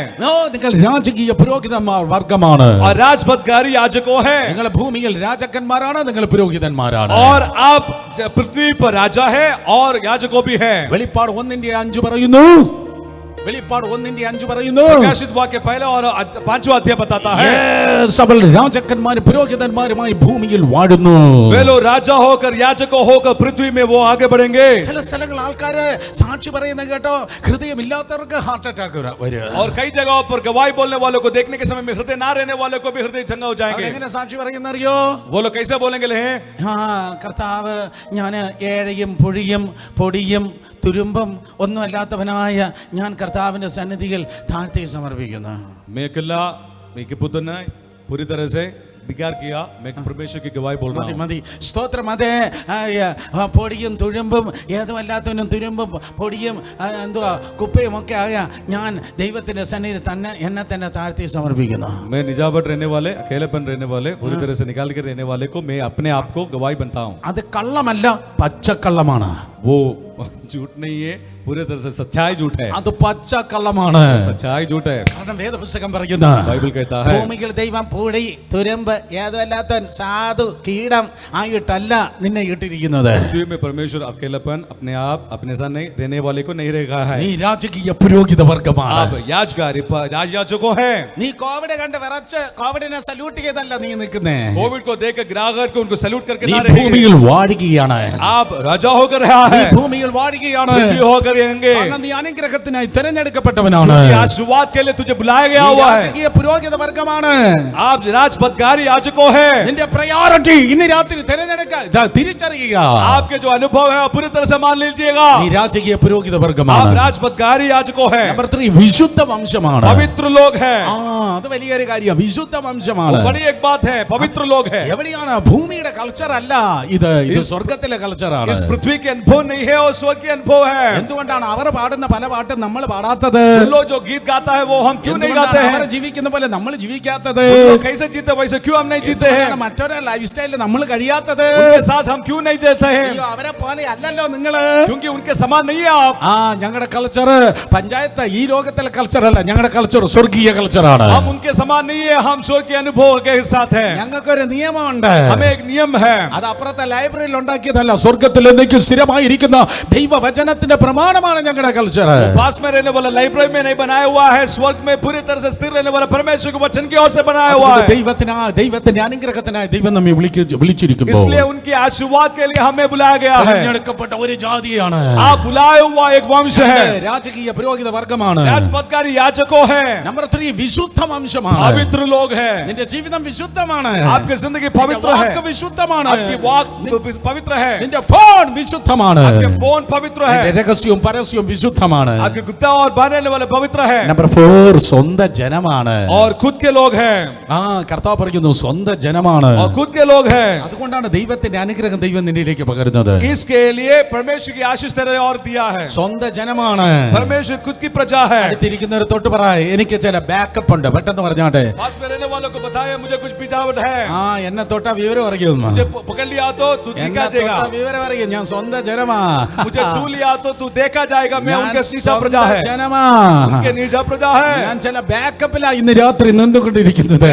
നിങ്ങൾ രാജകീയ പുരോഹിത വർഗമാണ്. और राजपदकारी याजकों हैं। നിങ്ങൾ ഭൂമിയിൽ രാജാക്കന്മാരാണ്, നിങ്ങൾ പുരോഹിതന്മാരാണ്. और आप पृथ्वी पर राजा है और याजकों भी है। വെളിപ്പാട് 1:5 പറയുന്നു, വെളിപ്പാട് 1:5 പറയുന്നു, प्रकाशित वाक्य पहला और 5वां अध्याय बताता है, അവൾ രാജാക്കന്മാരും പുരോഹിതന്മാരുമായി ഭൂമിയിൽ വാഴുന്നു. वे लोग राजा होकर याजकों होकर पृथ्वी में वो आगे बढ़ेंगे. ചില സ്ഥലങ്ങൾ ആൾക്കാര് സാക്ഷി പറയുന്ന കേട്ടോ, ഹൃദയമില്ലാത്തവർക്ക് ഹാർട്ട് അറ്റാക്ക് വരും. और कई जगहों पर गवाही बोलने वालों को देखने के समय में हृदय ना रहने वालों को भी हृदय चंगा हो जाएंगे. എങ്ങനെ സാക്ഷി പറയുന്നറിയോ? वो लोग कैसे बोलेंगे ले കർത്താവ്, ഞാൻ ഏഴയും പുഴിയും പൊടിയും തുരുമ്പും ഒന്നും അല്ലാത്തവനായ ഞാൻ കർത്താവിന്റെ സന്നിധിയിൽ താഴ്ത്തി സമർപ്പിക്കുന്നു. मैं अकेला एक पुत्र ने पूरी तरह से धिक्कार किया, मैं परमेश्वर की गवाही बोल रहा हूं. മതി സ്തോത്രം. അതെ, പൊടിയും തുരുമ്പും ഏതുമല്ലാത്തവനും തുരുമ്പും പൊടിയും എന്തുവാ കുപ്പയും ഒക്കെ ആയ ഞാൻ ദൈവത്തിന്റെ സന്നിധിയിൽ തന്നെ എന്നെ തന്നെ താഴ്ത്തി സമർപ്പിക്കുന്നു. मैं निजावट रहने वाले, अकेलेपन रहने वाले, पूरी तरह से निकाल के रहने वाले को मैं अपने आप को गवाही बनता हूं. അത് കള്ളമല്ല, പച്ചക്കള്ളമാണ്. वो झूठ नहीं है, पूरी तरह से सच्चाई झूठ है. അത് പച്ചക്കള്ളമാണ്. सच्चाई झूठ है. കാരണം വേദപുസ്തകം പറയുന്നു, बाइबल कहता है, ഭൂമിയിൽ ദൈവം പൊടി തുരുമ്പ് ഏതുമല്ലാത്തവൻ സാധു കീടം ആയിട്ടല്ല നിന്നെ ഇട്ടിരിക്കുന്നത്. पृथ्वी में परमेश्वर अकेलापन अपने आप अपने साथ नहीं रहने वाले को नहीं रखा है. നീ രാജകീയ പുരോഹിത വർഗമാണ്. आप याजकारी राजयाजकों हैं. നീ കോവിഡ് കണ്ട് വിറച്ച് കോവിഡിനെ സല്യൂട്ട് ചെയ്തല്ല നീ നിൽക്കുന്നേ. कोविड को देखकर ग्राहक को उनको सैल्यूट करके നീ ना रहे. ഭൂമിയിൽ വാഴുകയാണ്. आप राजा होकर रहा നീ है, ഭൂമിയിൽ വാഴുകയാണ്. पृथ्वी होकर रहेंगे. കാരണം നീ അനുഗ്രഹത്തിനായി തിരഞ്ഞെടുക്കപ്പെട്ടവനാണ്. क्योंकि आशीर्वाद के लिए तुझे बुलाया गया നീ हुआ है. രാജകീയ പുരോഹിത വർഗമാണ്. आप राजपदकारी याजकों हैं. നിന്റെ പ്രയോറിറ്റി ഇന്ന് രാത്രി തിരിച്ചറിയുക. आपके जो अनुभव है पूरी तरह से मान लीजिएगा. നീ രാജകീയ പുരോഹിത आप വർഗമാണ്. राजपदकारी याजकों हैं. നമ്പർ 3 വിശുദ്ധ വംശമാണ്. पवित्र लोग हैं. അത് വലിയൊരു കാര്യം. വിശുദ്ധ വംശമാണ്. वो बड़ी एक बात है, पवित्र लोग हैं. എവിടെയാണ്? ഭൂമിയുടെ കൾച്ചർ അല്ല ഇത് സ്വർഗത്തിലെ കൾച്ചറാണ്. इस पृथ्वी के अनुभव नहीं है और स्वर्ग के अनुभव है. എന്തുകൊണ്ടാണ് അവർ പാടുന്ന പല പാട്ടും നമ്മൾ പാടാത്തത്? उन लोग जो गीत गाता है वो हम क्यों नहीं गाते हैं? അവർ ജീവിക്കുന്ന പോലെ നമ്മൾ ജീവിക്കാത്തത്? उन लोग कैसे जीते वैसे क्यों हम नहीं जीते हैं? മറ്റൊരു ലൈഫ് സ്റ്റൈലിൽ നമ്മൾ കഴിയാത്തത്? उनके साथ हम क्यों नहीं जीते हैं? അയ്യോ, അവരെ പോലെ അല്ലല്ലോ നിങ്ങള്. क्योंकि उनके समान नहीं है आप. ഞങ്ങളുടെ കൾച്ചർ പഞ്ചായത്ത് ഈ ലോകത്തിലെ കൾച്ചർ അല്ല. ഞങ്ങളുടെ കൾച്ചർ സ്വർഗീയ കൾച്ചറാണ്. हम उनके समान नहीं है, हम स्वर्ग के अनुभव के साथ हैं. ഞങ്ങൾക്കൊരു നിയമമുണ്ട്. हमें एक नियम है. അത് അപ്പുറത്തെ ലൈബ്രറിയിൽ ഉണ്ടാക്കിയതല്ല. സ്വർഗത്തിൽ എന്നേക്കും സ്ഥിരമായിരിക്കുന്ന ദൈവവചനത്തിന്റെ പ്രമാണമാണ് ഞങ്ങളുടെ കൾച്ചർ. पास में रहने वाला लाइब्रेरी में नहीं बनाया हुआ है, स्वर्ग में पूरी तरह से स्थिर रहने वाला परमेश्वर के वचन की ओर से बनाया हुआ है. ദൈവത്തിന്റെ അനുഗ്രഹത്തിനായി ദൈവം നമ്മെ വിളിച്ചിരിക്കുന്നു. इसलिए उनके आशीर्वाद के लिए हमें बुलाया गया है. തിരഞ്ഞെടുക്കപ്പെട്ട ഒരു ജാതിയാണ്. आप बुलाए हुआ एक वंश है. രാജകീയ പുരോഹിത വർഗമാണ്. राजपदकारी याजकों हैं. നമ്പർ 3 വിശുദ്ധ വംശമാണ്. पवित्र लोग हैं. നിന്റെ ജീവിതം വിശുദ്ധമാണ്. आपकी जिंदगी पवित्र है. വാക്ക് വിശുദ്ധമാണ്. आपकी वाक पवित्र है. നിന്റെ ഫോൺ വിശുദ്ധമാണ്. आपके फोन पवित्र है. രഹസ്യവും പരസ്യവും വിശുദ്ധമാണ്. आपके गुप्ता और बाहर वाले पवित्र है. നമ്പർ 4 സ്വന്തം ജനമാണ്. और खुद के लोग हैं. കർത്താവ് പറയുന്നു സ്വന്തം ജനമാണ്. और खुद के लोग हैं. അതുകൊണ്ടാണ് ദൈവത്തിന്റെ അനുഗ്രഹം ദൈവം നിന്നിലേക്ക് പകരുന്നത്. इसके लिए परमेश्वर की आशीष तेरे और दिया है. സ്വന്തം ജനമാണ്. परमेश्वर खुद की प्रजा है. അടുത്തിരിക്കുന്നവർ തൊട്ട് പറ, എനിക്ക് ചില ബാക്കപ്പ് ഉണ്ട്. പെട്ടെന്ന് പറഞ്ഞാട്ടെ. पास में रहने वालों को बताया मुझे कुछ पिछावट है. എന്നെ തൊട്ട വിവരം അറിയും. मुझे पकड़ लिया तो तू दिखा देगा. വിവരം അറിയും. ഞാൻ സ്വന്തം ജനമാ. मुझे छू लिया तो तू देखा जाएगा. मैं उनके नीचा प्रजा है. ജനമാ. उनके नीचा प्रजा है. ഞാൻ ചില ബാക്കപ്പിലാ ഇന്ന് രാത്രി നിന്നുകൊണ്ടിരിക്കുന്നത്.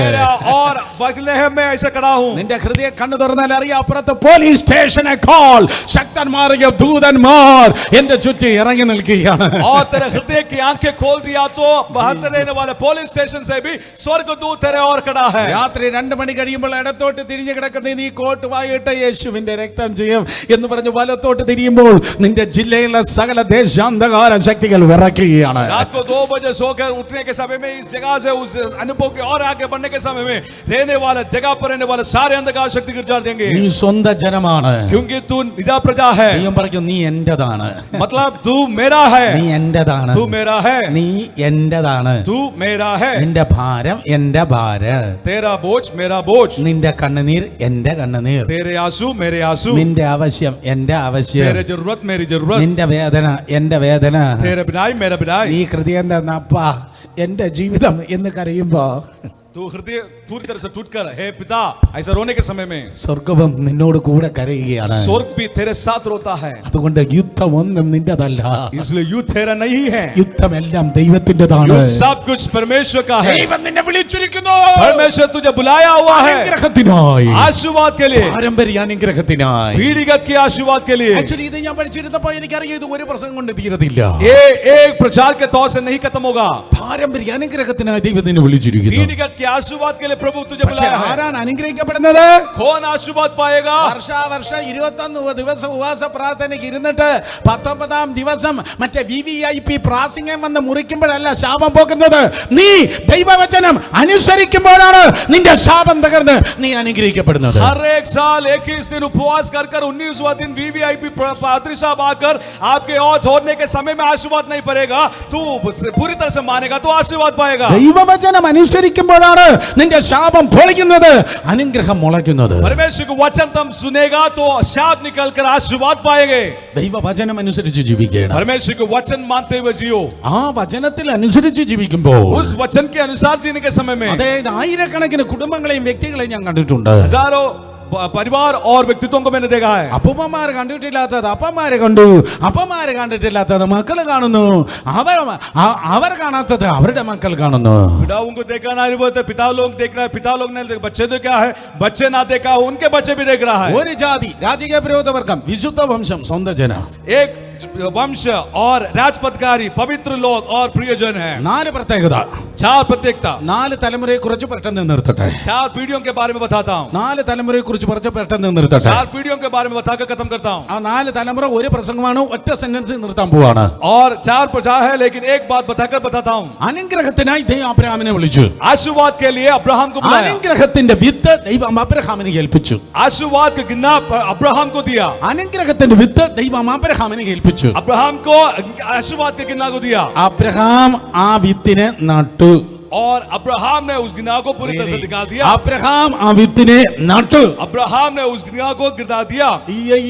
और बचने है मैं ऐसे खड़ा हूँ. നിന്റെ ഹൃദയ കണ്ണു തുറന്നാൽ അറിയാം, അപ്പുറത്ത് പോലീസ് സ്റ്റേഷനെ കോൾ ശക്തന്മാരിയ ദൂതന്മാർ എന്റെ ചുറ്റും ഇറങ്ങി നിൽക്കുകയാണ്. और तेरे हृदय की आंखें खोल दिया तो बाहर से रहने वाले पुलिस स्टेशन से भी स्वर्गदूत तेरे और खड़ा है. രാത്രി 2 മണി കഴിയുമ്പോൾ ഇടത്തോട്ട് തിരിഞ്ഞു കിടക്കുന്ന നീ കോട്ട് വായിട്ട് യേശുവിന്റെ രക്തം ചെയ്യും എന്ന് പറഞ്ഞ് വലത്തോട്ട് തിരിയുമ്പോൾ നിന്റെ ജില്ലയിലെ സകല ദേശാന്തകാര ശക്തികൾ വിറയ്ക്കുകയാണ്. रात को 2 बजे सोकर उठने के समय में इस जगह से उस अनुभव के और आगे बढ़ने के समय में रहने वाला जगह पर रहने वाले सारे अंधकार शक्ति गिर जा देंगे. നീ സ്വന്തം ജനമാണ്. क्योंकि तू निजा प्रजा है. ദൈവം പറഞ്ഞു നീ എന്റേതാണ്. मतलब तू मेरा है. നീ എന്റേതാണ്. तू मेरा है. നീ എന്റേതാണ്. तू मेरा है. നിന്റെ ഭാരം എന്റെ ഭാരം. तेरा बोझ मेरा बोझ. നിന്റെ കണ്ണുനീർ എന്റെ കണ്ണുനീർ. तेरे आंसू मेरे आंसू. നിന്റെ ആവശ്യം എന്റെ ആവശ്യം. तेरे जरूरत मेरी जरूरत. നിന്റെ വേദന എന്റെ വേദന. तेरे बिनाई मेरा बिनाई. നീ ഹൃദയം തന്നപ്പാ എന്റെ ജീവിതം എന്ന് കരയുമ്പോ तो हृदय पूरी तरह से टूटकर, हे पिता, ऐसा रोने के समय में സ്വർഗവും നിന്നോട് കൂടെ കരയുകയാണ്. स्वर्ग भी तेरे साथ रोता है. അതുകൊണ്ട് യുദ്ധമൊന്നും നിന്റേതല്ല. इसलिए युद्ध तेरा नहीं है. യുദ്ധമെല്ലാം ദൈവത്തിൻ്റെതാണ്. युद्ध सब कुछ परमेश्वर का है. ദൈവം നിന്നെ വിളിച്ചിരിക്കുന്നു. परमेश्वर तुझे बुलाया हुआ है അനുഗ്രഹത്തിനായി, आशीर्वाद के लिए, പാരമ്പര്യ അനുഗ്രഹത്തിനായി. पीढ़िगत के आशीर्वाद के लिए. ആക്ച്വലി ഇത് ഞാൻ പഠിച്ചിരുന്നപ്പോൾ എനിക്കറിയാം ഇത് ഒരു പ്രസംഗം കൊണ്ട് തീരത്തില്ല. ये एक प्रचार के तौर से नहीं खत्म होगा. പാരമ്പര്യ അനുഗ്രഹത്തിനായി ദൈവം നിന്നെ വിളിച്ചിരിക്കുന്നു. पीढ़िगत के आशीर्वाद के लिए प्रभु तुझे പക്ഷേ बुलाया है. ആരാണ് അനുഗ്രഹിക്കപ്പെടുന്നത്? कौन आशीर्वाद पाएगा? വർഷാവർഷം 21 ദിവസം ഉപവാസ പ്രാർത്ഥനയ്ക്ക് ഇരുന്നിട്ട് 19ാം ദിവസം മറ്റേ VVIP പ്രാസംഗം വന്ന് മുറിക്കുമ്പോഴല്ല ശാപം പോകുന്നത്. നീ ദൈവവചനം അനുസരിക്കുമ്പോഴാണ് നിന്റെ ശാപം തകർന്ന് നീ അനുഗ്രഹിക്കപ്പെടുന്നത്. हर एक साल 21 दिन उपवास कर 19वां दिन VVIP पादरी साहब आकर आपके और छोड़ने के समय में आशीर्वाद नहीं पड़ेगा. तू पूरी तरह से मानेगा तो आशीर्वाद पाएगा. ദൈവവചനം അനുസരിക്കുമ്പോഴാണ് നിന്റെ ശാപം പൊളിക്കുന്നത്, അനുഗ്രഹം മുളയ്ക്കുന്നത്. परमेश्वर का वचन तुम सुनेगा तो शाप निकल कर आशीर्वाद पाएंगे. ദൈവവചനം അനുസരിച്ച് ജീവിക്കണം. परमेश्वर के वचन मानते हुए जियो. ആ വചനത്തിൽ അനുസരിച്ച് ജീവിക്കുമ്പോൾ उस वचन के अनुसार जीने के समय में അതായത് ആയിരക്കണക്കിന് കുടുംബങ്ങളെയും വ്യക്തികളെയും ഞാൻ കണ്ടിട്ടുണ്ട്. हजारों परिवार और व्यक्तित्वों को मैंने देखा है. അപ്പൂപ്പന്മാർ കണ്ടിട്ടില്ലാത്തത് അപ്പന്മാരെ കണ്ടു, അപ്പന്മാരെ കണ്ടിട്ടില്ലാത്തത് മക്കൾ കാണുന്നു, അവർ കാണാത്തത് അവരുടെ മക്കൾ കാണുന്നു. पिताओं को देखा ना बोलते, पिता लोग देख रहा है, पिता लोग ने बच्चे तो क्या है, बच्चे ना देखा उनके बच्चे भी देख रहा है. ഒരു ജാതി രാജകീയ പുരോഹിതവർഗം വിശുദ്ധ വംശം സ്വന്തം ജന, एक वंश और राजपथकारी पवित्र लोग और प्रियजन है. 4 പ്രത്യേകത, 4 प्रत्येकता. 4 തലമുറയെ കുറിച്ച് പെട്ടെന്ന് നിർത്തട്ടെ. 4 पीढ़ियों के बारे में बताता हूँ. 4 തലമുറയെ കുറിച്ച് കുറച്ച് പെട്ടെന്ന് നിർത്തട്ടെ. 4 पीढ़ियों के बारे में बताकर खत्म करता हूँ. ആ 4 തലമുറ ഒരു പ്രസംഗമാണ്, ഒറ്റ സെന്റൻസിൽ നിർത്താൻ പോവാണ്. और 4 प्रजा है लेकिन एक बात बताकर बताता हूँ. അനുഗ്രഹത്തിനായി ദൈവം അബ്രഹാമിനെ വിളിച്ചു. आशीर्वाद के लिए अब्राहम को बुलाया. അനുഗ്രഹത്തിന്റെ വിത്ത് ദൈവം അബ്രഹാമിനെ ഏൽപ്പിച്ചു. आशीर्वाद का गिन्ना अब्राहम को दिया. അനുഗ്രഹത്തിന്റെ വിത്ത് ദൈവം അബ്രഹാമിനെ ഏൽപ്പിച്ചു. अब्राहम को आशीर्वाद के गिन्ना को दिया. അബ്രഹാം ആ വിത്തിനെ നട്ടു. और अब्राहम ने उस गिना को पूरी तरह से निकाल दिया. അബ്രഹാം ആ വിത്തിനെ നട്ടു. अब्राहम ने उस गिना को गिरा दिया.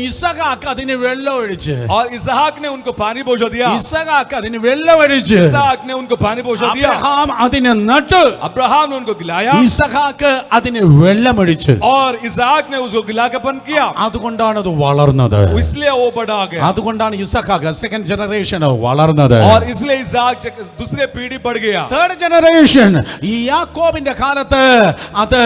ഇസഹാക്ക് അതിന് വെള്ളം ഒഴിച്ച്. और इसहाक ने उनको पानी पहुंचा दिया. ഇസഹാക്ക് അതിന് വെള്ളം ഒഴിച്ച്. इसहाक ने उनको पानी पहुंचा दिया. അബ്രഹാം അതിനെ നട്ടു. अब्राहम ने उनको गिलाया. ഇസഹാക്ക് അതിന് വെള്ളമൊഴിച്ച്. और इसहाक ने उसको गिलाकपन किया. അതുകൊണ്ടാണ് അത് വളർന്നത്. इसलिए वो बड़ा गया. അതുകൊണ്ടാണ് ഇസഹാക്ക് സെക്കൻഡ് ജനറേഷൻ വളർന്നത്. और इसलिए इसहाक दूसरे पीढ़ी बढ़ गया. തേർഡ് ജനറേഷൻ ഈ യാക്കോബിന്റെ കാലത്ത് അത്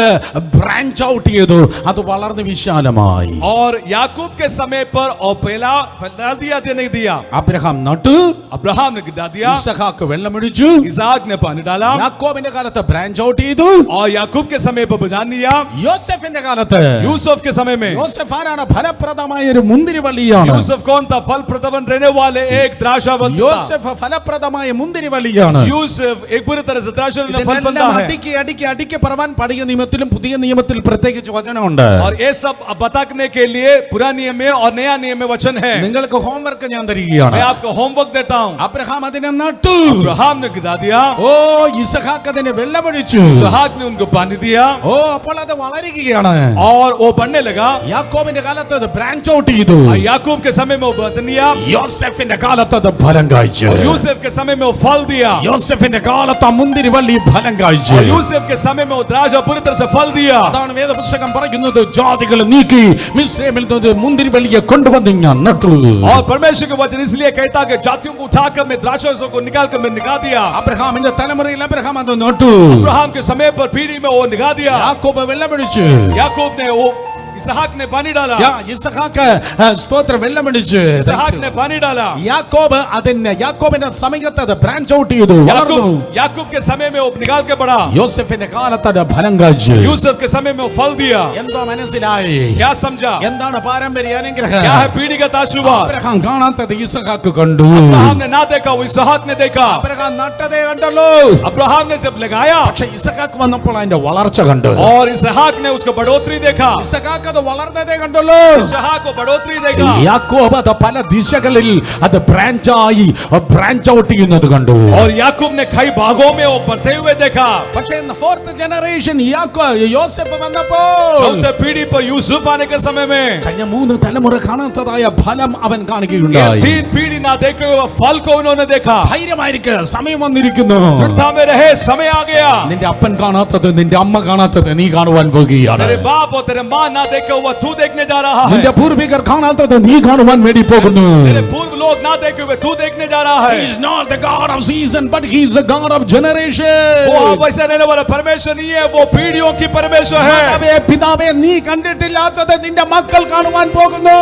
ബ്രാഞ്ച് ഔട്ട് ചെയ്തു, അത് വളർന്ന് വിശാലമായി. और याकूब के समय पर और पहला फैला दिया नहीं दिया. അബ്രഹാം നട്ടു, अब्राहम ने गिरा दिया. ഇസഹാക്ക് വെള്ളമൊഴിച്ചു. इसहाक ने पानी डाला. യാക്കോബിന്റെ കാലത്ത് ബ്രാഞ്ച് ഔട്ട് ചെയ്തു. और याकूब के समय पर बजान दिया. യോസെഫിന്റെ കാലത്ത്, यूसुफ के समय में, യോസെഫ് ആരാണ്? ഫലപ്രദമായ ഒരു മുന്തിരിവള്ളിയാണ്. यूसुफ कौन था? फल प्रदवन रहने वाले एक द्राक्षावंत था. യോസെഫ് ഫലപ്രദമായ മുന്തിരിവള്ളിയാണ്. यूसुफ एक पूरी तरह से द्राक्ष फल फलता ഇതെല്ലാം है. അടുക്കി അടുക്കി അടുക്കി പറവാൻ പഴയ നിയമത്തിലും പുതിയ നിയമത്തിൽ പ്രത്യേകിച്ച് വചനമുണ്ട്. और ये सब बताने के लिए पुराने नियम में और नया नियम में वचन है. നിങ്ങൾക്ക് ഹോംവർക്ക് ഞാൻ തരികയാണ്. मैं आपको होमवर्क देता हूँ. അബ്രഹാം അതിനെ നട്ടു. अब्राहम ने गिरा दिया. ഓ ഇസഹാക്ക് അതിനെ വെള്ളമൊഴിച്ചു. इसहाक ने उनको पानी दिया. ഓ അപ്പോൾ അത് വളരുകയാണ്. और वो बढ़ने लगा. യാക്കോബിന്റെ കാലത്ത് അത് ബ്രാഞ്ച് ഔട്ട് ചെയ്തു. और याकूब के समय में वो बदन दिया. യോസെഫിന്റെ കാലത്ത് അത് ഫലം കായ്ച്ചു. और यूसुफ के समय में वो फल दिया. യോസെഫിന്റെ കാലത്ത് ആ മുന്തിരിവള്ളി ഫലം കായ്ച്ചു. और यूसुफ के समय में वो द्राक्ष पूरी तरह से फल दिया. അതാണ് വേദപുസ്തകം പറയുന്നത്, ജാതികൾ നീക്കി മിസ്രൈമിൽ നിന്ന് മുന്തിരിവള്ളിയെ കൊണ്ടുവന്ന് ഞാൻ നട്ടു. और परमेश्वर के वचन इसलिए कहता कि जातियों को उठाकर मैं द्राक्षों को निकालकर मैं निकाल दिया. അബ്രഹാമിന്റെ തലമുറയിൽ അബ്രഹാം അത് നട്ടു. अब्राहम के समय पर पीढ़ी में वो निकाल दिया. യാക്കോബ് വെള്ളമൊഴിച്ചു. याकूब ने वो इसहाक ने पानी डाला. ഇസഹാക്ക് സ്തോത്രം വെള്ളമൊഴിച്ചു. इसहाक ने पानी डाला. യാക്കോബിന്റെ സമയത്ത് അത് ബ്രാഞ്ച് ഔട്ട് ചെയ്തു. याकूब के समय में वो निकाल के बढ़ा. യോസെഫിന്റെ കാലത്ത് അത് ഫലം കായ്ച്ചു. यूसुफ के समय में वो फल दिया. എന്തോ മനസ്സിലായി? क्या समझा? എന്താണ് പാരമ്പര്യ അനുഗ്രഹം? क्या है पीढ़ीगत आशीर्वाद? അബ്രഹാം കാണാത്തത് ഇസഹാക്ക് കണ്ടു. अब्राहम ने ना देखा वो इसहाक ने देखा. അബ്രഹാം നട്ടതേ കണ്ടല്ലോ. अब्राहम ने जब लगाया പക്ഷെ ഇസഹാക്ക് വന്നപ്പോൾ അതിന്റെ വളർച്ച കണ്ടു. और इसहाक ने उसको बढ़ोतरी देखा. ഇസഹാക്ക് ഇസാക്ക് വളർന്നതേ കണ്ടുള്ളൂ. इसहाक को बढ़ोतरी देगा. യാക്കോബ് അത് പല ദിശകളിൽ അത് ബ്രാഞ്ചായി ബ്രാഞ്ച് ഔട്ട് ചെയ്യുന്നത് കണ്ടു. और याकूब ने कई भागों में वो बढ़ते हुए देखा. പക്ഷേ ഫോർത്ത് ജനറേഷൻ യോസേഫ് വന്നപ്പോൾ चौथे पीढ़ी पर यूसुफ आने के समय में കഴിഞ്ഞ 3 തലമുറ കാണാത്തതായ ഫലം അവൻ ये കാണിക്കുകയുണ്ടായി. 3 पीढ़ी ना देखे हुए फल को उन्होंने देखा. ധൈര്യമായിരിക്കുക, സമയം വന്നിരിക്കുന്നു. दृढ़ता में रहे, समय आ गया. നിന്റെ അപ്പൻ കാണാത്തത്, നിന്റെ അമ്മ കാണാത്തത് നീ കാണുവാൻ പോകുകയാണ്. तेरे बाप और तेरे माँ ना देखे हुआ तू देखने जा रहा है. നിന്റെ പൂർവികർ കാണാത്തത് നീ കാണുവാൻ വേണ്ടി പോകുന്നു. तेरे पूर्व लोग ना देखे हुए तू देखने जा रहा है. He is not the God of season, but he is the God of generation. वो वैसे रहने वाला परमेश्वर नहीं है, वो पीढ़ियों की परमेश्वर है. മാതാവേ, പിതാവേ, നീ കണ്ടിട്ടില്ലാത്തത് നിന്റെ മക്കൾ കാണുവാൻ പോകുന്നു.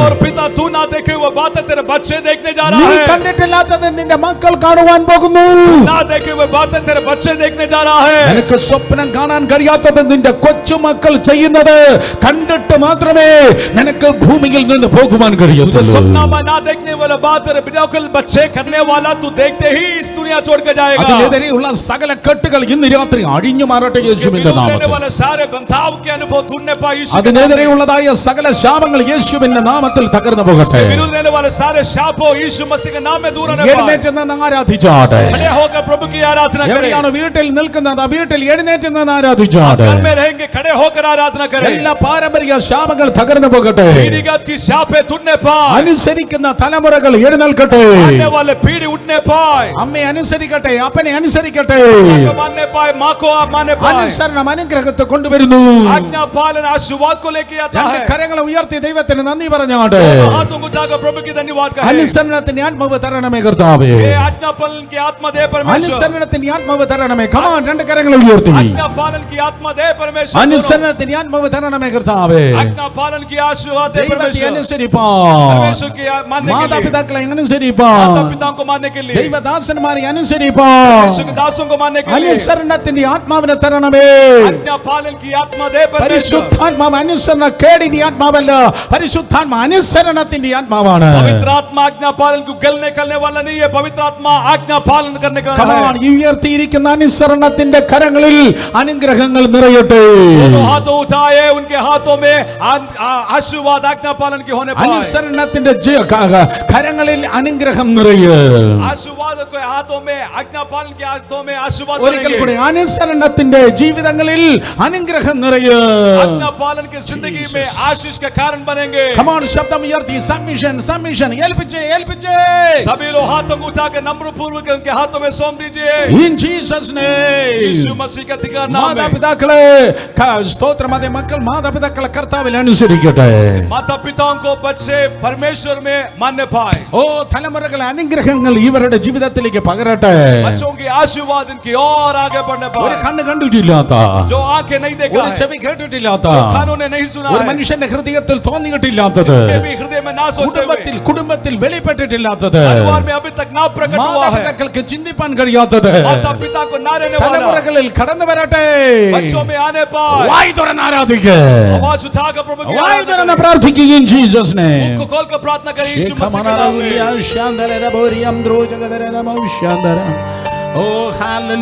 और पिता तू ना देखे हुए बातें तेरे बच्चे देखने जा നീ रहा है. കണ്ടിട്ടില്ലാത്തത് നിന്റെ മക്കൾ കാണുവാൻ പോകുന്നു. ना देखे हुए बातें तेरे बच्चे देखने जा रहा है. നിനക്ക് സ്വപ്നം കാണാൻ കഴിയാത്തത് നിന്റെ കൊച്ചുമക്കൾ ചെയ്യുന്നത് കണ്ടിട്ട് മാത്രമേ നിനക്ക് ഭൂമിയിൽ നിന്ന് പോകുവാൻ तुझे കഴിയത്തുള്ളൂ. सपना में ना देखने वाला बात तेरे बिल्कुल बच्चे करने वाला तू देखते ही इस दुनिया छोड़ के जाएगा. അതിനെതിരെയുള്ള സകല കെട്ടുകൾ ഇന്ന് രാത്രി അഴിഞ്ഞു മാറട്ടെ उसके യേശുവിന്റെ विरुद्ध रहने നാമത്തിൽ. वाले सारे बंधाव के अनुभव ढूंढने पाए यीशु के नाम में. അതിനെതിരെയുള്ളതായ സകല ശാപങ്ങൾ യേശുവിന്റെ നാമത്തിൽ തകർന്നു പോകട്ടെ. विरुद्ध रहने वाले सारे शापों यीशु मसीह के नाम में दूर रहने पाए. എഴുന്നേറ്റ് നിന്ന് ആരാധിച്ചാട്ടെ. खड़े होकर प्रभु की आराधना करें. എവിടെയാണ് വീട്ടിൽ നിൽക്കുന്നത് ആ വീട്ടിൽ എഴുന്നേറ്റ് നിന്ന് ആരാധിച്ചാട്ടെ. घर में रहेंगे, खड़े होकर आराधना करें. എല്ലാ പാരമ്പര്യ ശാപങ്ങൾ തകർന്നു പോകട്ടെ. पीढ़ीगत की शापें टूटने पाए. അനുസരിക്കുന്ന തലമുറകൾ എഴുന്നേൽക്കട്ടെ. आने वाले पीढ़ी उठने पाए. അമ്മയെ അനുസരിക്കട്ടെ, അപ്പനെ അനുസരിക്കട്ടെ. पिता को मानने पाए, माँ को आप मानने पाए. അനുസരണം അനുഗ്രഹത്തെ കൊണ്ടുവരുന്നു. आज्ञा पालन आशीर्वाद को लेके आता രണ്ട് है. കരങ്ങളെ ഉയർത്തി ദൈവത്തിന് നന്ദി പറഞ്ഞാട്ടെ. हाथों को उठाकर प्रभु की धन्यवाद करें. അനുസരണത്തിന്റെ ആത്മാവ് തരണമേ കർത്താവേ. हे आज्ञा पालन की आत्मा दे परमेश्वर. അനുസരണത്തിന്റെ ആത്മാവ് തരണമേ. കമാൻ, രണ്ട് കരങ്ങളെ ഉയർത്തി. आज्ञा पालन की आत्मा दे परमेश्वर. അനുസരണത്തിന്റെ ആത്മാവ് തരണമേ കർത്താവേ. आज्ञा पालन की आशीर्वाद दे ദൈവത്തെ परमेश्वर. അനുസരിപ്പാൻ, परमेश्वर की मानने के लिए, മാതാപിതാക്കളെ माता അനുസരിപ്പാൻ, पिताओं को मानने के लिए, ദൈവദാസന്മാരെ അനുസരിപ്പാൻ परमेश्वर के दासों को मानने के लिए അനുസരണത്തിന്റെ ആത്മാവിനെ തരണമേ. आज्ञा पालन की आत्मा दे परमेश्वर. പരിശുദ്ധാത്മാവ് അനുസരണ കേടിന്റെ ആത്മാവല്ല, പരിശുദ്ധാത്മ അനുസരണത്തിന്റെ ആത്മാവാണ്. पवित्र आत्मा आज्ञा पालन को गलने करने वाला नहीं है. पवित्र आत्मा आज्ञा पालन करने का Come है. on, ഈ ഉയർത്തിയിരിക്കുന്ന അനുസരണത്തിന്റെ കരങ്ങളിൽ അനുഗ്രഹങ്ങൾ നിറയട്ടെ. दोनों हाथों उठाए, उनके हाथों में आशीर्वाद आज्ञा पालन के होने पाए. അനുസരണത്തിന്റെ കരങ്ങളിൽ അനുഗ്രഹം നിറയ. आशीर्वाद के हाथों में, आज्ञा पालन के हाथों में आशीर्वाद ഒരിക്കൽ बनेंगे. കൂടി അനുസരണത്തിന്റെ ജീവിതങ്ങളിൽ അനുഗ്രഹം നിറയ. आज्ञा पालन की जिंदगी में आशीष के कारण बनेंगे. Come on, ശബ്ദം ഉയർത്തി സബ്മിഷൻ സബ്മിഷൻ ഏൽപ്പിച്ച് ഏൽപ്പിച്ച്. सभी लोग हाथों को उठाकर नम्र पूर्वक उनके हाथों में सौंप दीजिए. In Jesus name. यीशु मसीह के अधिकार नाम में. മാതാപിതാക്കളെ സ്തോത്രം. അതേ മക്കൾ മാതാപിതാക്കളെ കർത്താവിൽ അനുസരിക്കട്ടെ. माता पिताओं को बच्चे परमेश्वर में मानने पाए. ഓ തലമുറകളെ അനുഗ്രഹങ്ങൾ ഇവരുടെ ജീവിതത്തിലേക്ക് പകരട്ടെ. बच्चों की आशीर्वाद इनकी और आगे बढ़ने ഒരു पाए. കണ്ണ് കണ്ടിട്ടില്ലാത്ത, जो आंखें नहीं देखा ഒരു है, ചെവി കേട്ടിട്ടില്ലാത്ത, कानों ने नहीं सुना ഒരു है, മനുഷ്യന്റെ ഹൃദയത്തിൽ തോന്നിയിട്ടില്ലാത്തത്, के भी हृदय में ना सोचते हुए, കുടുംബത്തിൽ വെളിപ്പെട്ടിട്ടില്ലാത്തത്, परिवार में अभी तक ना प्रकट हुआ है, മാതാപിതാക്കൾക്ക് ചിന്തിപ്പാൻ കഴിയാത്തത് माता पिता को ना रहने वाला തലമുറകളിൽ കടന്നു വരട്ടെ. बच्चों में आने पाए. വായ് തുറന്ന് ആരാധിക്കുക. आवाज उठाकर प्रभु की വായ് आराधना തുറന്ന് करें. പ്രാർത്ഥിക്കുക. In Jesus name. मुख को खोलकर प्रार्थना करें यीशु मसीह के नाम में. Oh, hallelujah.